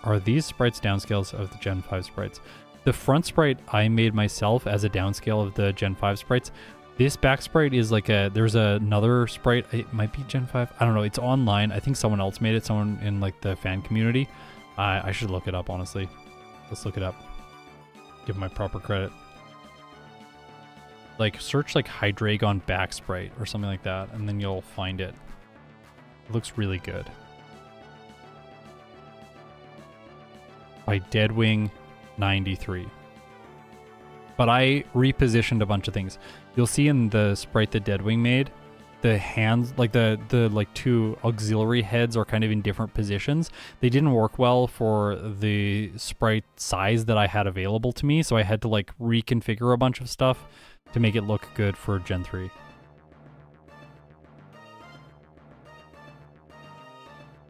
Are these sprites downscales of the Gen 5 sprites? The front sprite I made myself as a downscale of the Gen 5 sprites. This back sprite is like there's another sprite, it might be Gen 5, I don't know, it's online. I think someone else made it, someone in like the fan community. I should look it up, honestly. Let's look it up. Give my proper credit. Like, search like Hydreigon back sprite or something like that, and then you'll find it. It looks really good. By Deadwing 93. But I repositioned a bunch of things. You'll see in the sprite that Deadwing made the hands, like the like two auxiliary heads are kind of in different positions. They didn't work well for the sprite size that I had available to me, so I had to like reconfigure a bunch of stuff to make it look good for Gen 3.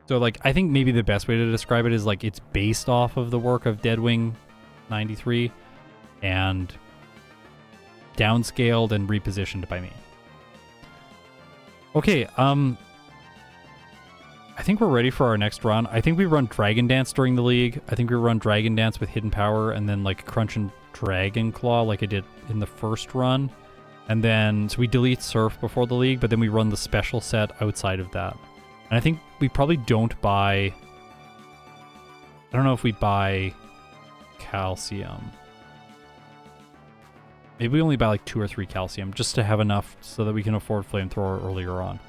So like, I think maybe the best way to describe it is like it's based off of the work of Deadwing 93 and downscaled and repositioned by me. Okay, I think we're ready for our next run. I think we run Dragon Dance during the league. I think we run Dragon Dance with Hidden Power and then like Crunch and Dragon Claw like I did in the first run. And then, so we delete Surf before the league, but then we run the special set outside of that. And I think we probably don't buy... I don't know if we buy Calcium. Maybe we only buy like 2 or 3 Calcium, just to have enough so that we can afford Flamethrower earlier on.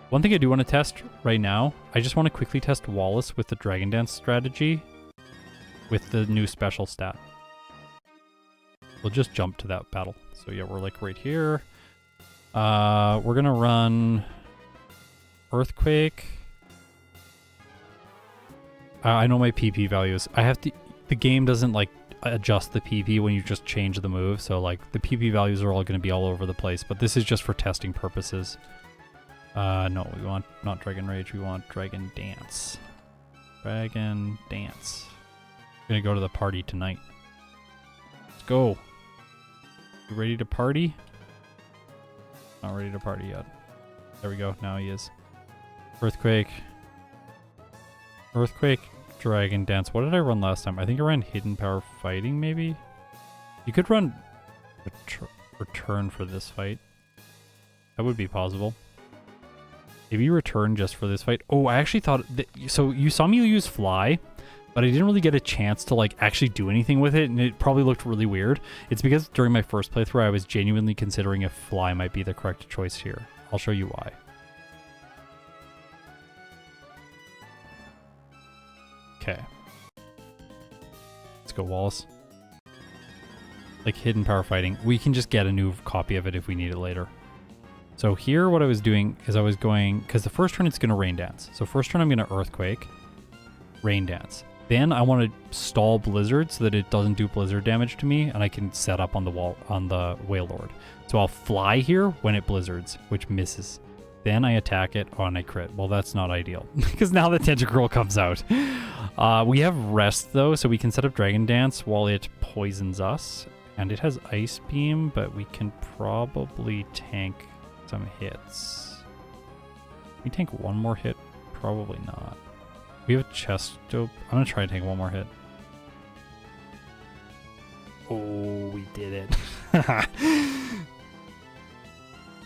One thing I do want to test right now, I just want to quickly test Wallace with the Dragon Dance strategy with the new special stat. We'll just jump to that battle. So yeah, we're like right here. We're going to run Earthquake. I know my PP values. I have to... The game doesn't like adjust the PP when you just change the move, so like the PP values are all going to be all over the place, but this is just for testing purposes. No, we want not Dragon Rage, we want Dragon Dance. Dragon Dance. We're gonna go to the party tonight. Let's go. You ready to party? Not ready to party yet. There we go, now he is. Earthquake. Earthquake. Dragon Dance. What did I run last time? I think I ran Hidden Power Fighting, maybe? You could run Return for this fight. That would be possible. Maybe Return just for this fight. Oh, I actually thought... So you saw me use Fly, but I didn't really get a chance to like actually do anything with it, and it probably looked really weird. It's because during my first playthrough, I was genuinely considering if Fly might be the correct choice here. I'll show you why. Okay. Let's go, Wallace. Like Hidden Power Fighting. We can just get a new copy of it if we need it later. So here what I was doing is I was going... Because the first turn it's going to Rain Dance. So first turn I'm going to Earthquake. Rain Dance. Then I want to stall Blizzard so that it doesn't do Blizzard damage to me. And I can set up on the wall on the Wailord. So I'll Fly here when it Blizzards, which misses. Then I attack it and I crit. Well, that's not ideal. Because now the Tentacruel comes out. We have Rest, though, so we can set up Dragon Dance while it poisons us. And it has Ice Beam, but we can probably tank some hits. Can we tank one more hit? Probably not. We have a Chest Dope. I'm going to try and tank one more hit. Oh, we did it.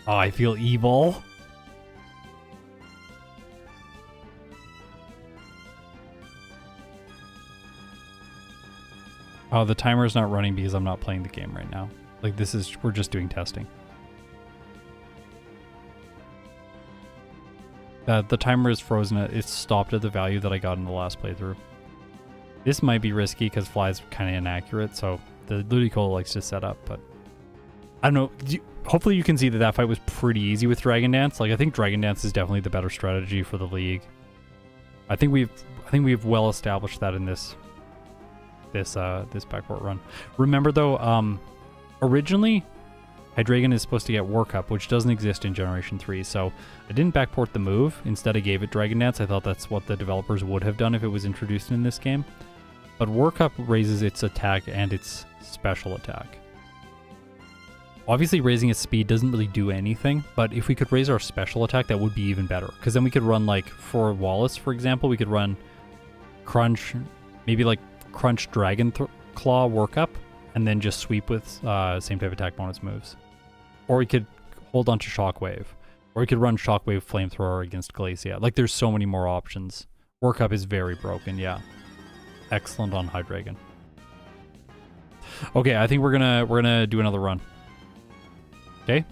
Oh, I feel evil. Oh, the timer is not running because I'm not playing the game right now. Like this is, we're just doing testing. The timer is frozen. It's stopped at the value that I got in the last playthrough. This might be risky because Fly's kind of inaccurate, so the Ludicolo likes to set up, but I don't know. Hopefully you can see that that fight was pretty easy with Dragon Dance. Like I think Dragon Dance is definitely the better strategy for the league. I think we've well established that in this Backport run. Remember though, originally Hydreigon is supposed to get Workup, which doesn't exist in Generation 3, so I didn't backport the move. Instead I gave it Dragon Dance. I thought that's what the developers would have done if it was introduced in this game. But Workup raises its attack and its special attack. Obviously raising its speed doesn't really do anything, but if we could raise our special attack, that would be even better. Because then we could run, like, for Wallace, for example, we could run Crunch, maybe like Crunch Dragon Claw Workup, and then just sweep with same type attack bonus moves. Or we could hold on to Shockwave. Or we could run Shockwave Flamethrower against Glacia. Like, there's so many more options. Workup is very broken, yeah. Excellent on Hydreigon. Okay, I think we're gonna do another run. Okay.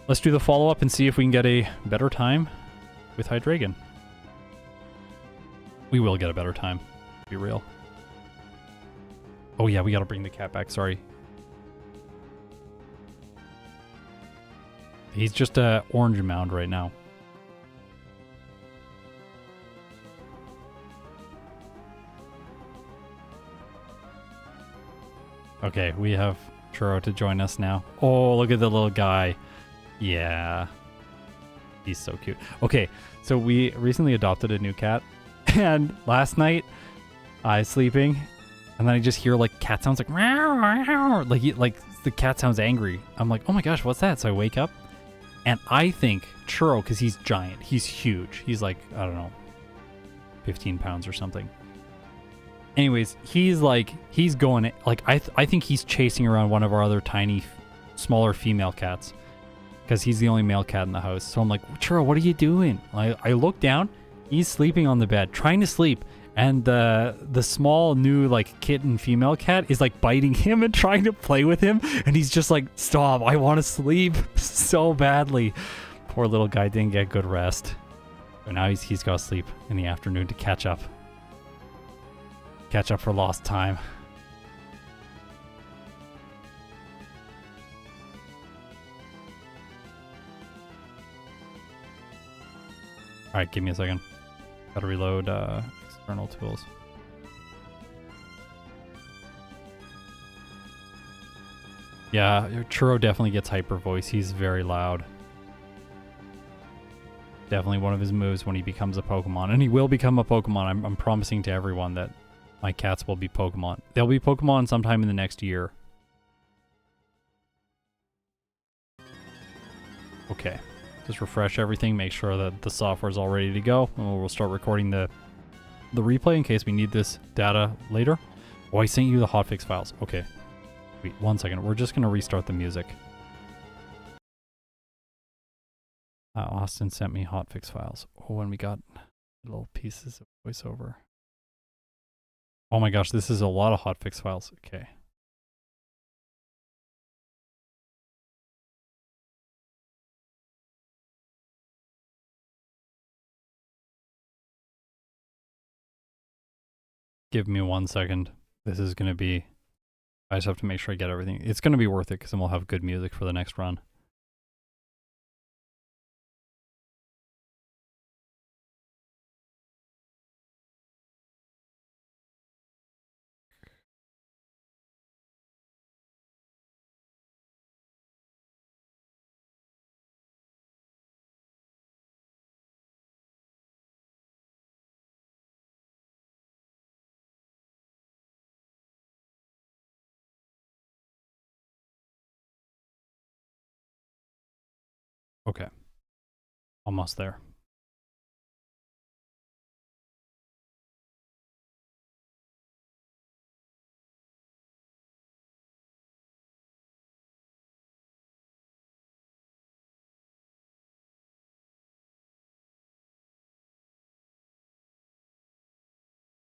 Let's do the follow-up and see if we can get a better time with Hydreigon. We will get a better time, to be real. Oh yeah, we gotta bring the cat back, sorry. He's just a orange mound right now. Okay, we have Churro to join us now. Oh, look at the little guy. Yeah. He's so cute. Okay, so we recently adopted a new cat. And last night, I was sleeping. And then I just hear like cat sounds like meow, meow. Like the cat sounds angry. I'm like, oh my gosh, what's that? So I wake up. And I think Churro, because he's giant. He's huge. He's like, I don't know, 15 pounds or something. Anyways, he's going, like, I think he's chasing around one of our other tiny, smaller female cats. Because he's the only male cat in the house. So I'm like, Churro, what are you doing? I look down, he's sleeping on the bed, trying to sleep. And the small new, like, kitten female cat is, like, biting him and trying to play with him. And he's just like, stop, I want to sleep so badly. Poor little guy didn't get good rest. But now he's got to sleep in the afternoon to catch up. Catch up for lost time. Alright, give me a second. Gotta reload external tools. Yeah, Churro definitely gets hyper voice. He's very loud. Definitely one of his moves when he becomes a Pokemon. And he will become a Pokemon. I'm promising to everyone that my cats will be Pokemon. They'll be Pokemon sometime in the next year. Okay. Just refresh everything, make sure that the software is all ready to go, and we'll start recording the replay in case we need this data later. Oh, I sent you the hotfix files. Okay. Wait, 1 second. We're just going to restart the music. Austin sent me hotfix files. Oh, and we got little pieces of voiceover. Oh my gosh, this is a lot of hotfix files. Okay. Give me 1 second. This is going to be... I just have to make sure I get everything. It's going to be worth it because then we'll have good music for the next run. Okay. Almost there.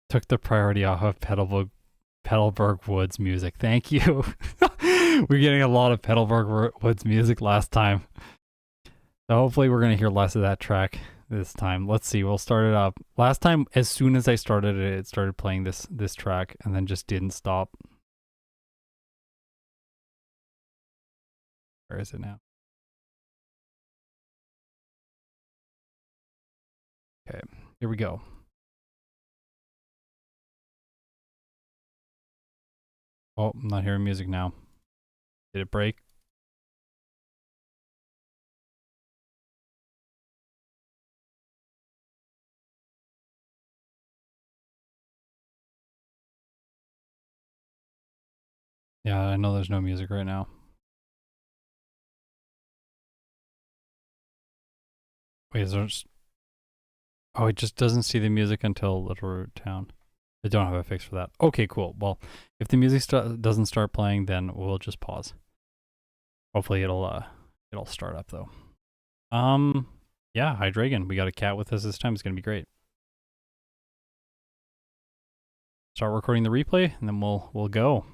Took the priority off of Petalburg Woods music. Thank you. We're getting a lot of Petalburg Woods music last time. So hopefully we're going to hear less of that track this time. Let's see. We'll start it up. Last time, as soon as I started it, it started playing this track and then just didn't stop. Where is it now? Okay, here we go. Oh, I'm not hearing music now. Did it break? Yeah, I know there's no music right now. Wait, is there just... Oh, it just doesn't see the music until Little Root Town. I don't have a fix for that. Okay, cool. Well, if the music doesn't start playing, then we'll just pause. Hopefully it'll start up though. Yeah, Hydreigon. We got a cat with us this time. It's gonna be great. Start recording the replay, and then we'll go.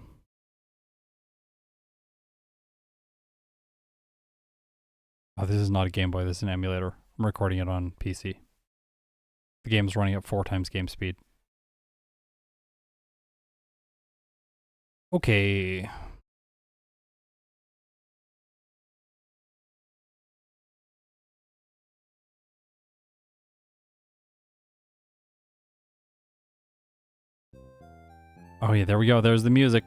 Oh, this is not a Game Boy. This is an emulator. I'm recording it on PC. The game's running at 4 times game speed. Okay. Oh yeah, there we go. There's the music.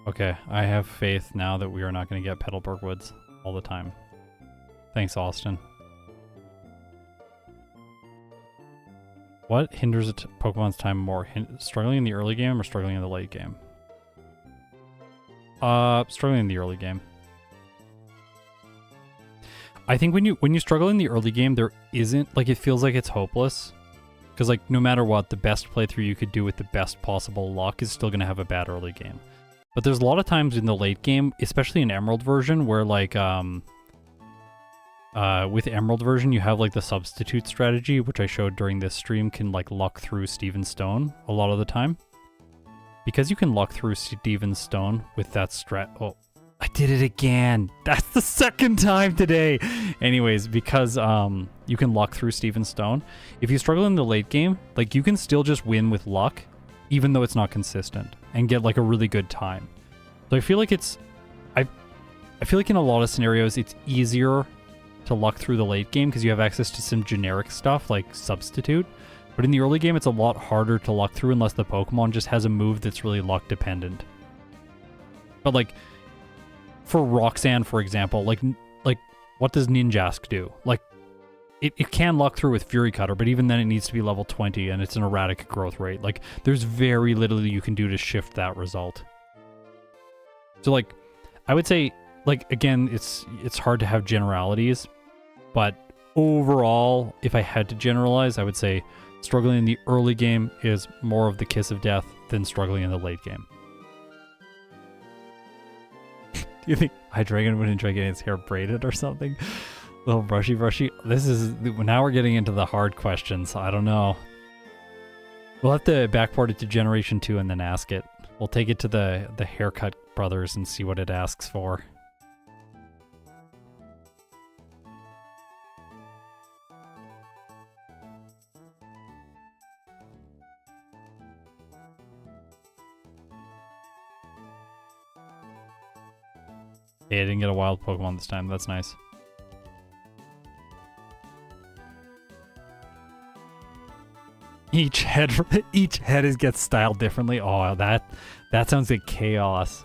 Okay, I have faith now that we are not going to get Petalburg Woods all the time. Thanks, Austin. What hinders a Pokemon's time more? Struggling in the early game or struggling in the late game? Struggling in the early game. I think when you struggle in the early game, there isn't, like, it feels like it's hopeless. Because, like, no matter what, the best playthrough you could do with the best possible luck is still going to have a bad early game. But there's a lot of times in the late game, especially in Emerald version, where, like, with Emerald version, you have, like, the substitute strategy, which I showed during this stream, can, like, luck through Steven Stone a lot of the time. Because you can luck through Steven Stone with that oh, I did it again. That's the second time today. Anyways, because you can luck through Steven Stone, if you struggle in the late game, like, you can still just win with luck, even though it's not consistent, and get, like, a really good time. So I feel like I feel like in a lot of scenarios, it's easier to luck through the late game because you have access to some generic stuff like substitute. But in the early game, it's a lot harder to luck through unless the Pokemon just has a move that's really luck dependent. But, like, for Roxanne, for example, like what does Ninjask do? Like, it can luck through with Fury Cutter, but even then it needs to be level 20 and it's an erratic growth rate. Like, there's very little you can do to shift that result. So, like, I would say, like, again, it's hard to have generalities, but overall, if I had to generalize, I would say struggling in the early game is more of the kiss of death than struggling in the late game. Do you think Hydreigon would enjoy getting its hair braided or something? A little brushy. This is, now we're getting into the hard questions. I don't know. We'll have to backport it to Generation 2 and then ask it. We'll take it to the Haircut Brothers and see what it asks for. Hey, I didn't get a wild Pokemon this time. That's nice. Each head gets styled differently. Oh, that sounds like chaos.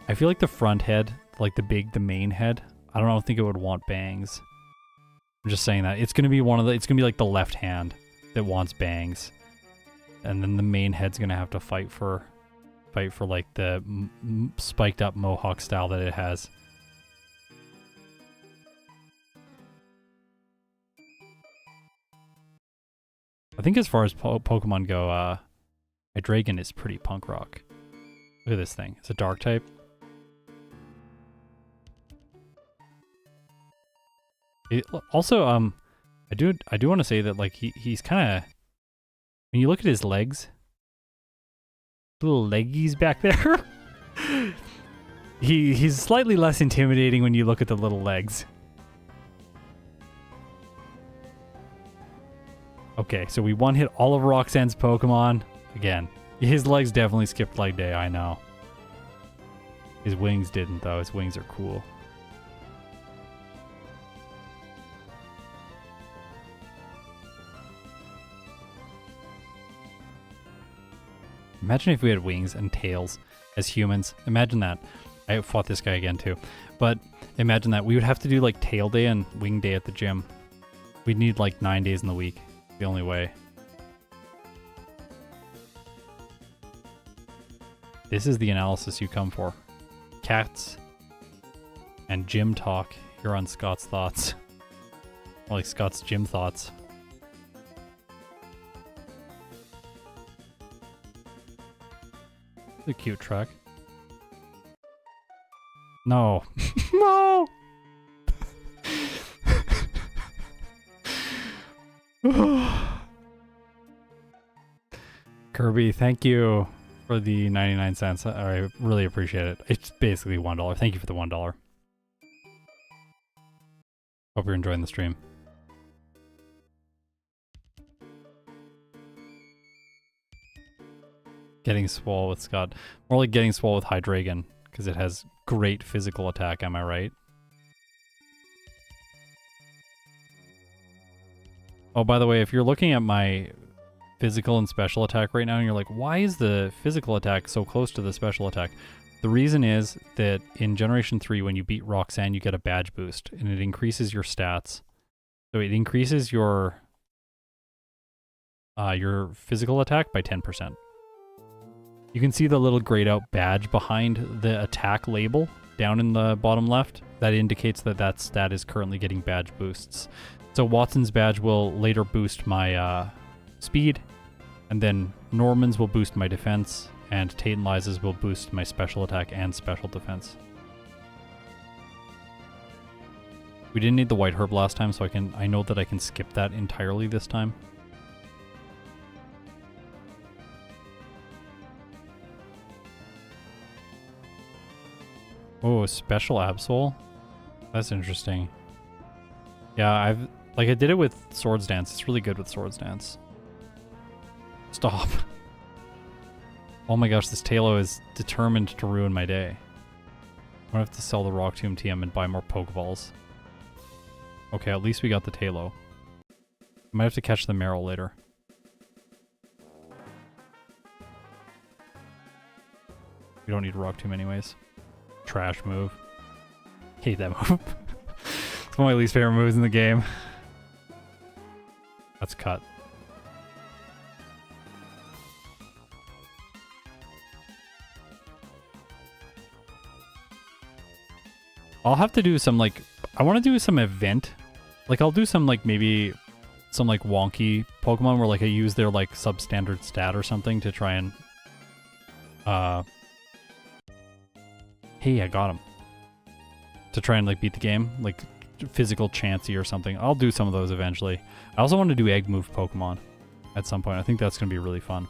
I feel like the front head, like the main head, I don't think it would want bangs. I'm just saying that. It's gonna be it's gonna be like the left hand that wants bangs. And then the main head's gonna have to fight for like the spiked up mohawk style that it has. I think as far as Pokemon go, Hydreigon is pretty punk rock. Look at this thing. It's a dark type. Also, I do want to say that, like, he's kind of, when you look at his legs, little leggies back there, he's slightly less intimidating when you look at the little legs. Okay, so we one-hit all of Roxanne's Pokemon. Again, his legs definitely skipped leg day, I know. His wings didn't, though. His wings are cool. Imagine if we had wings and tails as humans. Imagine that. I fought this guy again, too. But imagine that. We would have to do, like, tail day and wing day at the gym. We'd need, like, 9 days in the week. The only way. This is the analysis you come for. Cats and gym talk here on Scott's Thoughts. Or like Scott's Gym Thoughts. It's a cute truck. No. No! Kirby, thank you for the 99 cents. I really appreciate it. It's basically $1. Thank you for the $1. Hope you're enjoying the stream. Getting swole with Scott. More like getting swole with Hydreigon, because it has great physical attack, am I right? Oh, by the way, if you're looking at my physical and special attack right now, and you're like, why is the physical attack so close to the special attack? The reason is that in Generation 3, when you beat Roxanne, you get a badge boost, and it increases your stats. So it increases your physical attack by 10%. You can see the little grayed out badge behind the attack label down in the bottom left. That indicates that that stat is currently getting badge boosts. So Watson's badge will later boost my speed, and then Norman's will boost my defense, and Tate and Liza's will boost my special attack and special defense. We didn't need the white herb last time, so I know that I can skip that entirely this time. Oh, special Absol? That's interesting. Yeah, I did it with Swords Dance. It's really good with Swords Dance. Stop. Oh my gosh, this Talo is determined to ruin my day. I'm gonna have to sell the Rock Tomb TM and buy more Pokeballs. Okay, at least we got the Talo. I might have to catch the Meryl later. We don't need a Rock Tomb anyways. Trash move. Hate that move. It's one of my least favorite moves in the game. That's cut. I'll have to do some, like, I want to do some event. Like, I'll do some, like, maybe some, like, wonky Pokemon where, like, I use their, like, substandard stat or something to try and, hey, I got him. To try and, like, beat the game. Like, physical Chansey or something. I'll do some of those eventually. I also want to do Egg Move Pokemon at some point. I think that's going to be really fun.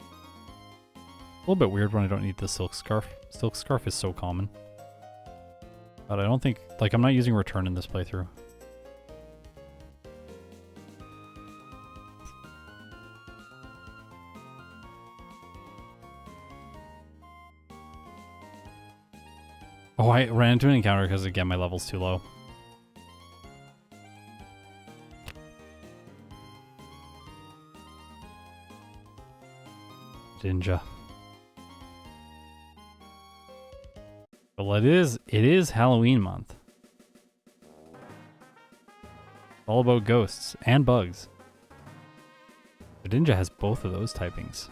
A little bit weird when I don't need the Silk Scarf. Silk Scarf is so common. But I don't think... Like, I'm not using Return in this playthrough. Oh, I ran into an encounter because, again, my level's too low. Ninja. Well, it is Halloween month. All about ghosts and bugs. The Ninja has both of those typings.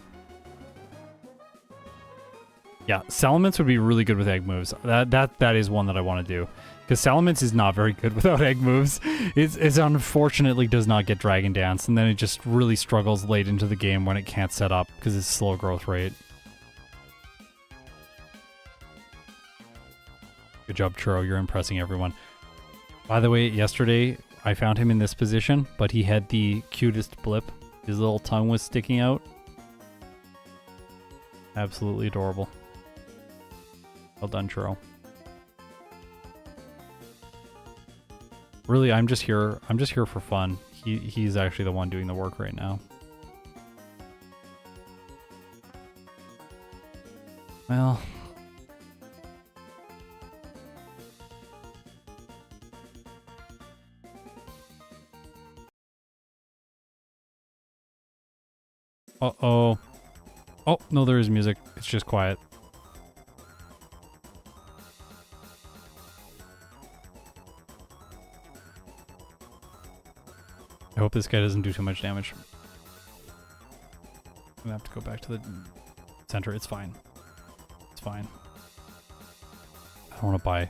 Yeah, Salamence would be really good with egg moves. That is one that I want to do. Because Salamence is not very good without egg moves. It unfortunately does not get Dragon Dance, and then it just really struggles late into the game when it can't set up because it's slow growth rate. Good job, Churro. You're impressing everyone. By the way, yesterday I found him in this position, but he had the cutest blip. His little tongue was sticking out. Absolutely adorable. Well done, Churro. Really, I'm just here for fun. He's actually the one doing the work right now. Well, uh-oh. Oh, no, there is music. It's just quiet. I hope this guy doesn't do too much damage. I'm gonna have to go back to the center. It's fine. It's fine. I don't want to buy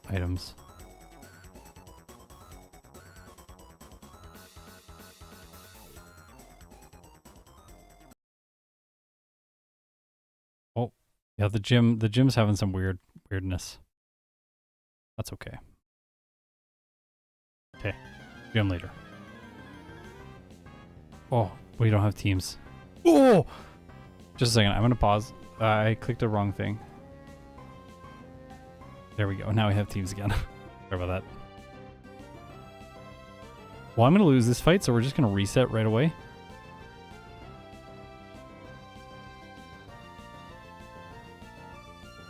items. Oh, yeah, the gym's having some weirdness. That's okay. Okay, gym later. Oh, we don't have teams. Oh! Just a second, I'm gonna pause. I clicked the wrong thing. There we go, now we have teams again. Sorry about that. Well, I'm gonna lose this fight, so we're just gonna reset right away.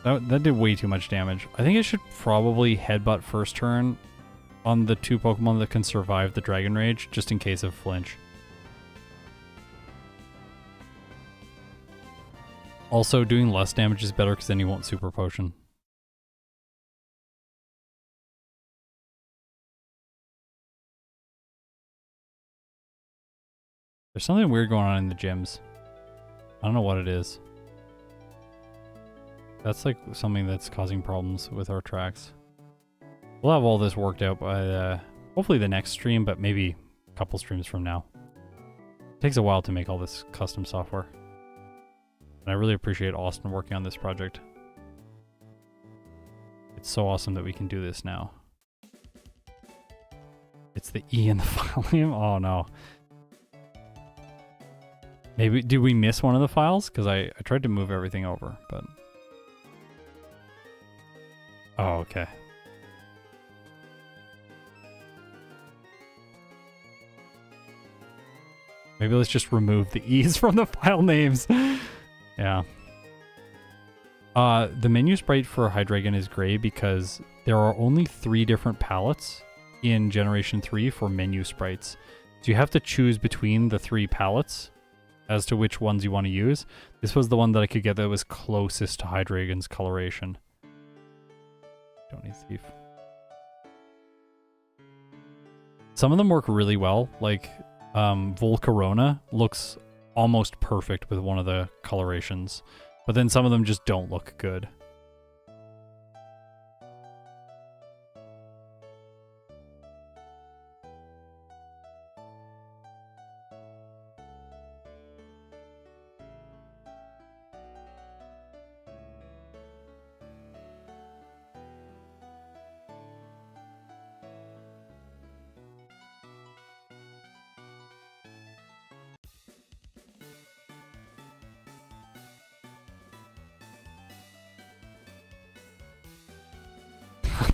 That did way too much damage. I think I should probably headbutt first turn on the two Pokemon that can survive the Dragon Rage, just in case of flinch. Also, doing less damage is better because then you won't super potion. There's something weird going on in the gyms. I don't know what it is. That's like something that's causing problems with our tracks. We'll have all this worked out by hopefully the next stream, but maybe a couple streams from now. It takes a while to make all this custom software. And I really appreciate Austin working on this project. It's so awesome that we can do this now. It's the E in the file name? Oh no. Maybe, did we miss one of the files? Because I tried to move everything over, but... Oh, okay. Maybe let's just remove the E's from the file names. Yeah. The menu sprite for Hydreigon is gray because there are only 3 different palettes in Generation 3 for menu sprites. So you have to choose between the 3 palettes as to which ones you want to use. This was the one that I could get that was closest to Hydreigon's coloration. Don't need Thief. Some of them work really well, like Volcarona looks almost perfect with one of the colorations, but then some of them just don't look good.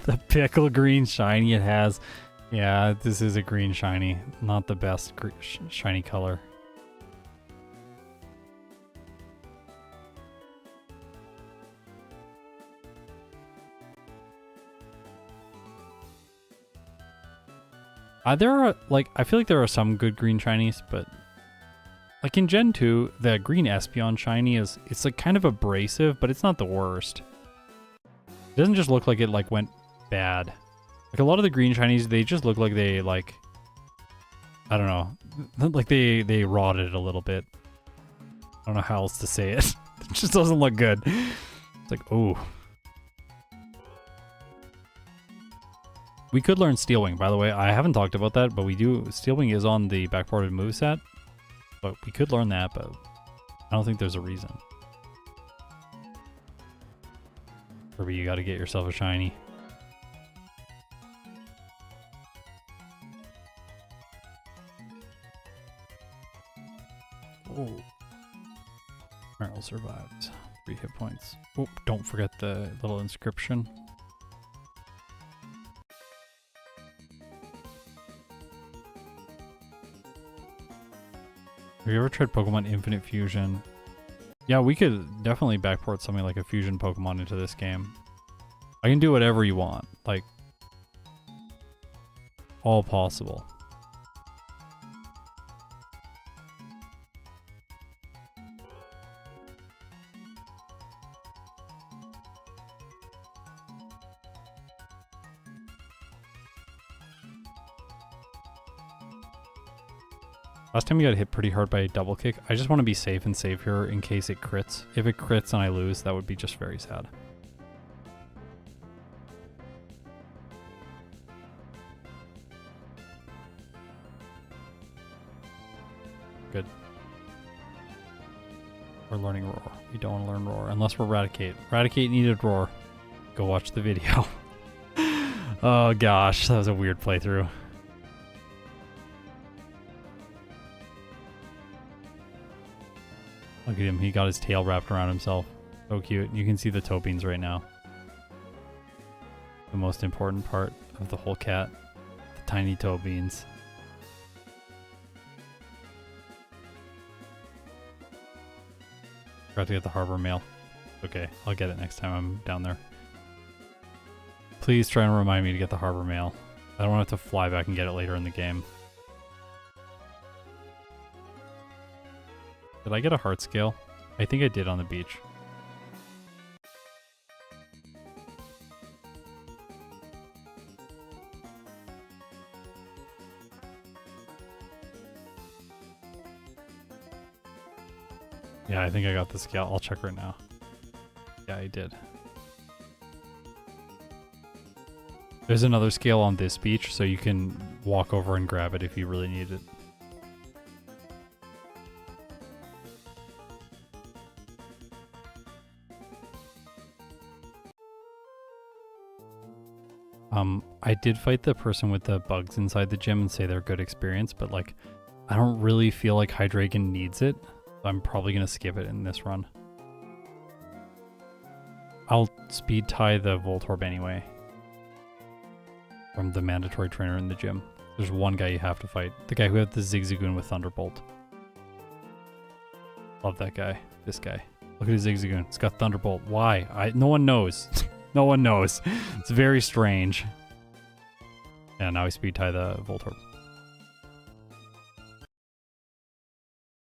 The pickle green shiny it has. Yeah, this is a green shiny. Not the best shiny color. There are, like, I feel like there are some good green shinies, but like in Gen 2, the green Espeon shiny is, it's like kind of abrasive, but it's not the worst. It doesn't just look like it like went bad. Like a lot of the green shinies, they just look like they like, I don't know, like they rotted a little bit. I don't know how else to say it. It just doesn't look good. It's like, oh. We could learn Steel Wing, by the way. I haven't talked about that, but we do. Steel Wing is on the backported moveset, but we could learn that, but I don't think there's a reason. Kirby, you gotta get yourself a shiny. Oh. Meryl survived. 3 hit points. Oh, don't forget the little inscription. Have you ever tried Pokemon Infinite Fusion? Yeah, we could definitely backport something like a fusion Pokemon into this game. I can do whatever you want. Like, all possible. Last time you got hit pretty hard by a double kick. I just want to be safe and save here in case it crits. If it crits and I lose, that would be just very sad. Good. We're learning Roar. We don't want to learn Roar unless we're Raticate. Raticate needed Roar. Go watch the video. Oh gosh, that was a weird playthrough. Look at him, he got his tail wrapped around himself. So cute. You can see the toe beans right now. The most important part of the whole cat. The tiny toe beans. Forgot to get the harbor mail. Okay, I'll get it next time I'm down there. Please try and remind me to get the harbor mail. I don't have to fly back and get it later in the game. Did I get a heart scale? I think I did on the beach. Yeah, I think I got the scale. I'll check right now. Yeah, I did. There's another scale on this beach, so you can walk over and grab it if you really need it. I did fight the person with the bugs inside the gym and say they're good experience, but like, I don't really feel like Hydreigon needs it. So I'm probably gonna skip it in this run. I'll speed tie the Voltorb anyway. From the mandatory trainer in the gym. There's one guy you have to fight. The guy who had the Zigzagoon with Thunderbolt. Love that guy. This guy. Look at his Zigzagoon. It's got Thunderbolt. Why? No one knows. No one knows. It's very strange. Yeah, now we speed tie the Voltorb.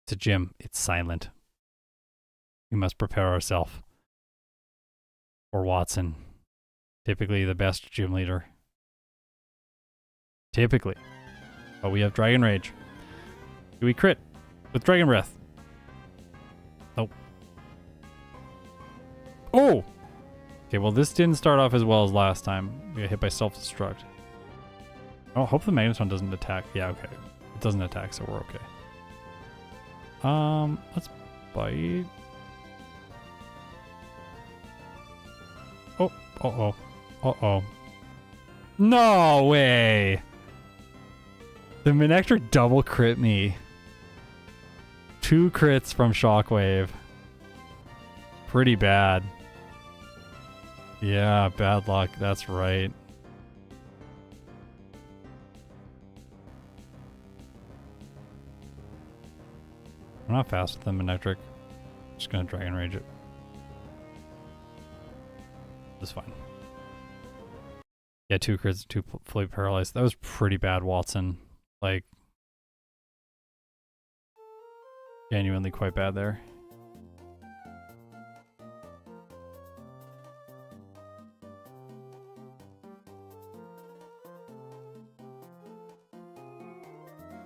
It's a gym. It's silent. We must prepare ourselves. For Watson. Typically the best gym leader. Typically. But we have Dragon Rage. Do we crit with Dragon Breath? Nope. Oh! Okay, well this didn't start off as well as last time. We got hit by self-destruct. Oh, hope the Magneton doesn't attack. Yeah, okay. It doesn't attack, so we're okay. Let's bite. Oh, uh-oh. Uh-oh. No way! The Manectric double crit me. 2 crits from Shockwave. Pretty bad. Yeah, bad luck. That's right. I'm not fast with the Manectric. Just gonna Dragon Rage it. That's fine. Yeah, 2 crits, 2 fully paralyzed. That was pretty bad, Watson. Like, genuinely quite bad there.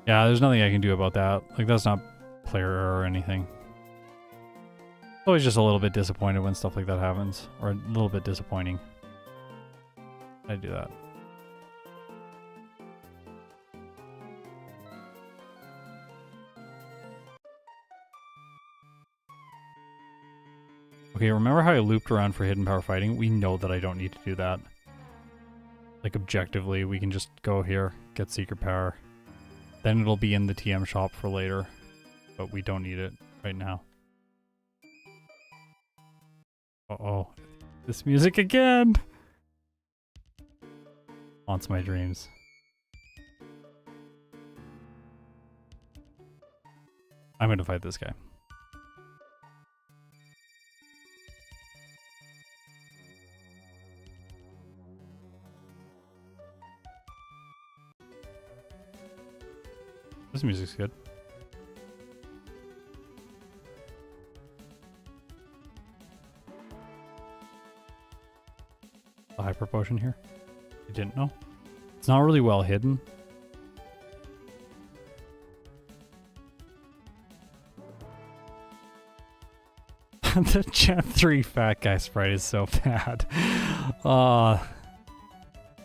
Yeah, there's nothing I can do about that. Like, that's not player error or anything. Always just a little bit disappointed when stuff like that happens. Or a little bit disappointing. I do that. Okay, remember how I looped around for hidden power fighting? We know that I don't need to do that. Like, objectively, we can just go here, get secret power. Then it'll be in the TM shop for later. But we don't need it right now. Uh-oh. This music again! Haunts my dreams. I'm gonna fight this guy. This music's good. A hyper potion here. You didn't know? It's not really well hidden. The Gen 3 fat guy sprite is so bad.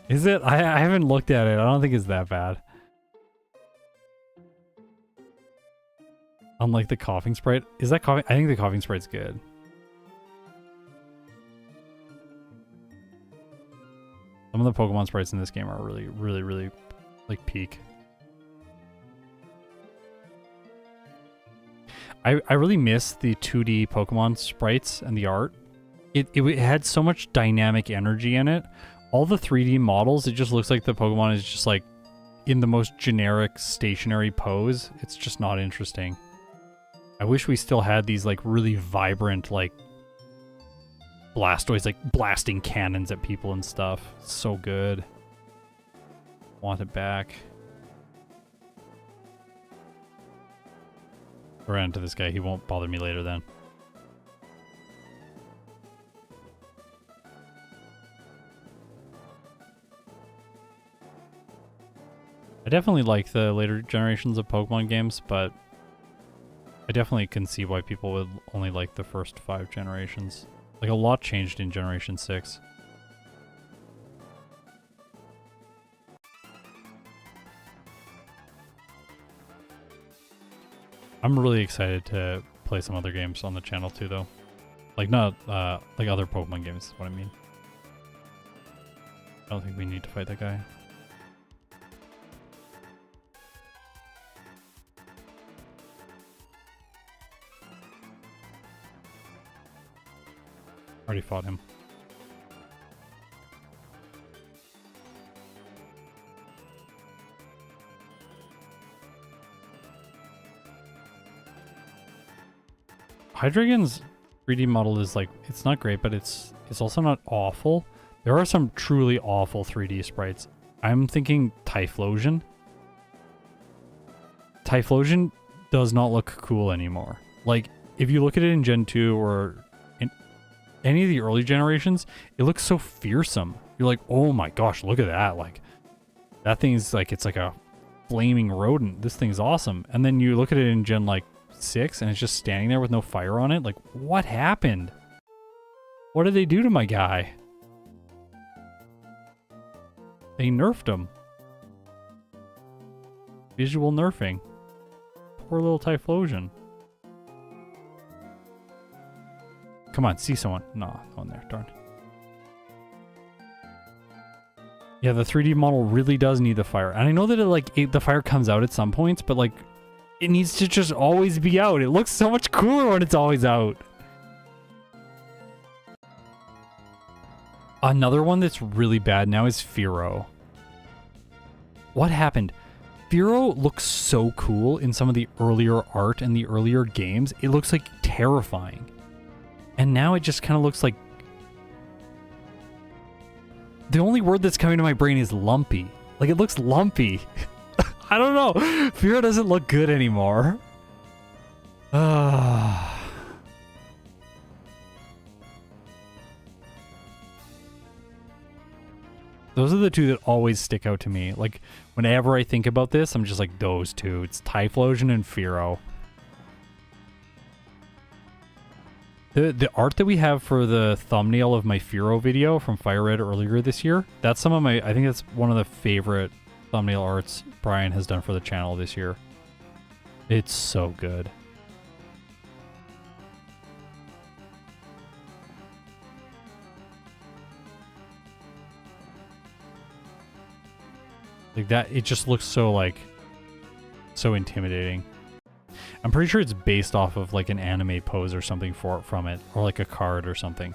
Is it? I haven't looked at it. I don't think it's that bad. Unlike the coughing sprite. Is that coughing? I think the coughing sprite's good. Some of the Pokemon sprites in this game are really like peak. I really miss the 2D Pokemon sprites and the art. It had so much dynamic energy in it. All the 3D models, it just looks like the Pokemon is just like in the most generic stationary pose. It's just not interesting. I wish we still had these like really vibrant like Blastoids like blasting cannons at people and stuff. It's so good. Want it back. Ran into this guy. He won't bother me later then. I definitely like the later generations of Pokemon games, but I definitely can see why people would only like the first 5 generations. Like, a lot changed in Generation 6. I'm really excited to play some other games on the channel too, though. Like, not, like other Pokemon games is what I mean. I don't think we need to fight that guy. Already fought him. Hydreigon's 3D model is like, it's not great, but it's also not awful. There are some truly awful 3D sprites. I'm thinking Typhlosion. Typhlosion does not look cool anymore. Like, if you look at it in Gen 2 or in any of the early generations, it looks so fearsome. You're like, oh my gosh, look at that. Like, that thing's like, it's like a flaming rodent. This thing's awesome. And then you look at it in Gen like 6 and it's just standing there with no fire on it. Like, what happened? What did they do to my guy? They nerfed him. Visual nerfing. Poor little Typhlosion. Come on, see someone. No, no one there, darn. Yeah, the 3D model really does need the fire. And I know that the fire comes out at some points, but like, it needs to just always be out. It looks so much cooler when it's always out. Another one that's really bad now is Fearow. What happened? Fearow looks so cool in some of the earlier art and the earlier games. It looks like terrifying. And now it just kind of looks like... The only word that's coming to my brain is lumpy. Like, it looks lumpy. I don't know. Fearow doesn't look good anymore. Those are the two that always stick out to me. Like, whenever I think about this, I'm just like, those two. It's Typhlosion and Fearow. The art that we have for the thumbnail of my Fearow video from Fire Red earlier this year, that's some of my... I think that's one of the favorite thumbnail arts Brian has done for the channel this year. It's so good. Like that, it just looks so like, so intimidating. I'm pretty sure it's based off of like an anime pose or something from it, or like a card or something.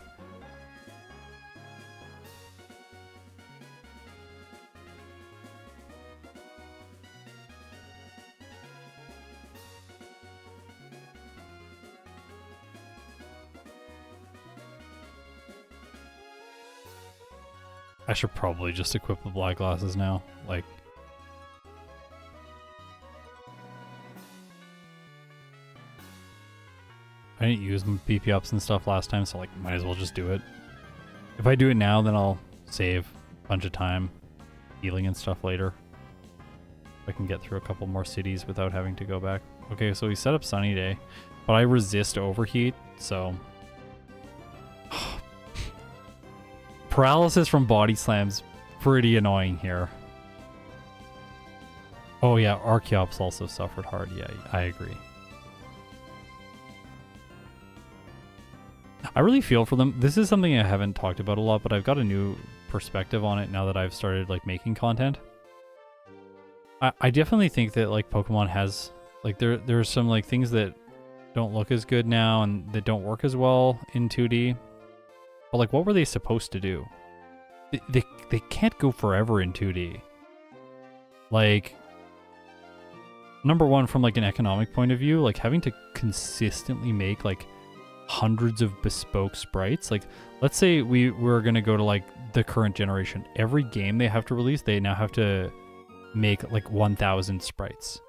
I should probably just equip the black glasses now. Like, I didn't use my BP ups and stuff last time, so like, might as well just do it. If I do it now, then I'll save a bunch of time healing and stuff later. I can get through a couple more cities without having to go back. Okay, so we set up Sunny Day, but I resist overheat, so... Paralysis from body slams, pretty annoying here. Oh yeah, Archeops also suffered hard. Yeah, I agree. I really feel for them. This is something I haven't talked about a lot, but I've got a new perspective on it now that I've started like making content. I definitely think that like Pokemon has like there's some like things that don't look as good now and that don't work as well in 2D. But like, what were they supposed to do? They can't go forever in 2D. Like, number one, from like an economic point of view, like having to consistently make like hundreds of bespoke sprites. Like, let's say we were gonna go to like the current generation. Every game they have to release, they now have to make like 1,000 sprites.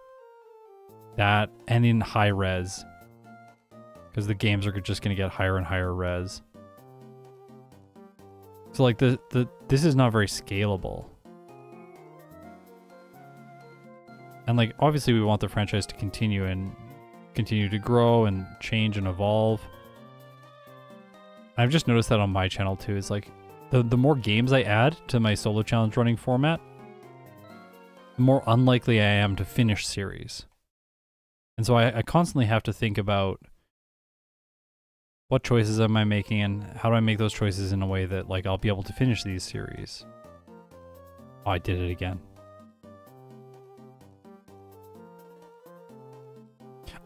That, and in high res, because the games are just gonna get higher and higher res. So like this is not very scalable. And like, obviously we want the franchise to continue and continue to grow and change and evolve. I've just noticed that on my channel too. Is like, the more games I add to my solo challenge running format, the more unlikely I am to finish series. And so I constantly have to think about what choices am I making and how do I make those choices in a way that like I'll be able to finish these series. Oh, I did it again.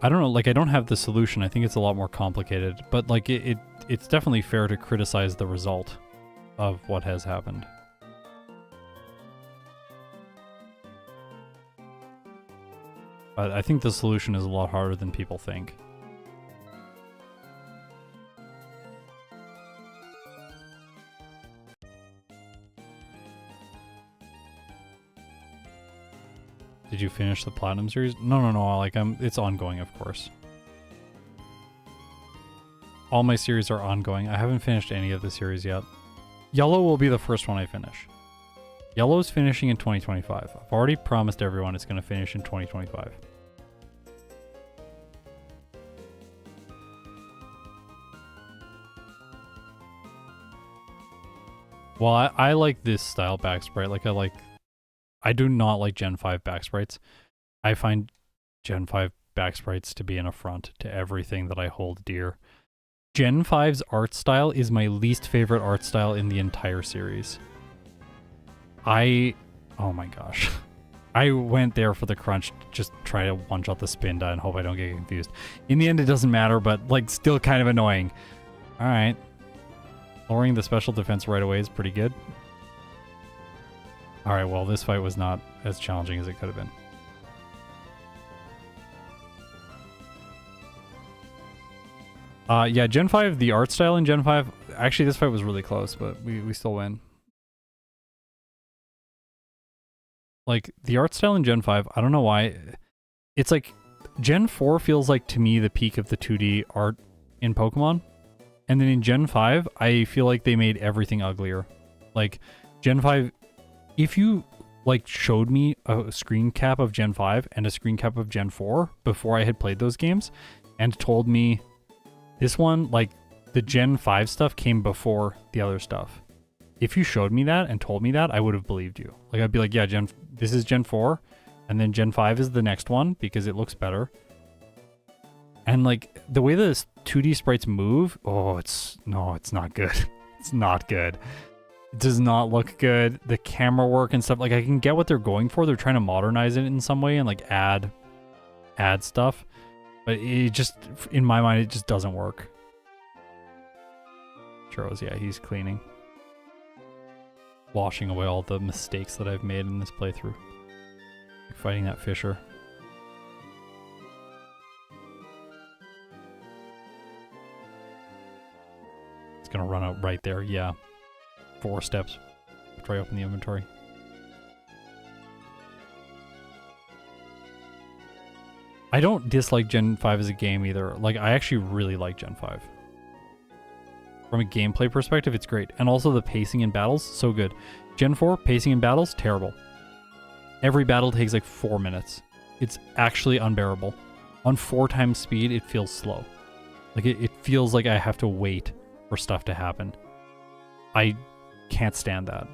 I don't know, like I don't have the solution. I think it's a lot more complicated, but like it's definitely fair to criticize the result of what has happened. But I think the solution is a lot harder than people think. Did you finish the Platinum series? No, like it's ongoing, of course. All my series are ongoing. I haven't finished any of the series yet. Yellow will be the first one I finish. Yellow's finishing in 2025. I've already promised everyone it's going to finish in 2025. Well, I like this style back sprite. I do not like Gen 5 back sprites. I find Gen 5 back sprites to be an affront to everything that I hold dear. Gen 5's art style is my least favorite art style in the entire series. Oh my gosh. I went there for the crunch, just try to one-shot the Spinda and hope I don't get confused. In the end, it doesn't matter, but like still kind of annoying. All right. Lowering the special defense right away is pretty good. All right, well, this fight was not as challenging as it could have been. Yeah, Gen 5, the art style in Gen 5, actually this fight was really close, but we still win. Like, the art style in Gen 5, I don't know why. It's like, Gen 4 feels like, to me, the peak of the 2D art in Pokemon. And then in Gen 5, I feel like they made everything uglier. Like, Gen 5, if you, like, showed me a screen cap of Gen 5 and a screen cap of Gen 4 before I had played those games, and told me, this one, like, the Gen 5 stuff came before the other stuff. If you showed me that and told me that, I would have believed you. Like, I'd be like, yeah, this is Gen 4, and then Gen 5 is the next one, because it looks better. And, like, the way the 2D sprites move, it's not good. It's not good. It does not look good. The camera work and stuff, like, I can get what they're going for. They're trying to modernize it in some way and, like, add stuff. But it just, in my mind, it just doesn't work. Churros, yeah, he's cleaning. Washing away all the mistakes that I've made in this playthrough. Like fighting that Fisher. It's gonna run out right there, yeah. 4 steps after I open the inventory. I don't dislike Gen 5 as a game either. Like, I actually really like Gen 5. From a gameplay perspective, it's great. And also the pacing in battles, so good. Gen 4, pacing in battles, terrible. Every battle takes like 4 minutes. It's actually unbearable. On 4 times speed, it feels slow. Like, it feels like I have to wait for stuff to happen. I can't stand that.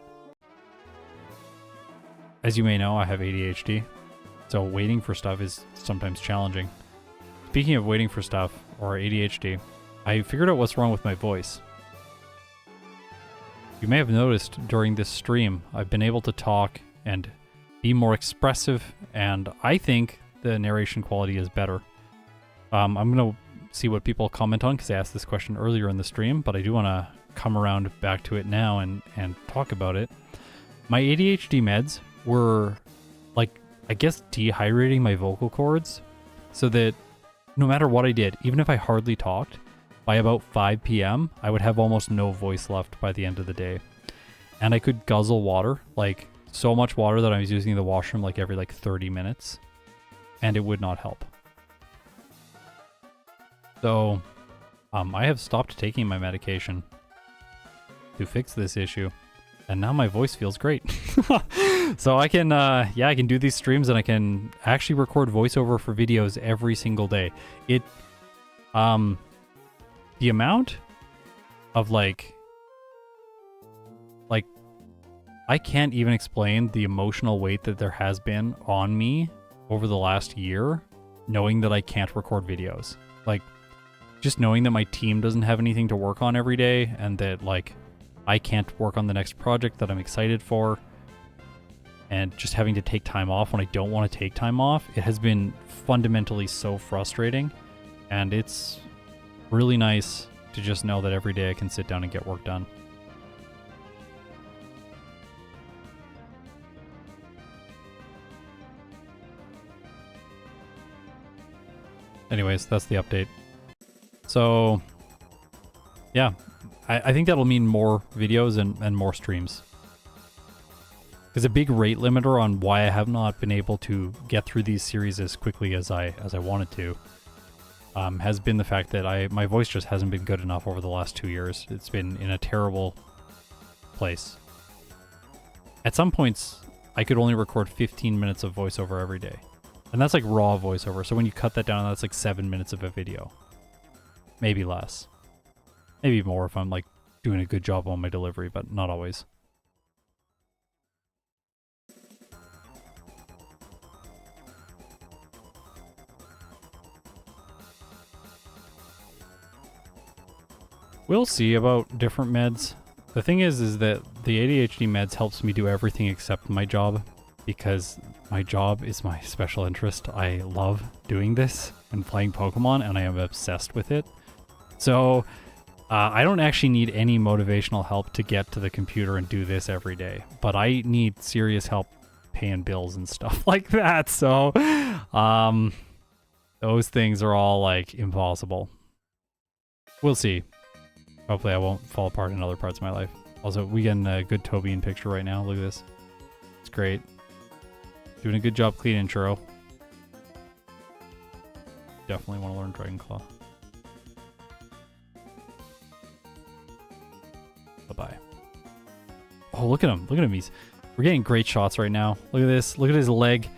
As you may know, I have ADHD. So waiting for stuff is sometimes challenging. Speaking of waiting for stuff, or ADHD, I figured out what's wrong with my voice. You may have noticed during this stream, I've been able to talk and be more expressive, and I think the narration quality is better. I'm going to see what people comment on, because I asked this question earlier in the stream, but I do want to come around back to it now and talk about it. My ADHD meds were, like, I guess dehydrating my vocal cords so that no matter what I did, even if I hardly talked, by about 5 p.m., I would have almost no voice left by the end of the day. And I could guzzle water, like so much water that I was using the washroom like every 30 minutes, and it would not help. So I have stopped taking my medication to fix this issue, and now my voice feels great. So I can, yeah, I can do these streams and I can actually record voiceover for videos every single day. It, the amount of like, I can't even explain the emotional weight that there has been on me over the last year, knowing that I can't record videos. Like, just knowing that my team doesn't have anything to work on every day and that, like, I can't work on the next project that I'm excited for, and just having to take time off when I don't want to take time off, it has been fundamentally so frustrating. And it's really nice to just know that every day I can sit down and get work done. Anyways, that's the update. So, yeah, I think that'll mean more videos and more streams. Because a big rate limiter on why I have not been able to get through these series as quickly as I wanted to has been the fact that my voice just hasn't been good enough over the last 2 years. It's been in a terrible place. At some points, I could only record 15 minutes of voiceover every day. And that's like raw voiceover. So when you cut that down, that's like 7 minutes of a video. Maybe less. Maybe more if I'm like doing a good job on my delivery, but not always. We'll see about different meds. The thing is that the ADHD meds helps me do everything except my job, because my job is my special interest. I love doing this and playing Pokemon, and I am obsessed with it. So I don't actually need any motivational help to get to the computer and do this every day, but I need serious help paying bills and stuff like that. So those things are all like impossible. We'll see. Hopefully I won't fall apart in other parts of my life. Also, we getting a good Tobian picture right now. Look at this. It's great. Doing a good job cleaning, Churro. Definitely want to learn Dragon Claw. Bye-bye. Oh, look at him. Look at him. We're getting great shots right now. Look at this. Look at his leg.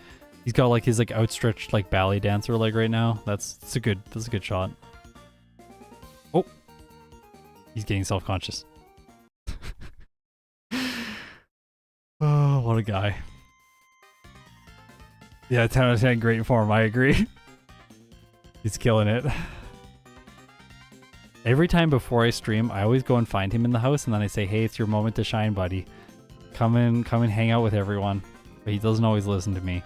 He's got like his like outstretched like ballet dancer leg right now. That's a good shot. Oh. He's getting self-conscious. Oh, what a guy. Yeah, 10 out of 10, great form, I agree. He's killing it. Every time before I stream, I always go and find him in the house, and then I say, hey, it's your moment to shine, buddy. Come and hang out with everyone. But he doesn't always listen to me.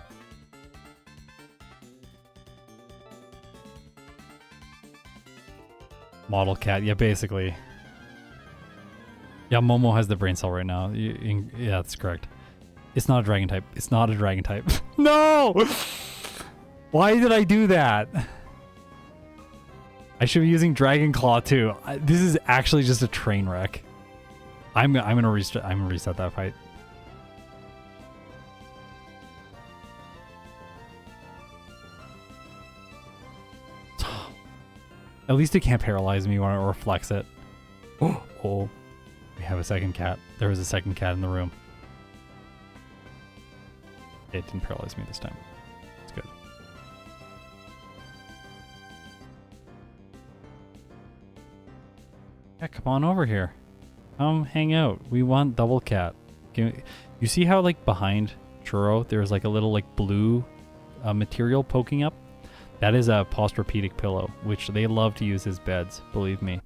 Model cat, yeah, basically. Yeah, Momo has the brain cell right now. Yeah, that's correct. It's not a dragon type. It's not a dragon type. No! Why did I do that? I should be using Dragon Claw too. This is actually just a train wreck. I'm gonna reset that fight. At least it can't paralyze me or flex it. Oh, we have a second cat. There was a second cat in the room. It didn't paralyze me this time. It's good. Yeah, come on over here. Come hang out. We want double cat. You see how like behind Churro there's like a little like blue material poking up? That is a posturpedic pillow, which they love to use as beds, believe me.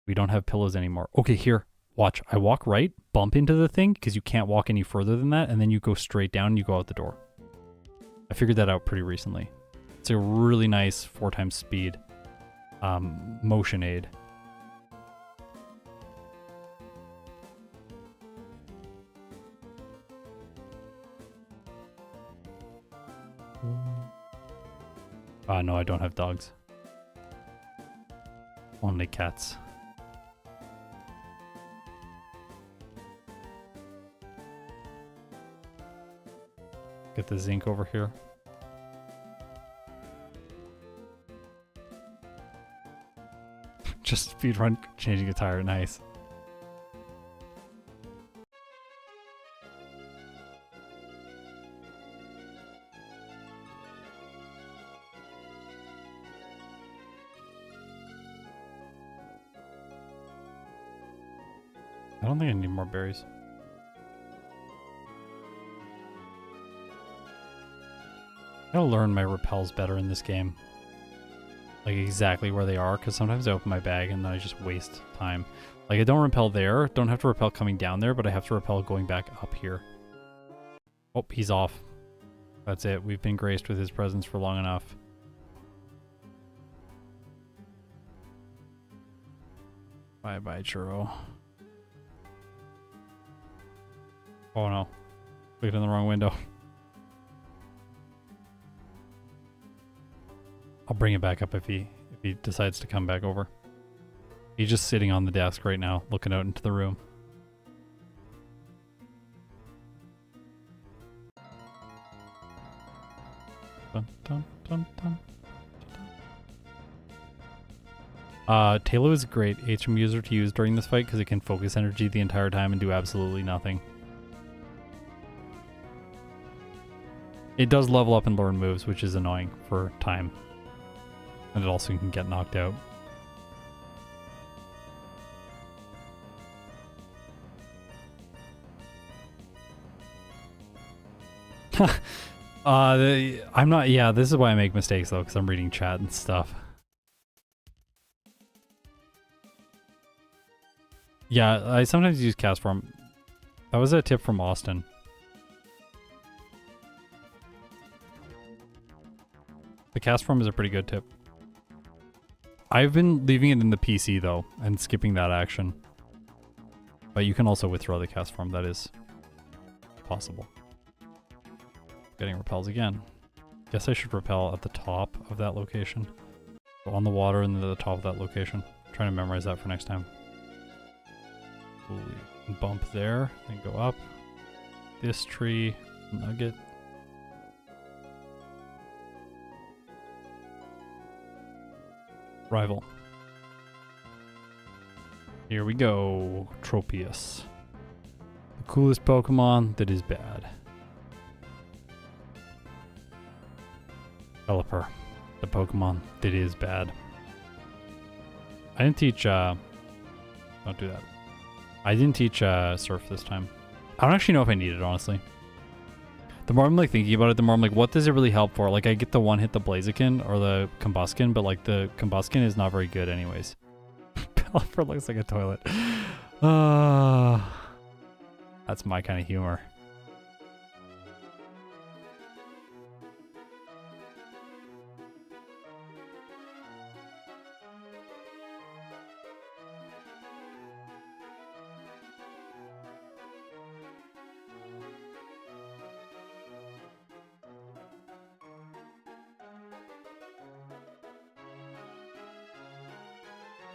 We don't have pillows anymore. Okay, here. Watch. I walk right, bump into the thing, because you can't walk any further than that, and then you go straight down and you go out the door. I figured that out pretty recently. It's a really nice 4x speed motion aid. No, I don't have dogs. Only cats. Get the zinc over here. Just speedrun changing a tire, nice. I don't think I need more berries. I gotta learn my repels better in this game. Like exactly where they are, because sometimes I open my bag and then I just waste time. Like I don't repel there, don't have to repel coming down there, but I have to repel going back up here. Oh, he's off. That's it. We've been graced with his presence for long enough. Bye-bye, churro. Oh no. Clicked in the wrong window. I'll bring it back up if he decides to come back over. He's just sitting on the desk right now, looking out into the room. Dun, dun, dun, dun. Tailo is a great HM user to use during this fight because it can focus energy the entire time and do absolutely nothing. It does level up and learn moves, which is annoying for time. And it also can get knocked out. I'm not, yeah, this is why I make mistakes though, because I'm reading chat and stuff. Yeah, I sometimes use cast form. That was a tip from Austin. The cast form is a pretty good tip. I've been leaving it in the PC though, and skipping that action. But you can also withdraw the cast form, that is possible. Getting repels again. Guess I should repel at the top of that location. Go on the water and then at the top of that location. I'm trying to memorize that for next time. Ooh, bump there, then go up. This tree, nugget. Rival. Here we go, Tropius. The coolest Pokemon that is bad. Pelipper, the Pokemon that is bad. I didn't teach, don't do that. I didn't teach Surf this time. I don't actually know if I need it, honestly. The more I'm like thinking about it, the more I'm like, what does it really help for? Like I get the one hit the Blaziken or the Combuskin, but like the Combuskin is not very good anyways. Pelipper looks like a toilet. That's my kind of humor.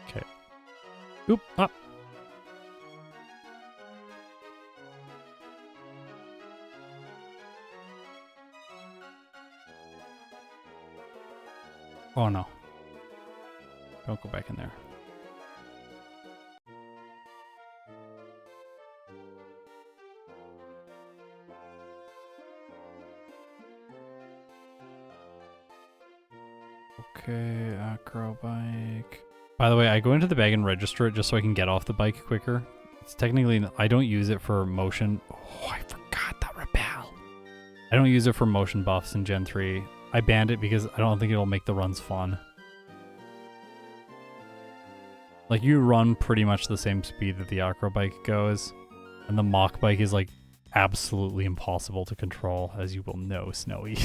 Okay. Oop, up. Oh no. Don't go back in there. Okay, acro bike. By the way, I go into the bag and register it just so I can get off the bike quicker. It's technically, I don't use it for motion. Oh, I forgot that repel. I don't use it for motion buffs in Gen 3. I banned it because I don't think it'll make the runs fun. Like, you run pretty much the same speed that the acro bike goes, and the mock bike is like absolutely impossible to control, as you will know, Snowy.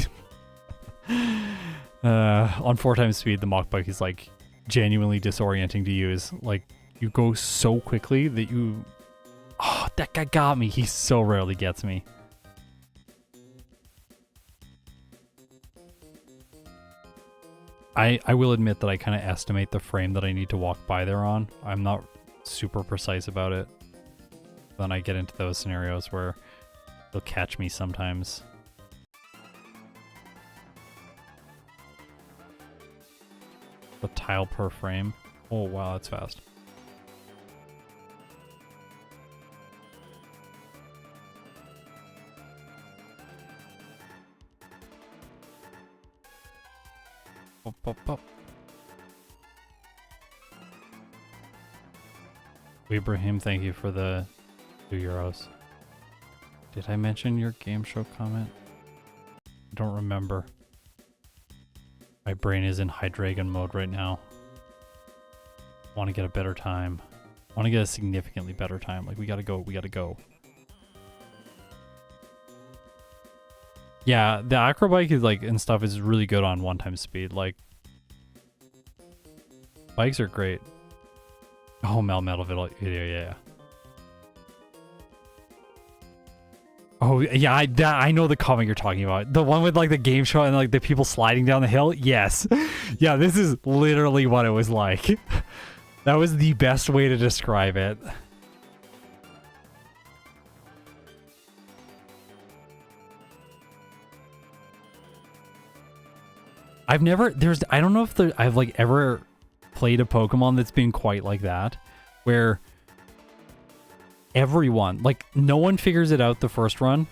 On 4 times speed, the mock bike is like genuinely disorienting to use. Like, you go so quickly that you... Oh, that guy got me. He so rarely gets me. I will admit that I kind of estimate the frame that I need to walk by there on. I'm not super precise about it. Then I get into those scenarios where they'll catch me sometimes. The tile per frame. Oh wow, that's fast. Pop, pop, pop. Ibrahim, thank you for the €2. Did I mention your game show comment? I don't remember. My brain is in Hydreigon mode right now. Want to get a better time. Want to get a significantly better time. Like, we gotta go, we gotta go. Yeah, the acrobike is like, and stuff is really good on one-time speed. Like, bikes are great. Oh, Metal video, yeah. Oh, yeah, I know the comment you're talking about. The one with, like, the game show and, like, the people sliding down the hill? Yes. Yeah, this is literally what it was like. That was the best way to describe it. I don't know if I've, like, ever played a Pokemon that's been quite like that, where everyone, like, no one figures it out the first run.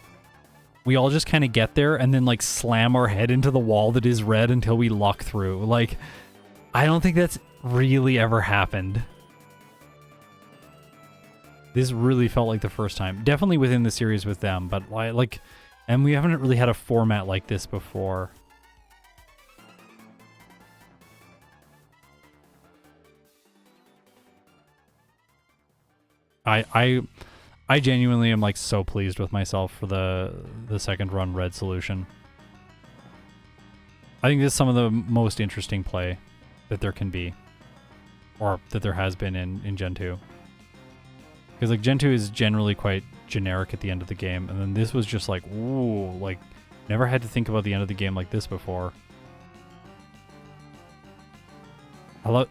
We all just kind of get there and then, like, slam our head into the wall that is red until we luck through. Like, I don't think that's really ever happened. This really felt like the first time. Definitely within the series with them, but, like, and we haven't really had a format like this before. I genuinely am, like, so pleased with myself for the second run red solution. I think this is some of the most interesting play that there can be, or that there has been in Gen 2. Because, like, Gen 2 is generally quite generic at the end of the game, and then this was just like, ooh, like, never had to think about the end of the game like this before.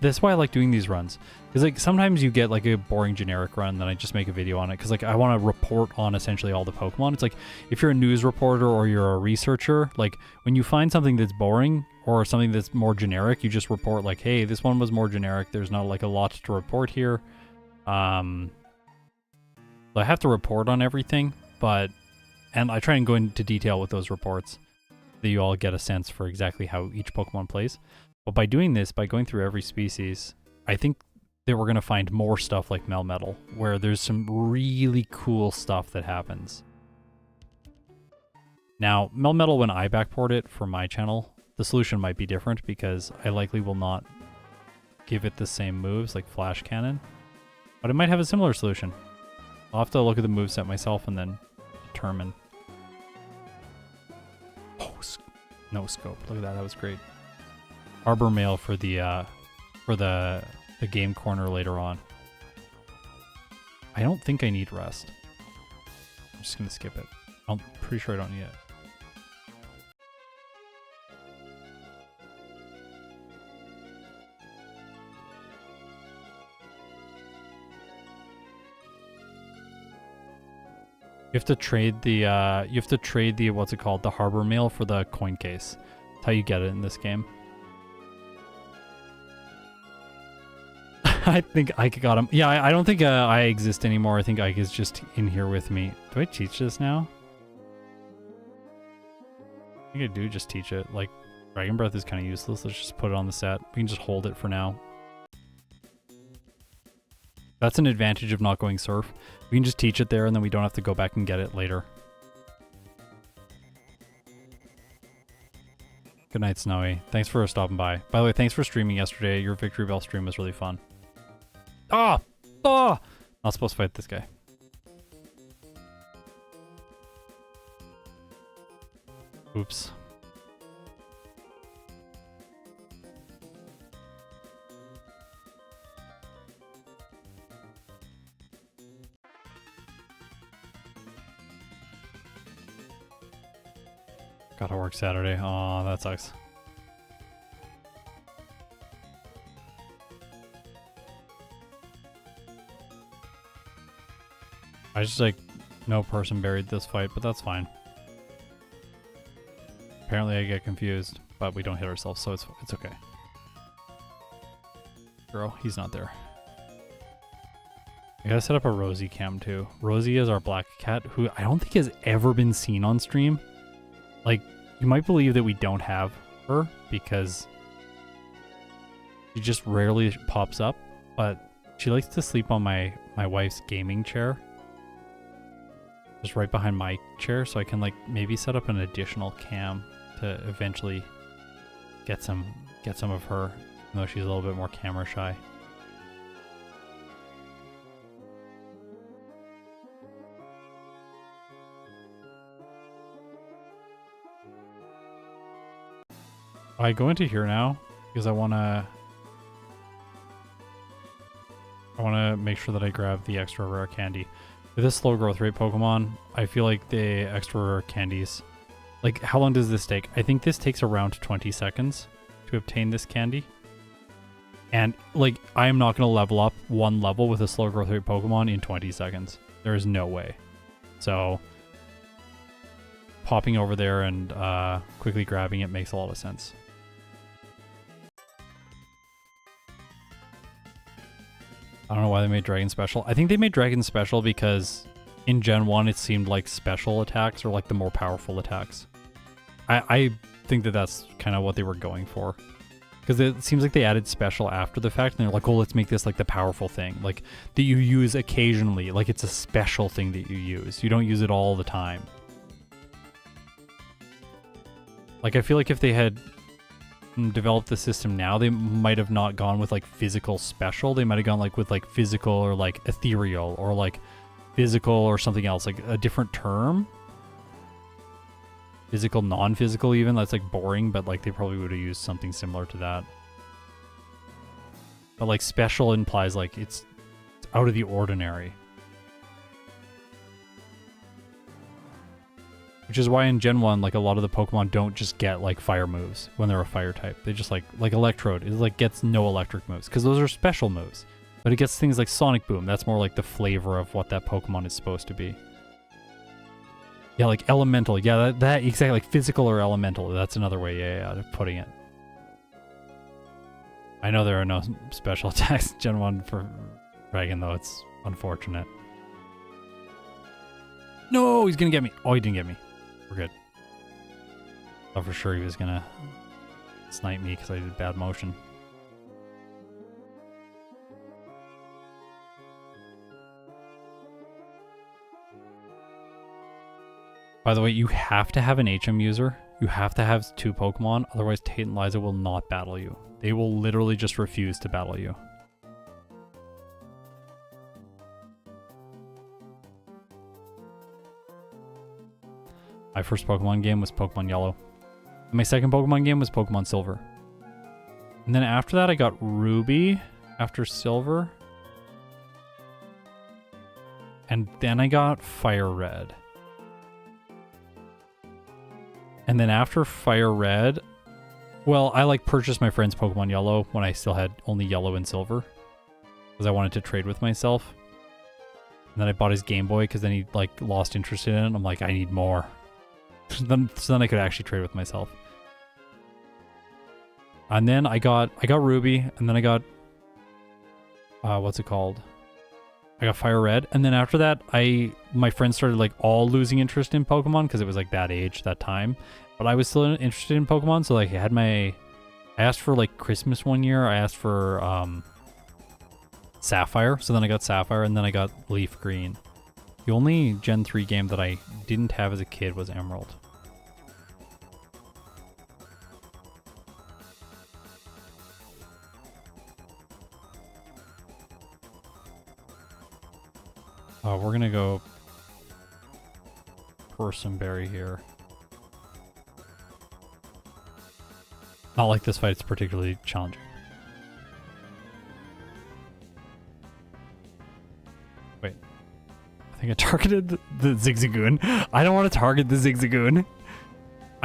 That's why I like doing these runs. Because, like, sometimes you get, like, a boring generic run, then I just make a video on it. Because, like, I want to report on essentially all the Pokemon. It's like, if you're a news reporter or you're a researcher, like, when you find something that's boring or something that's more generic, you just report, like, hey, this one was more generic. There's not, like, a lot to report here. I have to report on everything, and I try and go into detail with those reports, that you all get a sense for exactly how each Pokemon plays. But by doing this, by going through every species, I think that we're going to find more stuff like Melmetal, where there's some really cool stuff that happens. Now, Melmetal, when I backport it for my channel, the solution might be different because I likely will not give it the same moves like Flash Cannon, but it might have a similar solution. I'll have to look at the moveset myself and then determine. Oh, no scope. Look at that. That was great. Arbor Mail for the game corner later on. I don't think I need rest. I'm just gonna skip it. I'm pretty sure I don't need it. You have to trade the what's it called? The Harbor Mail for the coin case. That's how you get it in this game. I think Ike got him. Yeah, I don't think I exist anymore. I think Ike is just in here with me. Do I teach this now? I think I do just teach it. Like, Dragon Breath is kind of useless. Let's just put it on the set. We can just hold it for now. That's an advantage of not going surf. We can just teach it there and then we don't have to go back and get it later. Good night, Snowy. Thanks for stopping by. By the way, thanks for streaming yesterday. Your Victory Bell stream was really fun. Ah! Ah! Not supposed to fight this guy. Oops. Gotta work Saturday. Aw, that sucks. I just, like, no person buried this fight, but that's fine. Apparently I get confused, but we don't hit ourselves, so it's okay. Girl, he's not there. I gotta set up a Rosie cam too. Rosie is our black cat, who I don't think has ever been seen on stream. Like, you might believe that we don't have her because she just rarely pops up, but she likes to sleep on my wife's gaming chair. just right behind my chair, so I can like maybe set up an additional cam to eventually get some of her, even though she's a little bit more camera shy. I go into here now because I wanna make sure that I grab the extra rare candy. With this slow growth rate Pokemon, I feel like the extra rare candies, like how long does this take? I think this takes around 20 seconds to obtain this candy. And like, I am not going to level up one level with a slow growth rate Pokemon in 20 seconds. There is no way. So popping over there and quickly grabbing it makes a lot of sense. I don't know why they made Dragon special. I think they made Dragon special because in Gen 1 it seemed like special attacks or like the more powerful attacks. I think that that's kind of what they were going for. Because it seems like they added special after the fact and they're like, oh, let's make this like the powerful thing. Like that you use occasionally. Like it's a special thing that you use. You don't use it all the time. Like I feel like if they had developed the system now, they might have not gone with like physical special. They might have gone like with like physical or like ethereal or like physical or something else, like a different term. Physical, non-physical even. That's like boring, but like they probably would have used something similar to that. But like special implies like it's out of the ordinary. Which is why in Gen 1, like a lot of the Pokemon don't just get like fire moves when they're a fire type. They just like Electrode, it like gets no electric moves because those are special moves. But it gets things like Sonic Boom. That's more like the flavor of what that Pokemon is supposed to be. Yeah, like Elemental. Yeah, that exactly, like physical or elemental. That's another way, yeah, of putting it. I know there are no special attacks in Gen 1 for Dragon, though. It's unfortunate. No, he's gonna get me. Oh, he didn't get me. We're good. I thought for sure he was gonna snipe me because I did bad motion. By the way, you have to have an HM user. You have to have 2 Pokemon, otherwise Tate and Liza will not battle you. They will literally just refuse to battle you. My first Pokemon game was Pokemon Yellow. And my second Pokemon game was Pokemon Silver. And then after that I got Ruby after Silver. And then I got Fire Red. And then after Fire Red, well, I like purchased my friend's Pokemon Yellow when I still had only Yellow and Silver. Because I wanted to trade with myself. And then I bought his Game Boy because then he like lost interest in it. And I'm like, I need more. so then I could actually trade with myself. And then I got Ruby, and then I got what's it called? I got Fire Red, and then after that, my friends started like all losing interest in Pokemon because it was like that age, that time. But I was still interested in Pokemon, so like I asked for like Christmas one year. I asked for Sapphire, so then I got Sapphire, and then I got Leaf Green. The only Gen 3 game that I didn't have as a kid was Emerald. We're gonna go Berry here. Not like this fight, it's particularly challenging. Wait. I think I targeted the Zigzagoon. I don't want to target the Zigzagoon.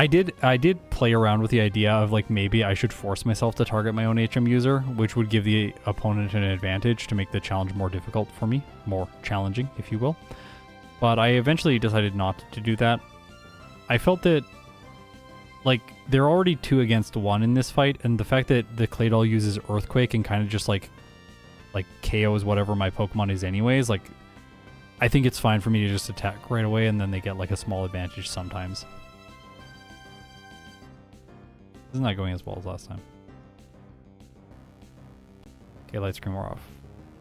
I did play around with the idea of like maybe I should force myself to target my own HM user, which would give the opponent an advantage to make the challenge more difficult for me, more challenging, if you will. But I eventually decided not to do that. I felt that like they're already 2 against 1 in this fight, and the fact that the Claydol uses Earthquake and kind of just like KOs whatever my Pokemon is anyways, like I think it's fine for me to just attack right away and then they get like a small advantage sometimes. This is not going as well as last time. Okay, Light Screen, we're off.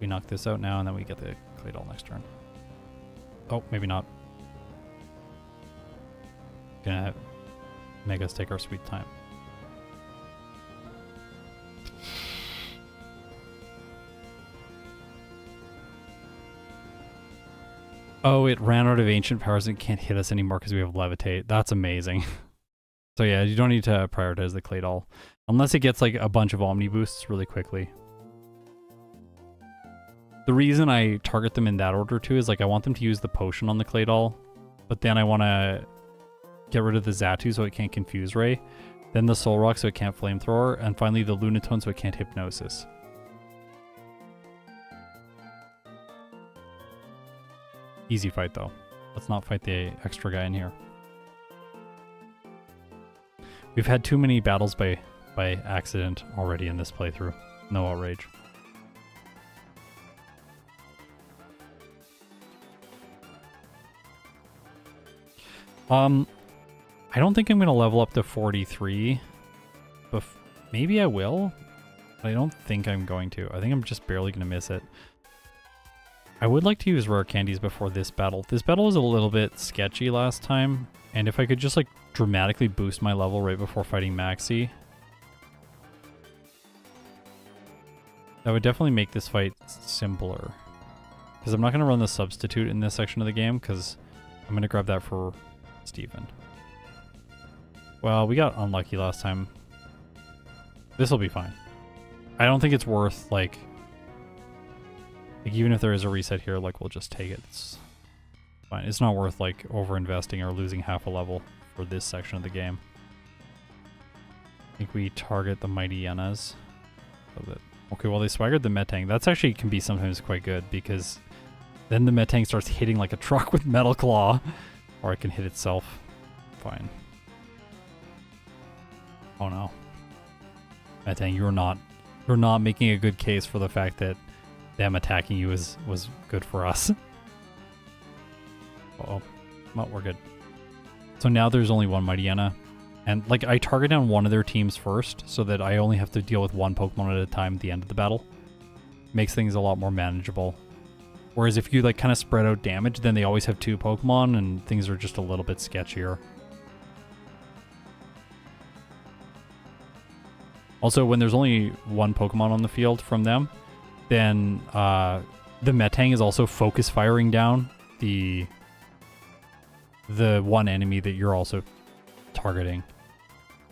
We knock this out now and then we get the Claydol next turn. Oh, maybe not. gonna make us take our sweet time. Oh, it ran out of ancient powers and can't hit us anymore because we have levitate. That's amazing. So yeah, you don't need to prioritize the Claydol. Unless it gets like a bunch of Omni boosts really quickly. The reason I target them in that order too is like I want them to use the potion on the Claydol, but then I want to get rid of the Xatu so it can't confuse Ray, then the Soul Rock so it can't flamethrower, and finally the Lunatone so it can't hypnosis. Easy fight though. Let's not fight the extra guy in here. We've had too many battles by accident already in this playthrough. No outrage. I don't think I'm going to level up to 43, but maybe I will. I don't think I'm going to. I think I'm just barely going to miss it. I would like to use rare candies before this battle. This battle was a little bit sketchy last time, and if I could just like dramatically boost my level right before fighting Maxi, that would definitely make this fight simpler. Because I'm not going to run the substitute in this section of the game, because I'm going to grab that for Steven. Well, we got unlucky last time. This will be fine. I don't think it's worth, like, even if there is a reset here, like, we'll just take it. It's fine. It's not worth, like, over-investing or losing half a level for this section of the game. I think we target the Mighty Yenas. Okay, well, they swaggered the Metang. That's actually can be sometimes quite good, because then the Metang starts hitting like a truck with Metal Claw. Or it can hit itself. Fine. Oh no. Metang, you're not making a good case for the fact that them attacking you was good for us. Uh-oh. Well, we're good. So now there's only one Mighty Yenna. And like I target down one of their teams first so that I only have to deal with one Pokemon at a time at the end of the battle. Makes things a lot more manageable. Whereas if you like kind of spread out damage, then they always have two Pokemon and things are just a little bit sketchier. Also, when there's only one Pokemon on the field from them, then the Metang is also focus firing down the one enemy that you're also targeting.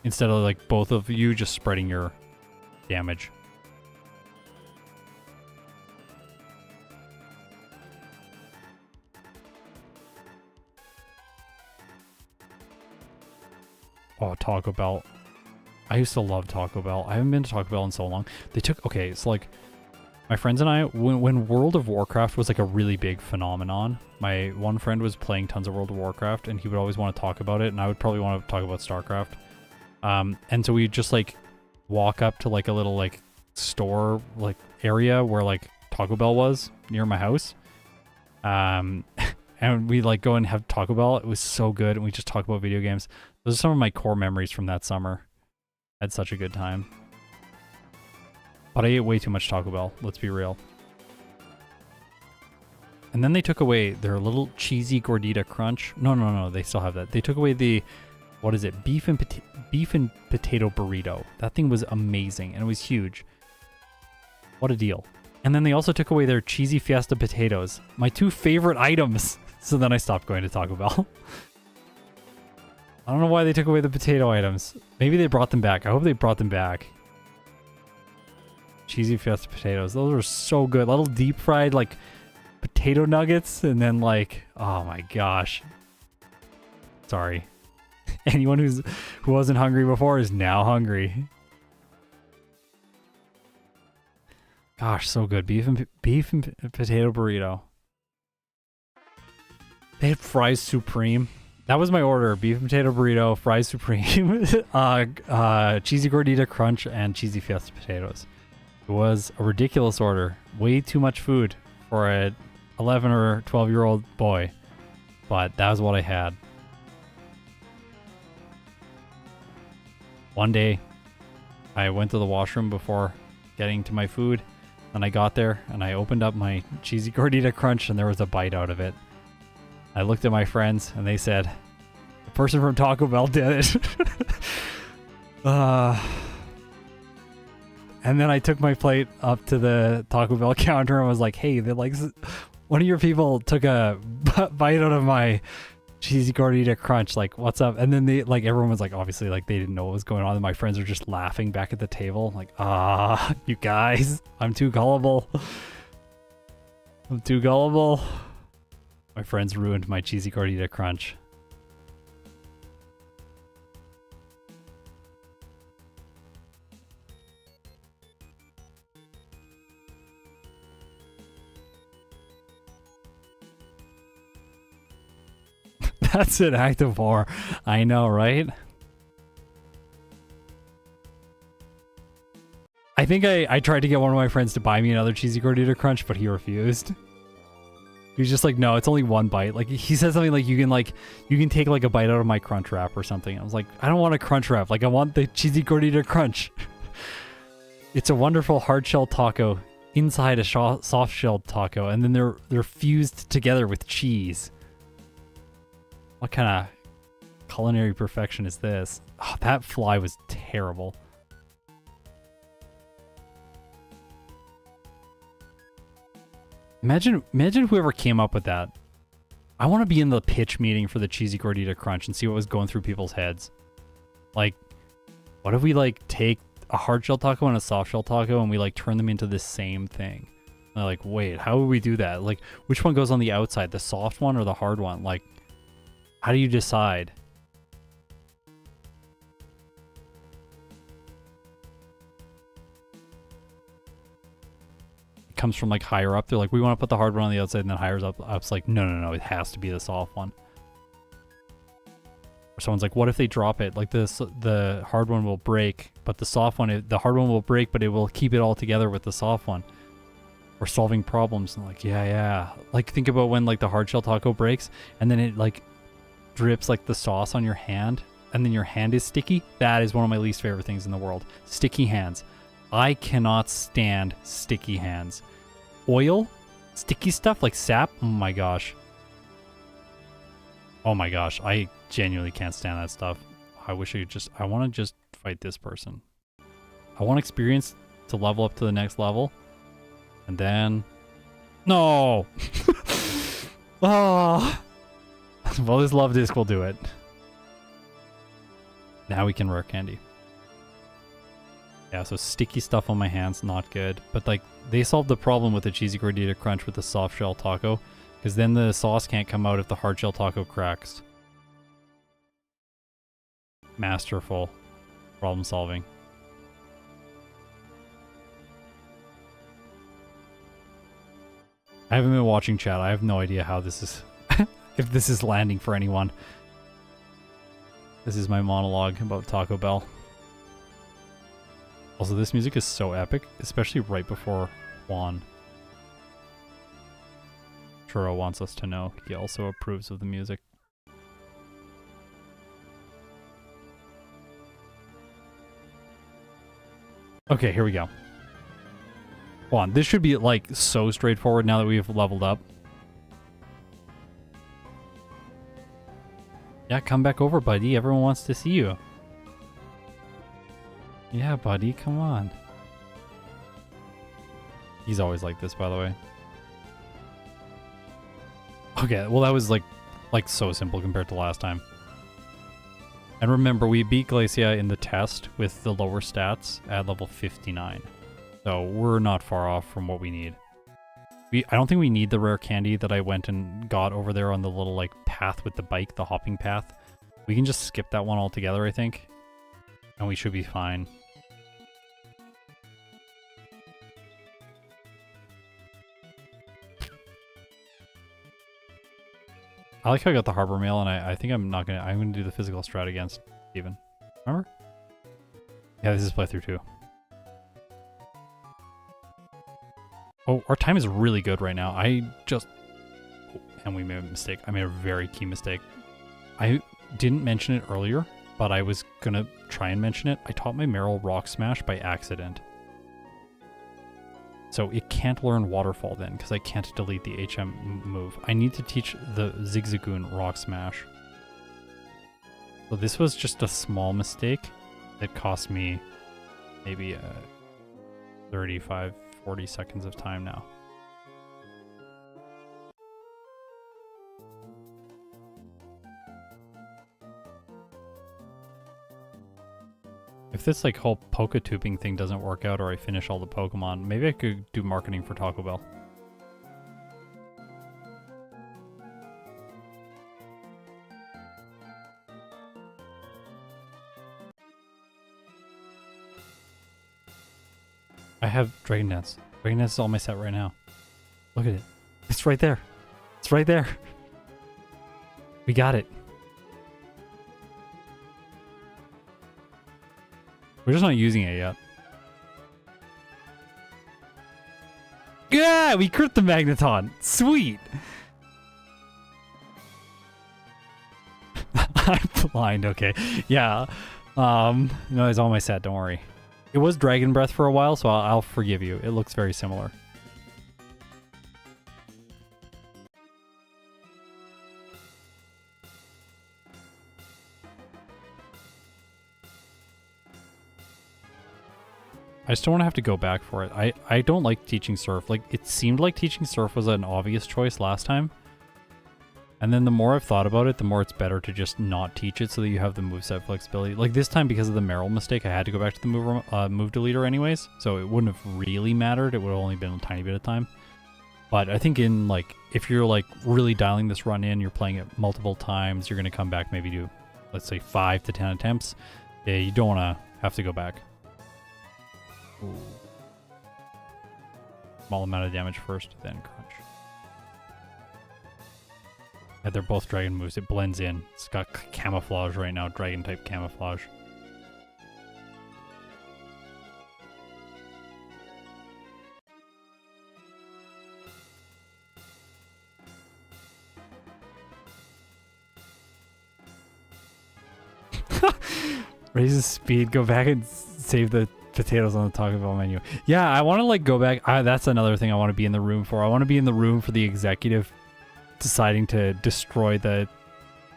Instead of like both of you just spreading your damage. Oh, Taco Bell. I used to love Taco Bell. I haven't been to Taco Bell in so long. They took... Okay, so like... My friends and I... When World of Warcraft was like a really big phenomenon, my one friend was playing tons of World of Warcraft, and he would always want to talk about it, and I would probably want to talk about StarCraft. And so we'd just like walk up to like a little like store like area where like Taco Bell was near my house. And we like go and have Taco Bell. It was so good, and we just talk about video games. Those are some of my core memories from that summer. I had such a good time. But I ate way too much Taco Bell, let's be real. And then they took away their little cheesy gordita crunch. No, they still have that. They took away the, what is it, beef and potato burrito. That thing was amazing, and it was huge. What a deal. And then they also took away their cheesy fiesta potatoes, my two favorite items. So then I stopped going to Taco Bell. I don't know why they took away the potato items. Maybe they brought them back. I hope they brought them back. Cheesy fiesta potatoes. Those are so good. Little deep fried like potato nuggets, and then like, oh my gosh. Sorry. Anyone who wasn't hungry before is now hungry. Gosh, so good. Beef and potato burrito. They had fries supreme. That was my order. Beef and potato burrito, fries supreme, cheesy gordita crunch, and cheesy fiesta potatoes. It was a ridiculous order. Way too much food for a 11 or 12-year-old boy. But that was what I had. One day, I went to the washroom before getting to my food. And I got there, and I opened up my cheesy gordita crunch, and there was a bite out of it. I looked at my friends, and they said, person from Taco Bell did it. And then I took my plate up to the Taco Bell counter and was like, hey, one of your people took a bite out of my cheesy gordita crunch. Like, what's up? And then everyone was like, obviously, like, they didn't know what was going on. And my friends are just laughing back at the table. Like, you guys, I'm too gullible. I'm too gullible. My friends ruined my cheesy gordita crunch. That's an act of war. I know, right? I think I tried to get one of my friends to buy me another cheesy gordita crunch, but he refused. He was just like, no, it's only one bite. Like, he said something like, you can take like a bite out of my crunch wrap or something. I was like, I don't want a crunch wrap. Like, I want the cheesy gordita crunch. It's a wonderful hard shell taco inside a soft shelled taco, and then they're fused together with cheese. What kind of culinary perfection is this? Oh, that fly was terrible. Imagine whoever came up with that. I want to be in the pitch meeting for the cheesy gordita crunch and see what was going through people's heads. Like, what if we like take a hard shell taco and a soft shell taco and we like turn them into the same thing? And they're like, wait, how would we do that? Like, which one goes on the outside, the soft one or the hard one? Like, how do you decide? It comes from like higher up. They're like, we want to put the hard one on the outside, and then higher up's like, no, it has to be the soft one. Or someone's like, what if they drop it? Like the hard one will break, but the soft one, the hard one will break, but it will keep it all together with the soft one. We're solving problems. And like, yeah. Like, think about when like the hard shell taco breaks, and then it like drips like the sauce on your hand, and then your hand is sticky. That is one of my least favorite things in the world. Sticky hands. I cannot stand sticky hands. Oil, sticky stuff like sap. Oh my gosh. I genuinely can't stand that stuff. I wish I want to just fight this person. I want experience to level up to the next level. And then, no. Oh. Well, this love disc will do it. Now we can rare candy. Yeah, so sticky stuff on my hands, not good. But like, they solved the problem with the cheesy gordita crunch with the soft shell taco, because then the sauce can't come out if the hard shell taco cracks. Masterful problem solving. I haven't been watching chat. I have no idea how this is... if this is landing for anyone. This is my monologue about Taco Bell. Also, this music is so epic, especially right before Juan. Churro wants us to know he also approves of the music. Okay, here we go. Juan, this should be like so straightforward now that we've leveled up. Yeah, come back over, buddy. Everyone wants to see you. Yeah, buddy, come on. He's always like this, by the way. Okay, well that was like so simple compared to last time. And remember, we beat Glacia in the test with the lower stats at level 59. So we're not far off from what we need. I don't think we need the rare candy that I went and got over there on the little like path with the bike, the hopping path. We can just skip that one altogether, I think. And we should be fine. I like how I got the harbor mail, and I think I'm gonna do the physical strat against Steven. Remember? Yeah, this is playthrough 2. Oh, our time is really good right now. And we made a mistake. I made a very key mistake. I didn't mention it earlier, but I was gonna try and mention it. I taught my Meryl Rock Smash by accident. So it can't learn Waterfall then, because I can't delete the HM move. I need to teach the Zigzagoon Rock Smash. So this was just a small mistake that cost me maybe 35, 40 seconds of time now. If this like whole Poke tubing thing doesn't work out or I finish all the Pokemon, maybe I could do marketing for Taco Bell. I have Dragon Dance. Dragon Dance is all my set right now. Look at it. It's right there. It's right there. We got it. We're just not using it yet. Yeah, we crit the Magneton. Sweet. I'm blind. Okay. Yeah. No, it's all my set. Don't worry. It was Dragon Breath for a while, so I'll forgive you. It looks very similar. I just don't want to have to go back for it. I don't like teaching Surf. Like, it seemed like teaching Surf was an obvious choice last time. And then the more I've thought about it, the more it's better to just not teach it so that you have the moveset flexibility. Like this time, because of the Meryl mistake, I had to go back to the move deleter anyways. So it wouldn't have really mattered. It would have only been a tiny bit of time. But I think in like, if you're like really dialing this run in, you're playing it multiple times, you're going to come back maybe do, let's say 5 to 10 attempts. Yeah, you don't want to have to go back. Ooh. Small amount of damage first, then crunch. Yeah, they're both dragon moves. It blends in. It's got camouflage right now, dragon type camouflage. Raises speed. Go back and save the potatoes on the Taco Bell menu. Yeah, I want to like go back. That's another thing I want to be in the room for. I want to be in the room for the executive deciding to destroy the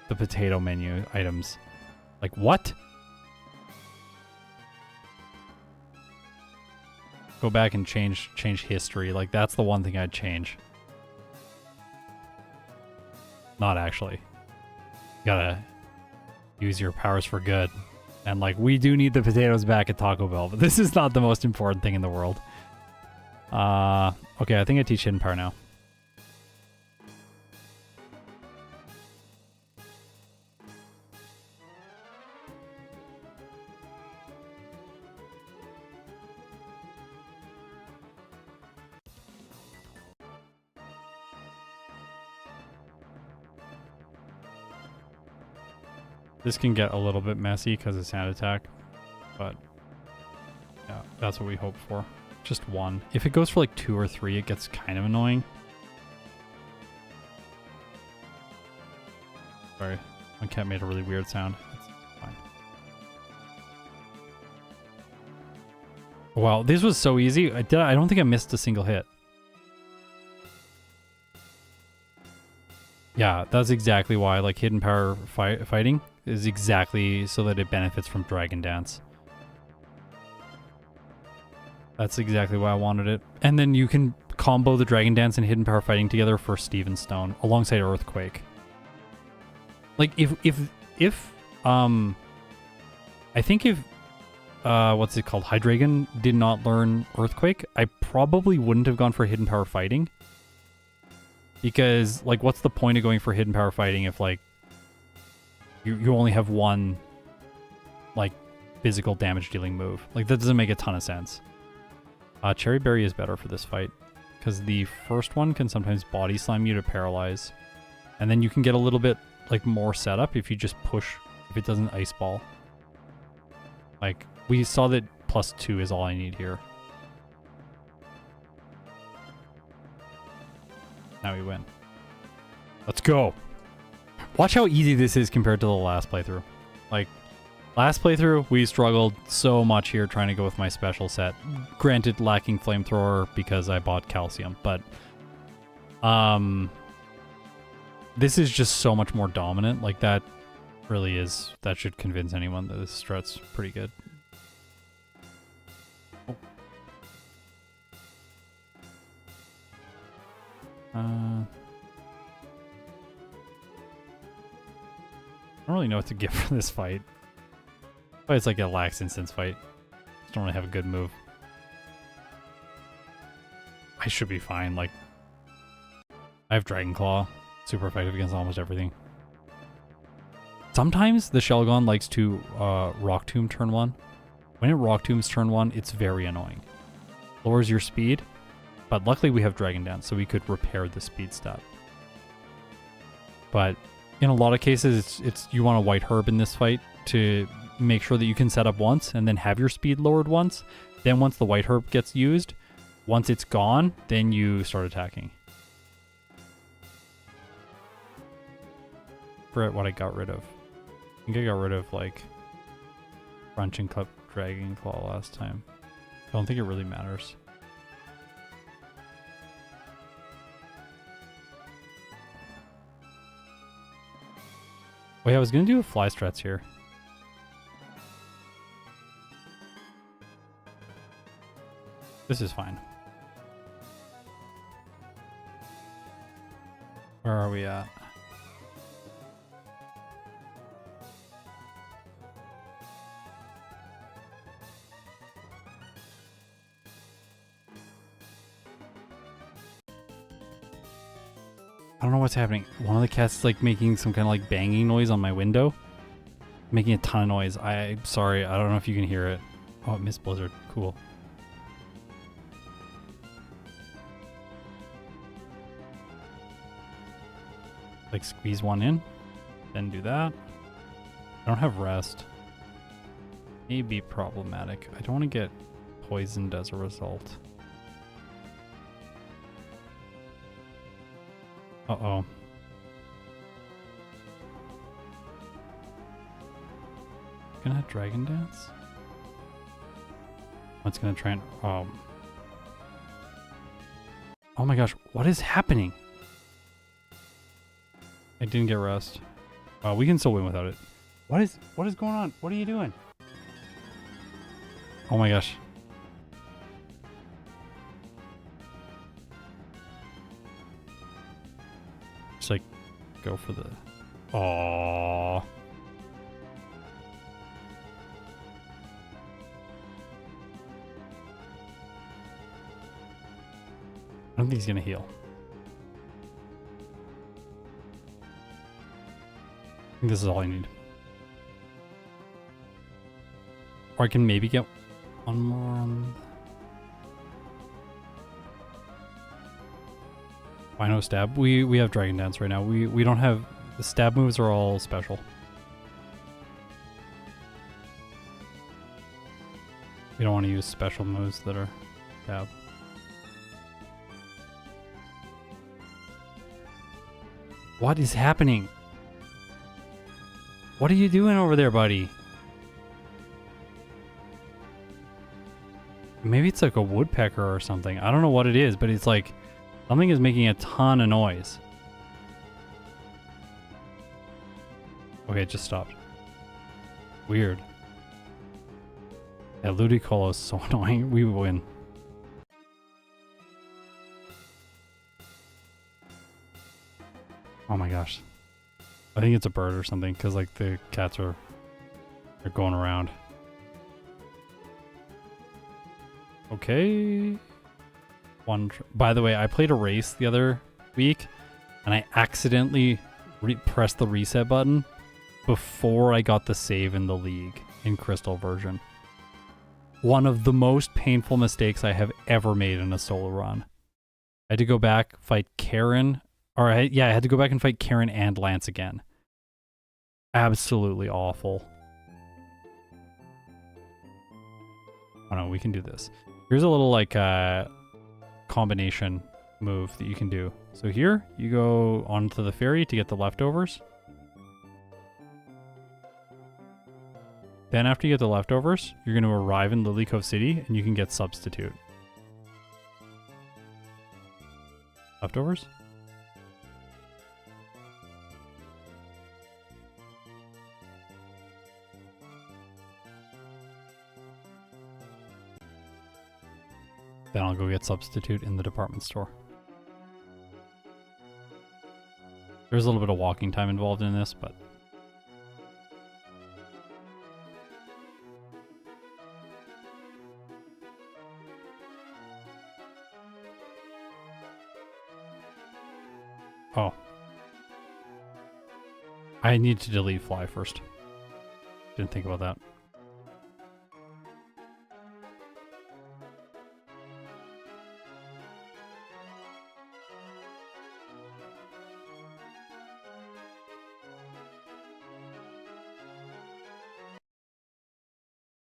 potato menu items. Like what? Go back and change history. Like that's the one thing I'd change. Not actually. You gotta use your powers for good. And like we do need the potatoes back at Taco Bell, but this is not the most important thing in the world. Okay, I think I teach Hidden Power now. This can get a little bit messy because of Sand Attack, but yeah, that's what we hope for. Just one. If it goes for like 2 or 3, it gets kind of annoying. Sorry, my cat made a really weird sound. It's fine. Wow, this was so easy. I don't think I missed a single hit. Yeah, that's exactly why. Like Hidden Power fighting is exactly so that it benefits from Dragon Dance. That's exactly why I wanted it. And then you can combo the Dragon Dance and Hidden Power fighting together for Steven Stone alongside Earthquake. Like if I think if what's it called? Hydreigon did not learn Earthquake, I probably wouldn't have gone for Hidden Power fighting. Because like what's the point of going for Hidden Power fighting if like you only have one like physical damage dealing move? Like that doesn't make a ton of sense. Cherry Berry is better for this fight because the first one can sometimes body slam you to paralyze, and then you can get a little bit like more setup if you just push if it doesn't ice ball. Like we saw that +2 is all I need here. Now we win. Let's go. Watch how easy this is compared to the last playthrough. Like, last playthrough, we struggled so much here trying to go with my special set. Granted, lacking Flamethrower because I bought Calcium, but this is just so much more dominant. Like that Really is. That should convince anyone that this strat's pretty good. Oh. I don't really know what to give for this fight. But it's like a lax instance fight. Just don't really have a good move. I should be fine. Like, I have Dragon Claw. Super effective against almost everything. Sometimes the Shelgon likes to Rock Tomb turn 1. When it Rock Tombs turn 1, it's very annoying. Lowers your speed, but luckily we have Dragon Dance, so we could repair the speed stat. But in a lot of cases, it's you want a White Herb in this fight to make sure that you can set up once and then have your speed lowered once. Then once the White Herb gets used, once it's gone, then you start attacking. Forget what I got rid of. I think I got rid of like Crunch and Cup Dragon Claw last time. I don't think it really matters. Wait, I was gonna do a fly strats here. This is fine. Where are we at? I don't know what's happening. One of the cats is like making some kind of like banging noise on my window. Making a ton of noise. I'm sorry, I don't know if you can hear it. Oh, it missed Blizzard. Cool. Like squeeze one in, then do that. I don't have rest. May be problematic. I don't want to get poisoned as a result. Uh-oh. Gonna Dragon Dance? Oh, it's gonna try and... Oh my gosh, what is happening? I didn't get rest. We can still win without it. What is going on? What are you doing? Oh my gosh. Just like go for the... Aww. I don't think he's gonna heal. I think this is all I need. Or I can maybe get one more on... Why no stab? We have Dragon Dance right now. We don't have... The stab moves are all special. We don't want to use special moves that are stab. What is happening? What are you doing over there, buddy? Maybe it's like a woodpecker or something. I don't know what it is, but it's like something is making a ton of noise. Okay, it just stopped. Weird. Yeah, Ludicolo is so annoying. We win. Oh my gosh. I think it's a bird or something, because like the cats are going around. Okay. By the way, I played a race the other week, and I accidentally pressed the reset button before I got the save in the league in Crystal version. One of the most painful mistakes I have ever made in a solo run. I had to go back, fight Karen. I had to go back and fight Karen and Lance again. Absolutely awful. Oh no, we can do this. Here's a little like combination move that you can do. So here, you go onto the ferry to get the leftovers. Then after you get the leftovers, you're going to arrive in Lily Cove City and you can get Substitute. Leftovers? Then I'll go get Substitute in the department store. There's a little bit of walking time involved in this, but... Oh. I need to delete Fly first. Didn't think about that.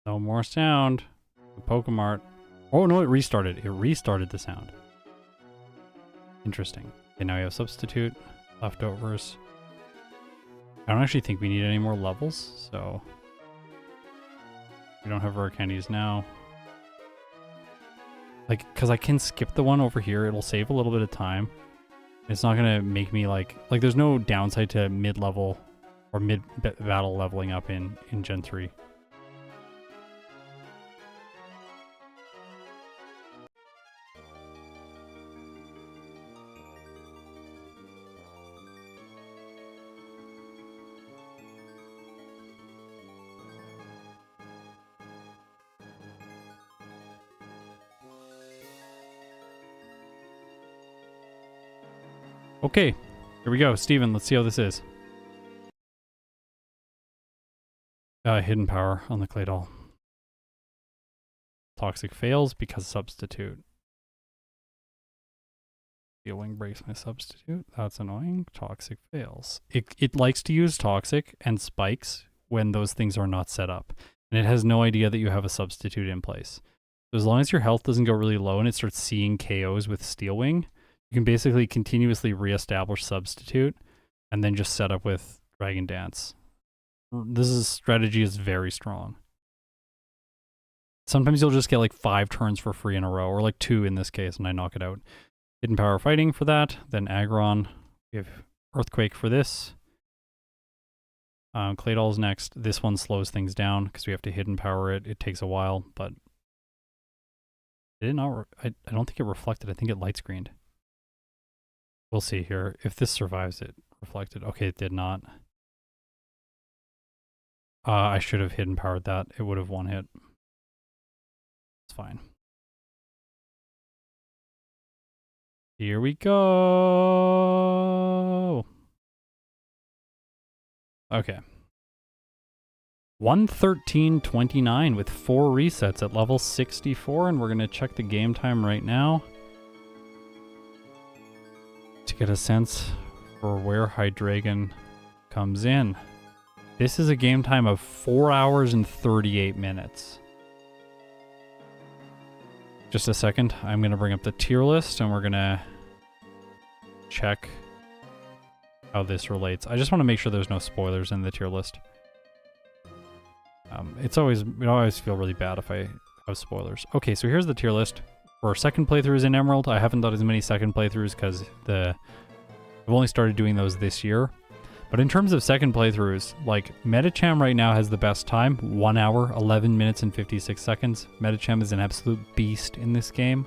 No more sound. The Pokemart. Oh no, it restarted. It restarted the sound. Interesting. Okay, now we have Substitute, leftovers. I don't actually think we need any more levels, so... We don't have rare candies now. Like, because I can skip the one over here, it'll save a little bit of time. It's not gonna make me like there's no downside to mid-level or mid-battle leveling up in Gen 3. Okay, here we go. Steven, let's see how this is. Hidden power on the clay doll. Toxic fails because Substitute. Steel Wing breaks my Substitute. That's annoying. Toxic fails. It likes to use Toxic and Spikes when those things are not set up. And it has no idea that you have a Substitute in place. So as long as your health doesn't go really low and it starts seeing KOs with Steel Wing, you can basically continuously reestablish Substitute and then just set up with Dragon Dance. This strategy is very strong. Sometimes you'll just get like 5 turns for free in a row, or like 2 in this case, and I knock it out. Hidden Power Fighting for that, then Aggron. We have Earthquake for this. Clay Doll's next. This one slows things down because we have to Hidden Power it. It takes a while, but it did not. I don't think it reflected. I think it light screened. We'll see here. If this survives, it reflected. Okay, it did not. I should have Hidden Powered that. It would have one hit. It's fine. Here we go. Okay. 113.29 with 4 resets at level 64, and we're going to check the game time right now to get a sense for where Hydreigon comes in. This is a game time of 4 hours and 38 minutes. Just a second, I'm going to bring up the tier list and we're going to check how this relates. I just want to make sure there's no spoilers in the tier list. It always feel really bad if I have spoilers. Okay, so here's the tier list. For second playthroughs in Emerald, I haven't done as many second playthroughs because I've only started doing those this year. But in terms of second playthroughs, like Medicham right now has the best time, 1 hour, 11 minutes and 56 seconds. Medicham is an absolute beast in this game.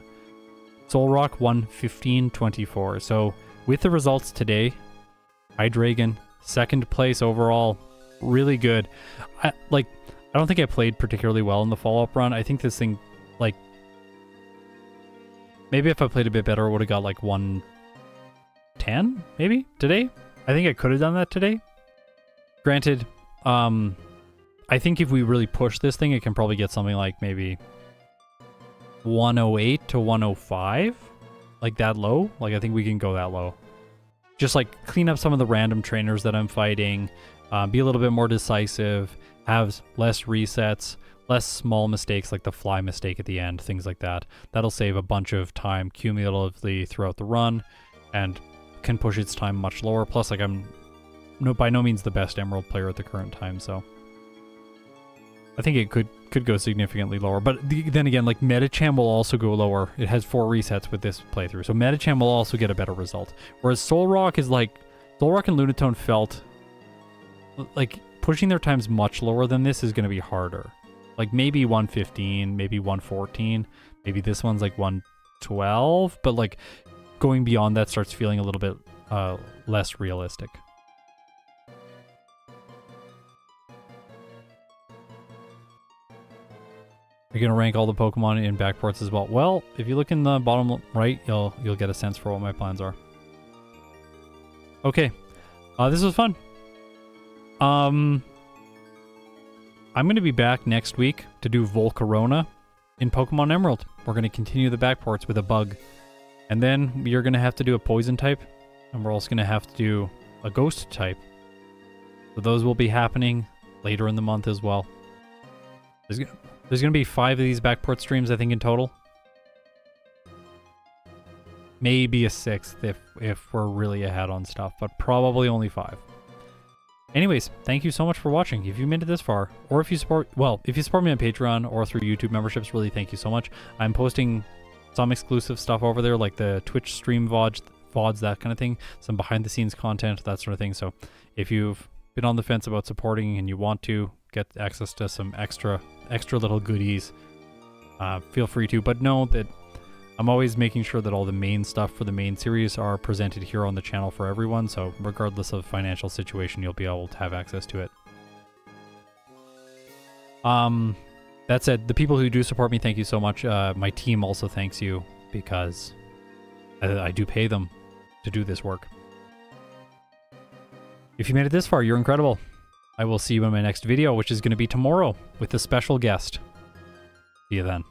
Solrock won 15:24. So with the results today, Hydreigon, second place overall, really good. I don't think I played particularly well in the follow-up run. I think this thing, like, maybe if I played a bit better, I would have got like 110, maybe, today? I think I could have done that today. Granted, I think if we really push this thing, it can probably get something like maybe 108 to 105, like that low. Like, I think we can go that low. Just like clean up some of the random trainers that I'm fighting, be a little bit more decisive, have less resets, less small mistakes like the fly mistake at the end, things like that. That'll save a bunch of time cumulatively throughout the run and can push its time much lower. Plus, like, I'm by no means the best Emerald player at the current time, so I think it could go significantly lower. But then again, like, Medicham will also go lower. It has 4 resets with this playthrough, so Medicham will also get a better result. Whereas Solrock is like, Solrock and Lunatone felt like pushing their times much lower than this is going to be harder. Like maybe 115, maybe 114, Maybe this one's like 112, but like going beyond that starts feeling a little bit less realistic. You're gonna rank all the Pokemon in backports as well. Well, if you look in the bottom right, you'll get a sense for what my plans are. Okay, this was fun. I'm gonna be back next week to do Volcarona in Pokemon Emerald. We're gonna continue the backports with a bug, and then you're gonna have to do a poison type, and we're also gonna have to do a ghost type. So those will be happening later in the month as well. There's gonna be 5 of these backport streams, I think, in total. Maybe a 6th if we're really ahead on stuff, but probably only 5. Anyways, thank you so much for watching. If you made it this far, or if you support me on Patreon or through YouTube memberships, really thank you so much. I'm posting some exclusive stuff over there, like the Twitch stream VODs, that kind of thing, some behind the scenes content, that sort of thing. So if you've been on the fence about supporting and you want to get access to some extra little goodies, feel free to, but know that I'm always making sure that all the main stuff for the main series are presented here on the channel for everyone, so regardless of financial situation, you'll be able to have access to it. That said, the people who do support me, thank you so much. My team also thanks you, because I do pay them to do this work. If you made it this far, you're incredible. I will see you in my next video, which is going to be tomorrow with a special guest. See you then.